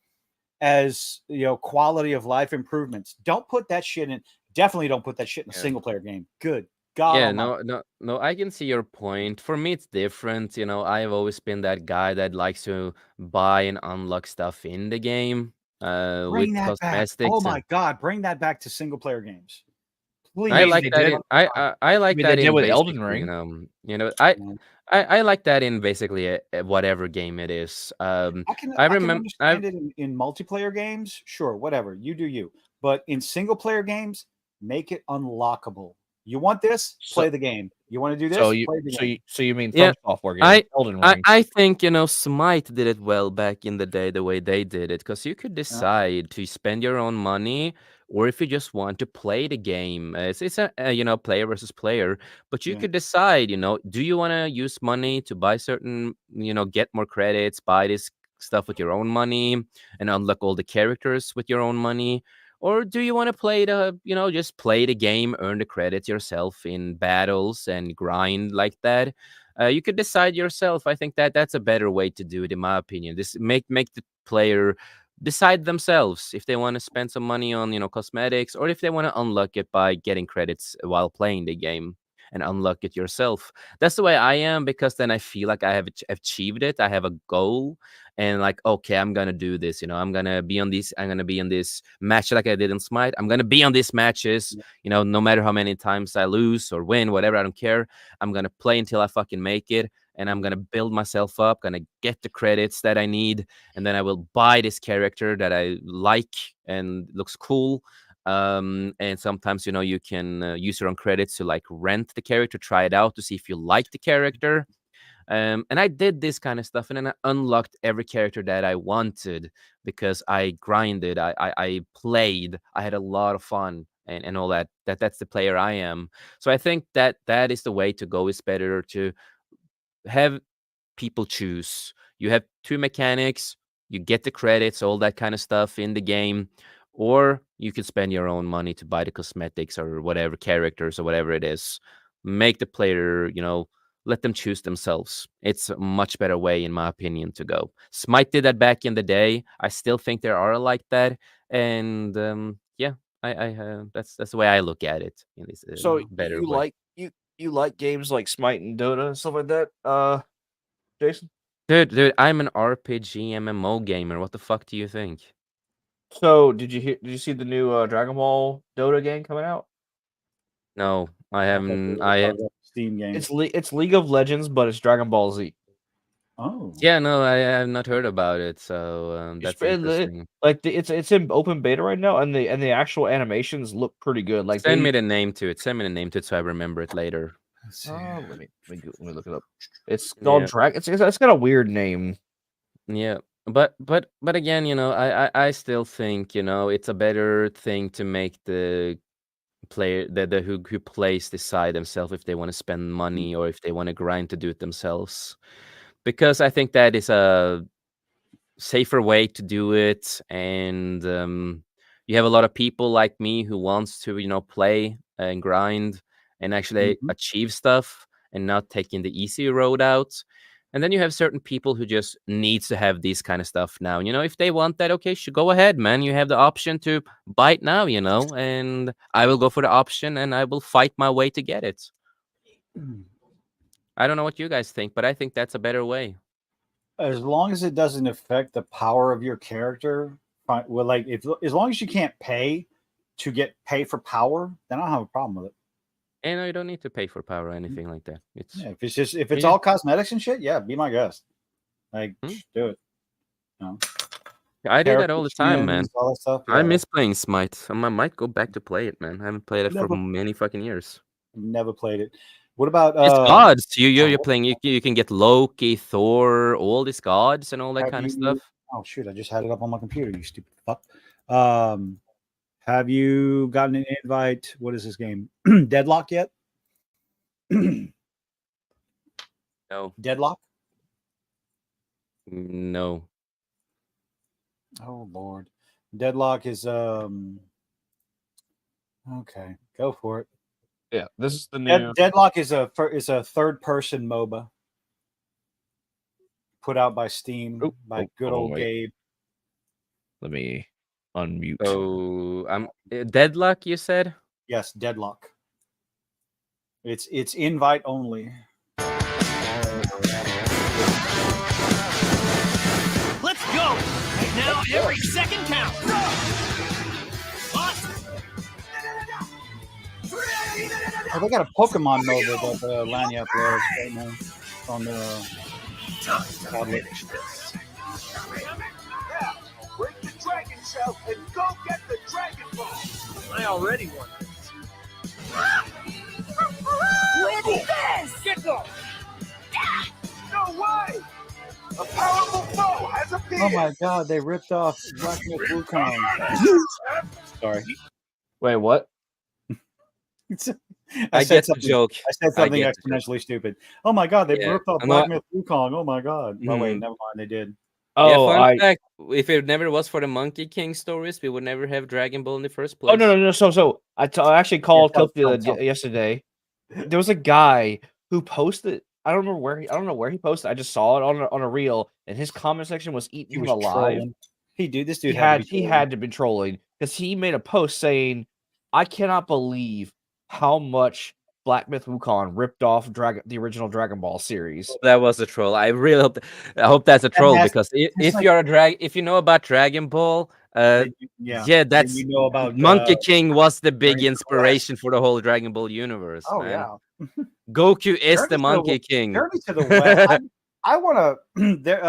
as quality of life improvements. Don't put that shit in. Definitely don't put that shit in a single player game. Good God. Yeah, Almighty. no, I can see your point. For me, it's different. I've always been that guy that likes to buy and unlock stuff in the game Bring with that back. cosmetics. Oh my God, bring that back to single player games. Please. I like they that did- in I like they that did in with Elden basically, Ring. I like that in basically whatever game it is. I can understand it in multiplayer games. Sure, whatever. You do you. But in single player games, make it unlockable. You want this? Play the game. You want to do this? Play the game. So you mean Yeah, From Software games? Elden Ring. I think Smite did it well back in the day the way they did it, because you could decide to spend your own money, or if you just want to play the game. It's a player versus player, but you could decide. Do you want to use money to buy certain get more credits, buy this stuff with your own money, and unlock all the characters with your own money. Or do you want to play just play the game, earn the credits yourself in battles and grind like that? You could decide yourself. I think that's a better way to do it, in my opinion. This make the player decide themselves if they want to spend some money on cosmetics, or if they want to unlock it by getting credits while playing the game and unlock it yourself. That's the way I am, because then I feel like I have achieved it. I have a goal, and like, okay, I'm gonna do this. I'm gonna be on this match like I did in Smite. I'm gonna be on these matches. No matter how many times I lose or win, whatever, I don't care. I'm gonna play until I fucking make it, and I'm gonna build myself up, gonna get the credits that I need, and then I will buy this character that I like and looks cool. And sometimes you can use your own credits to like rent the character, try it out to see if you like the character. And I did this kind of stuff, and then I unlocked every character that I wanted because I grinded, I played, I had a lot of fun, and all that. That's the player I am. So I think that is the way to go. Is better to have people choose. You have two mechanics, you get the credits, all that kind of stuff in the game, or you could spend your own money to buy the cosmetics or whatever, characters or whatever it is. Make the player, let them choose themselves. It's a much better way, in my opinion, to go. Smite did that back in the day. I still think there are like that, and yeah, that's the way I look at it in this So better you way. you like games like Smite and Dota and stuff like that, Jason? Dude, I'm an RPG MMO gamer. What the fuck do you think? So did you see the new Dragon Ball Dota game coming out? No, I haven't. Steam game. It's League of Legends, but it's Dragon Ball Z. Oh. Yeah, no, I have not heard about it. So that's interesting. It's in open beta right now, and the actual animations look pretty good. Like Send me the name to it. Send me the name to it so I remember it later. Let's see. Let me look it up. It's called Yeah. Drag. It's got a weird name. Yeah, but again, I still think, it's a better thing to make the player the who plays decide themselves if they want to spend money or if they want to grind to do it themselves, because I think that is a safer way to do it, and you have a lot of people like me who wants to play and grind and actually Mhm. achieve stuff and not taking the easy road out. And then you have certain people who just needs to have these kind of stuff now. If they want that, okay, should go ahead, man. You have the option to buy it now, and I will go for the option and I will fight my way to get it. I don't know what you guys think, but I think that's a better way. As long as it doesn't affect the power of your character, fine. Well, like as long as you can't pay to get pay for power, then I don't have a problem with it. And you don't need to pay for power or anything like that. It's Yeah, if it's Yeah. all cosmetics and shit, yeah, be my guest. Like, do it. I do that all the time, Character man. skins, all that stuff. I Yeah, miss playing Smite. I might go back to play it, man. I haven't played it for Never- many fucking years. never played it. What about It's gods. You're playing. You can get Loki, Thor, all these gods and all that Have kind of you- stuff. Oh shoot! I just had it up on my computer. You stupid fuck. Have you gotten an invite? What is this game? Deadlock yet? No, Deadlock? no. Oh Lord, Deadlock is Okay, go for it. Yeah, this is the new. Deadlock is a third person MOBA put out by Steam by good old wait. Gabe. Let me unmute. Oh, Deadlock. You said? Yes, Deadlock. It's invite only. Let's go! Right now, every second counts! Oh, they got a Pokemon MOBA that Lanya plays right now on the tablet. Yeah, break the dragon shell and go get the Dragon Ball. I already won this. With this! Get going! No way! A powerful foe has appeared. Oh my god, they ripped off Black Myth Wukong. Sorry. Wait, what? I said get the joke. I said something get the joke. exponentially stupid. Oh my god, they Yeah, ripped off I'm Black not- Myth Wukong. Oh my god. Oh wait, Mhm. never mind, they did. Yeah, Oh, fun fact: if it never was for the Monkey King stories, we would never have Dragon Ball in the first place. Oh no! So I actually called tell- Cliff tell. yesterday. There was a guy who posted. I don't know where he posted. I just saw it on a reel, and his comment section was eating He him was alive. trolling. This He dude had to be trolling. to be trolling because he made a post saying, "I cannot believe how much Black Myth Wukong ripped off the original Dragon Ball series." That was a troll. I really hope. I hope that's a troll has- because if like- you're if you know about Dragon Ball, yeah, that's you know about Monkey King was the big Journey to the inspiration for the whole Dragon Ball universe. Oh man. yeah. Goku is Journey the to Monkey King. Journey to the West. I want to. There,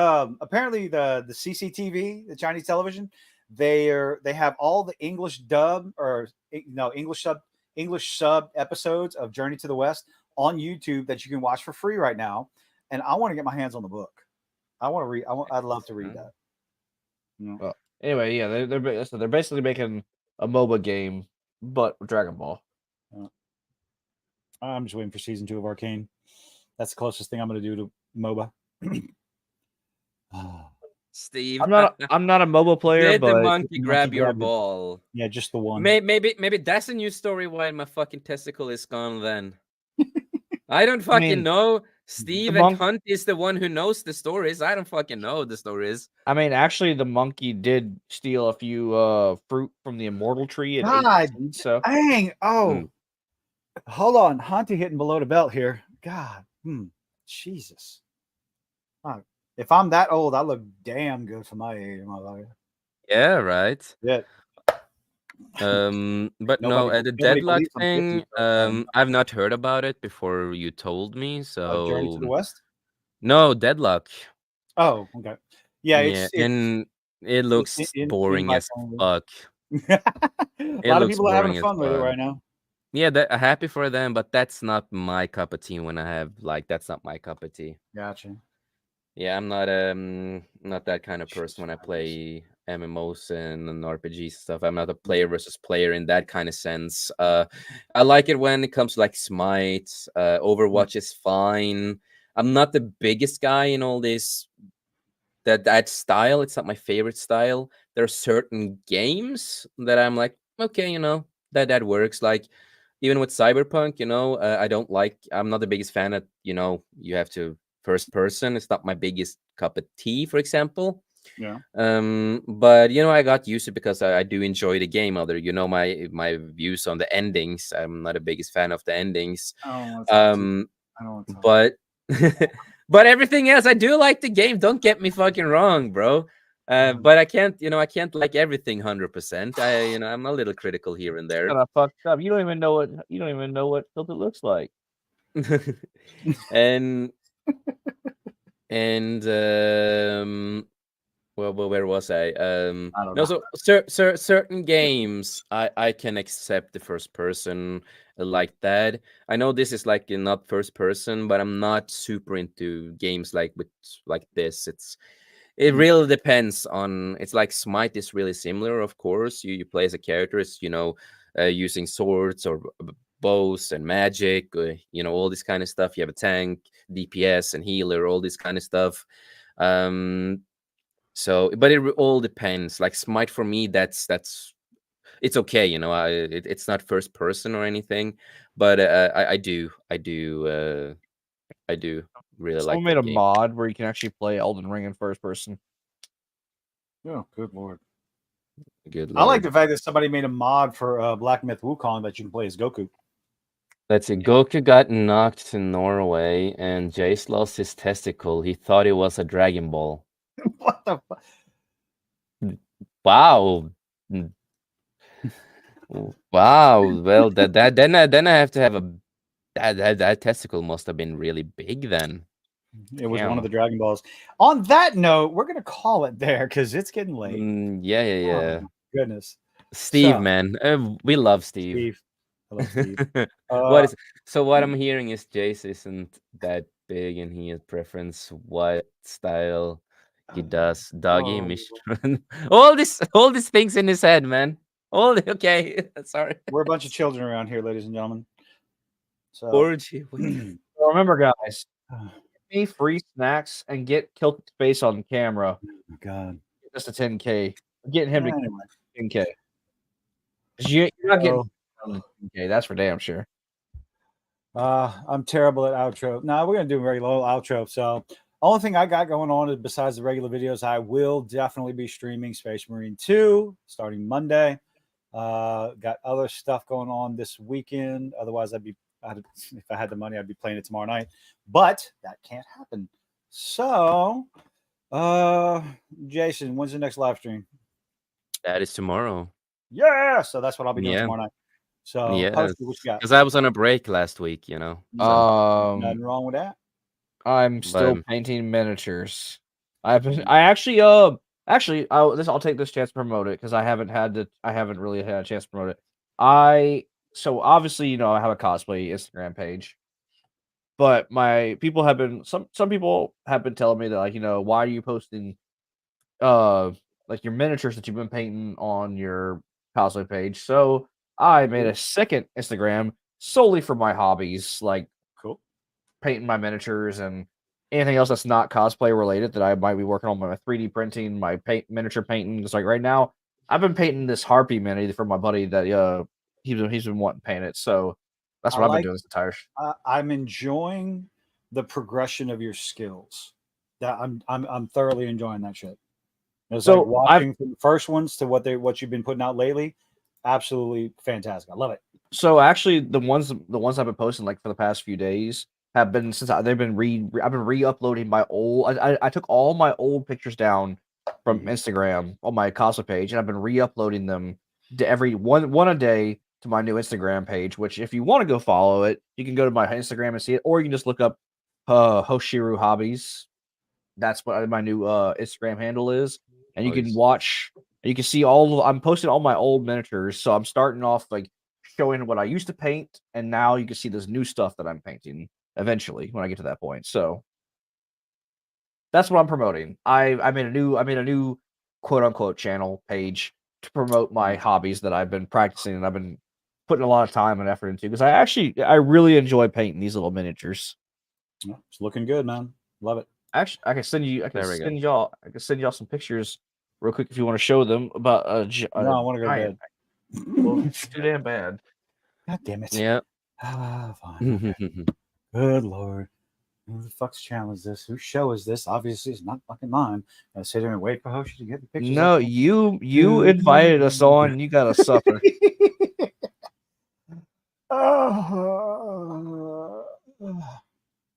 apparently the CCTV, the Chinese television, they have all the English dub or no English sub episodes of Journey to the West on YouTube that you can watch for free right now. And I want to get my hands on the book. I want to read. I'd love to read that. Anyway, yeah, they're basically making a MOBA game, but with Dragon Ball. I'm just waiting for season 2 of Arcane. That's the closest thing I'm going to do to MOBA. Steve, I'm not a MOBA player, did but the monkey grab your grab it. ball? Yeah, just the one. Maybe that's a new story why my fucking testicle is gone then. I don't fucking know. Steve and Hunt is the one who knows the stories. I don't fucking know the stories. I mean, actually, the monkey did steal a few fruit from the immortal tree. And God, so dang. Oh, hold on. Hunty hitting below the belt here. God. Jesus. If I'm that old, I look damn good for my age. Yeah, right. Yeah. But no, the Deadlock thing, I've not heard about it before you told me. So Journey to the West? No, Deadlock. Oh, okay. Yeah, and it looks boring as fuck. A lot of people are having fun with it right now. Yeah, happy for them, but that's not my cup of tea. When I have like, that's not my cup of tea. Gotcha. Yeah, I'm not that kind of person when I play MMOs and RPGs stuff. I'm not a player versus player in that kind of sense. I like it when it comes to like Smite. Overwatch is fine. I'm not the biggest guy in all this that style. It's not my favorite style. There are certain games that I'm like, okay, that works. Like even with Cyberpunk, I don't like. I'm not the biggest fan of. You have to first person. It's not my biggest cup of tea, for example. Yeah. But I got used to it because I do enjoy the game. Other, my views on the endings. I'm not the biggest fan of the endings. I don't want to talk. But but everything else, I do like the game. Don't get me fucking wrong, bro. But I can't like everything 100%. I'm a little critical here and there. Kind of fucked up. You don't even know what filter looks like. and well, where was I? I don't No, know. so certain games I can accept the first person like that. I know this is like not first person, but I'm not super into games like this. It really depends on. It's like Smite is really similar, of course. You play as a character, it's using swords or bows and magic, all this kind of stuff. You have a tank, DPS, and healer, all this kind of stuff. So, but it all depends. Like Smite for me, that's it's okay. It's not first person or anything, but I do really Someone like made that a game. mod where you can actually play Elden Ring in first person. Oh, good lord. Good I like lord. the fact that somebody made a mod for Black Myth Wukong that you can play as Goku. Let's see. Goku got knocked in Norway, and Jace lost his testicle. He thought it was a Dragon Ball. What the fuck? Wow. Wow. Well, then I have to have that testicle must have been really big then. It was one of the Dragon Balls. On that note, we're gonna call it there because it's getting late. Yeah. Oh, goodness. Steve, So, man, we love Steve. Hello, Steve. What I'm hearing is Jace isn't that big, and he has preference what style he does. Doggy, Mishran, all these things in his head, man. Okay, sorry. We're a bunch of children around here, ladies and gentlemen. So Orgy. Remember, guys, give me free snacks and get Kilted Space on camera. Oh my god, just a 10K. I'm getting him anyway. to 10K. You're not getting 10K. That's for damn sure. I'm terrible at outro. No, we're gonna do a very low outro. So only thing I got going on is besides the regular videos, I will definitely be streaming Space Marine 2 starting Monday. Got other stuff going on this weekend. Otherwise, if I had the money, I'd be playing it tomorrow night. But that can't happen. So, Jason, when's the next live stream? That is tomorrow. Yeah, so that's what I'll be doing tomorrow night. So, yeah, what you got? Because I was on a break last week, Nothing wrong with that. I'm still painting miniatures. I'll take this chance to promote it because I haven't really had a chance to promote it. So obviously, I have a cosplay Instagram page, but some people have been telling me that, like, why are you posting like your miniatures that you've been painting on your cosplay page? So I made a second Instagram solely for my hobbies, like painting my miniatures and anything else that's not cosplay related that I might be working on, my 3D printing, my miniature painting. Just like right now, I've been painting this Harpy mini for my buddy that he's been wanting to paint it. So that's what I've been doing this entire. I'm enjoying the progression of your skills. That I'm thoroughly enjoying that shit. It's like watching from the first ones to what you've been putting out lately. Absolutely fantastic. I love it. So actually, the ones I've been posting like for the past few days have been I've been re-uploading my old. I took all my old pictures down from Instagram on my cosplay page, and I've been re-uploading them to every one a day to my new Instagram page. Which, if you want to go follow it, you can go to my Instagram and see it, or you can just look up Hoshiru Hobbies. That's what my new Instagram handle is, and you can watch. You can see I'm posting all my old miniatures, so I'm starting off like showing what I used to paint, and now you can see this new stuff that I'm painting eventually when I get to that point. So that's what I'm promoting. I made a new quote unquote channel page to promote my hobbies that I've been practicing and I've been putting a lot of time and effort into because I really enjoy painting these little miniatures. It's looking good, man. Love it. Actually, I can send you. I can There we go. send y'all. I can send y'all some pictures real quick if you want to show them about No, I want to go to bed. Well, it's too damn bad. God damn it. Yeah. Fine. Good Lord. Who the fuck's channel is this? Whose show is this? Obviously, it's not fucking mine. I sit here and wait for Hoshi to get the pictures. No, you invited us on. You gotta suffer.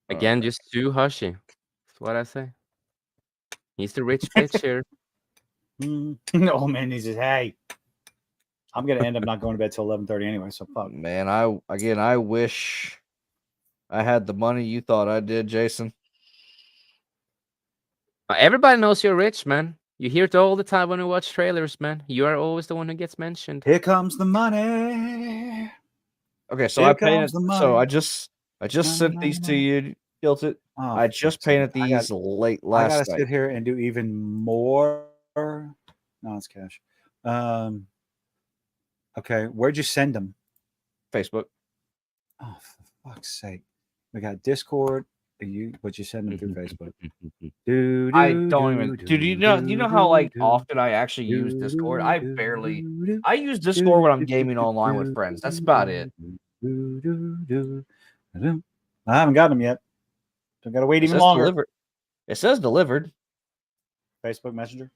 Again, just sue Hoshi. That's what I say. He's the rich bitch here. No man, he says, "Hey, I'm gonna end up not going to bed till 11:30 anyway." So fuck. Man, I wish I had the money you thought I did, Jason. Everybody knows you're rich, man. You hear it all the time when we watch trailers, man. You are always the one who gets mentioned. Here comes the money. Okay, so Here I painted. comes the So I money. just sent these to you. Guilt it. Oh, I just painted I these late last gotta night. sit here and do even more. No, it's cash. Okay, where'd you send them? Facebook. Oh, for fuck's sake! We got Discord. But you send them through Facebook. I don't even. Dude, you know how like often I actually use Discord? I use Discord when I'm gaming online with friends. That's about it. I haven't got them yet. So I gotta wait It even says longer. delivered. It says delivered. Facebook Messenger.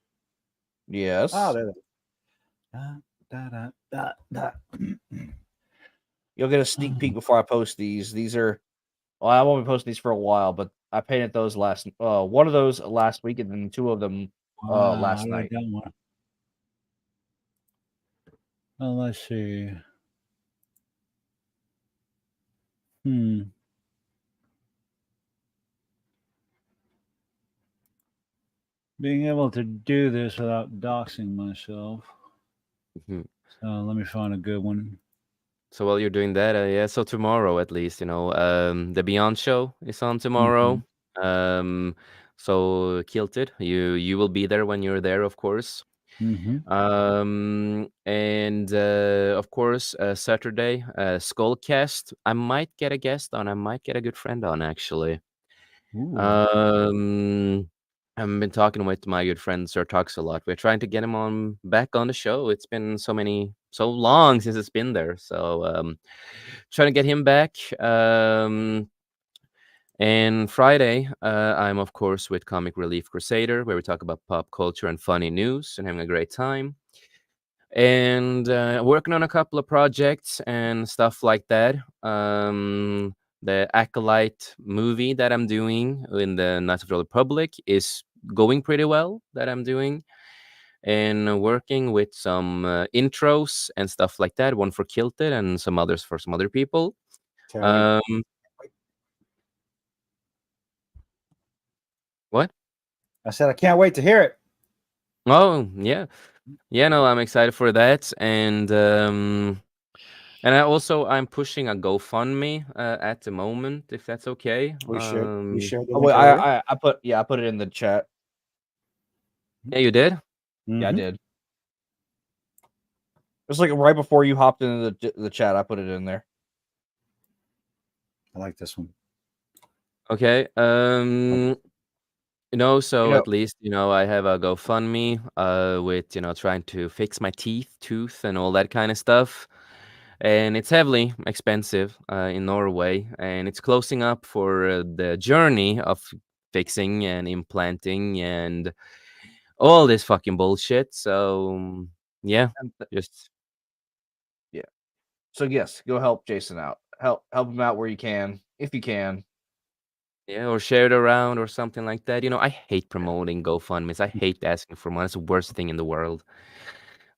Yes. Oh, there. You'll get a sneak peek before I post these. These are. Well, I won't be posting these for a while, but I painted those one of those last week, and then two of them last night. Well, let's see. Being able to do this without doxing myself. So let me find a good one. So while you're doing that, yeah. So tomorrow, at least, the Beyond show is on tomorrow. So Kilted, you will be there when you're there, of course. And of course, Saturday, Skullcast. I might get a guest on. I might get a good friend on, actually. I've been talking with my good friend Sir Talks a lot. We're trying to get him back on the show. It's been so long since it's been there. So trying to get him back. And Friday, I'm of course with Comic Relief Crusader, where we talk about pop culture and funny news and having a great time. And working on a couple of projects and stuff like that. The Acolyte movie that I'm doing in the Knights of the Old Republic is going pretty well, that I'm doing. And working with some intros and stuff like that. One for Kilted and some others for some other people. What? I said I can't wait to hear it. Oh, yeah. Yeah, no, I'm excited for that. And I'm pushing a GoFundMe at the moment, if that's okay. We shared the Oh, link wait, earlier. I put it in the chat. Yeah, you did? Yeah, I did. It's like right before you hopped into the chat. I put it in there. I like this one. Okay. So at least, I have a GoFundMe with, trying to fix my tooth and all that kind of stuff. And it's heavily expensive in Norway. And it's closing up for the journey of fixing and implanting and all this fucking bullshit. So, yeah, just... Yeah. So, yes, go help Jason out. Help him out where you can, if you can. Yeah, or share it around or something like that. I hate promoting GoFundMes. I hate asking for money. It's the worst thing in the world.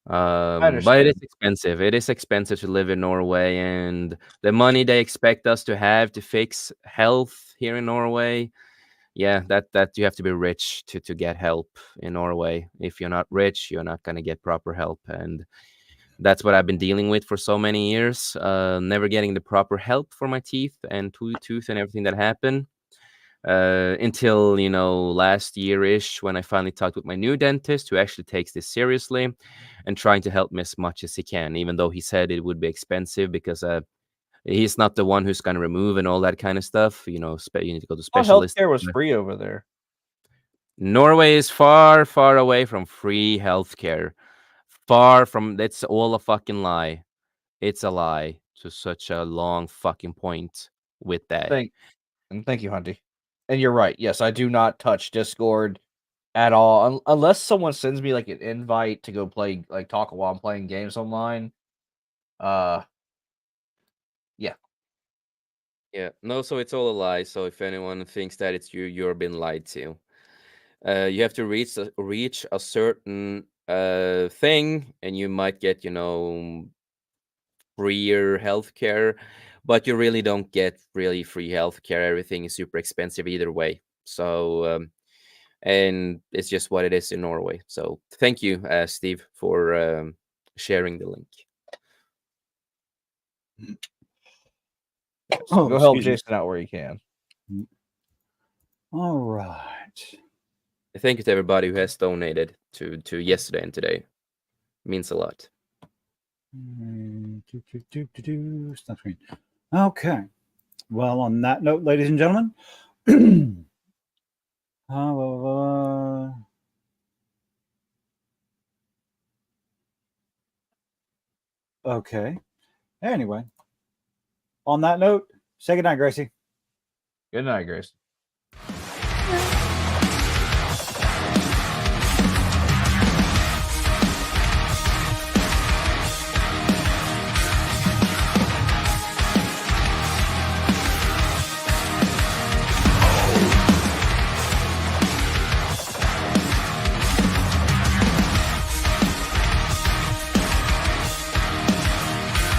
But it is expensive. It is expensive to live in Norway, and the money they expect us to have to fix health here in Norway, yeah, that you have to be rich to get help in Norway. If you're not rich, you're not gonna get proper help. And that's what I've been dealing with for so many years. Never getting the proper help for my teeth and tooth and everything that happened. Until last year-ish, when I finally talked with my new dentist, who actually takes this seriously and trying to help me as much as he can, even though he said it would be expensive because he's not the one who's going to remove and all that kind of stuff. You need to go to Oh, specialists. healthcare was free over there. Norway is far, far away from free healthcare. Far from. That's all a fucking lie. It's a lie to such a long fucking point with that. Thank you, Hunty. And you're right. Yes, I do not touch Discord at all unless someone sends me like an invite to go play, like talk while I'm playing games online. Yeah. Yeah, no, so it's all a lie. So if anyone thinks that it's you, you're been lied to. You have to reach a certain thing, and you might get freer healthcare, but you really don't get really free healthcare. Everything is super expensive either way. So and it's just what it is in Norway. So thank you, Steve, for sharing the link. So go help Jason out where you can. All right. Thank you to everybody who has donated to yesterday and today. It means a lot. Stop screen. Okay. Well, on that note, ladies and gentlemen, okay. Anyway, on that note, say goodnight, Gracie. Good night, Grace.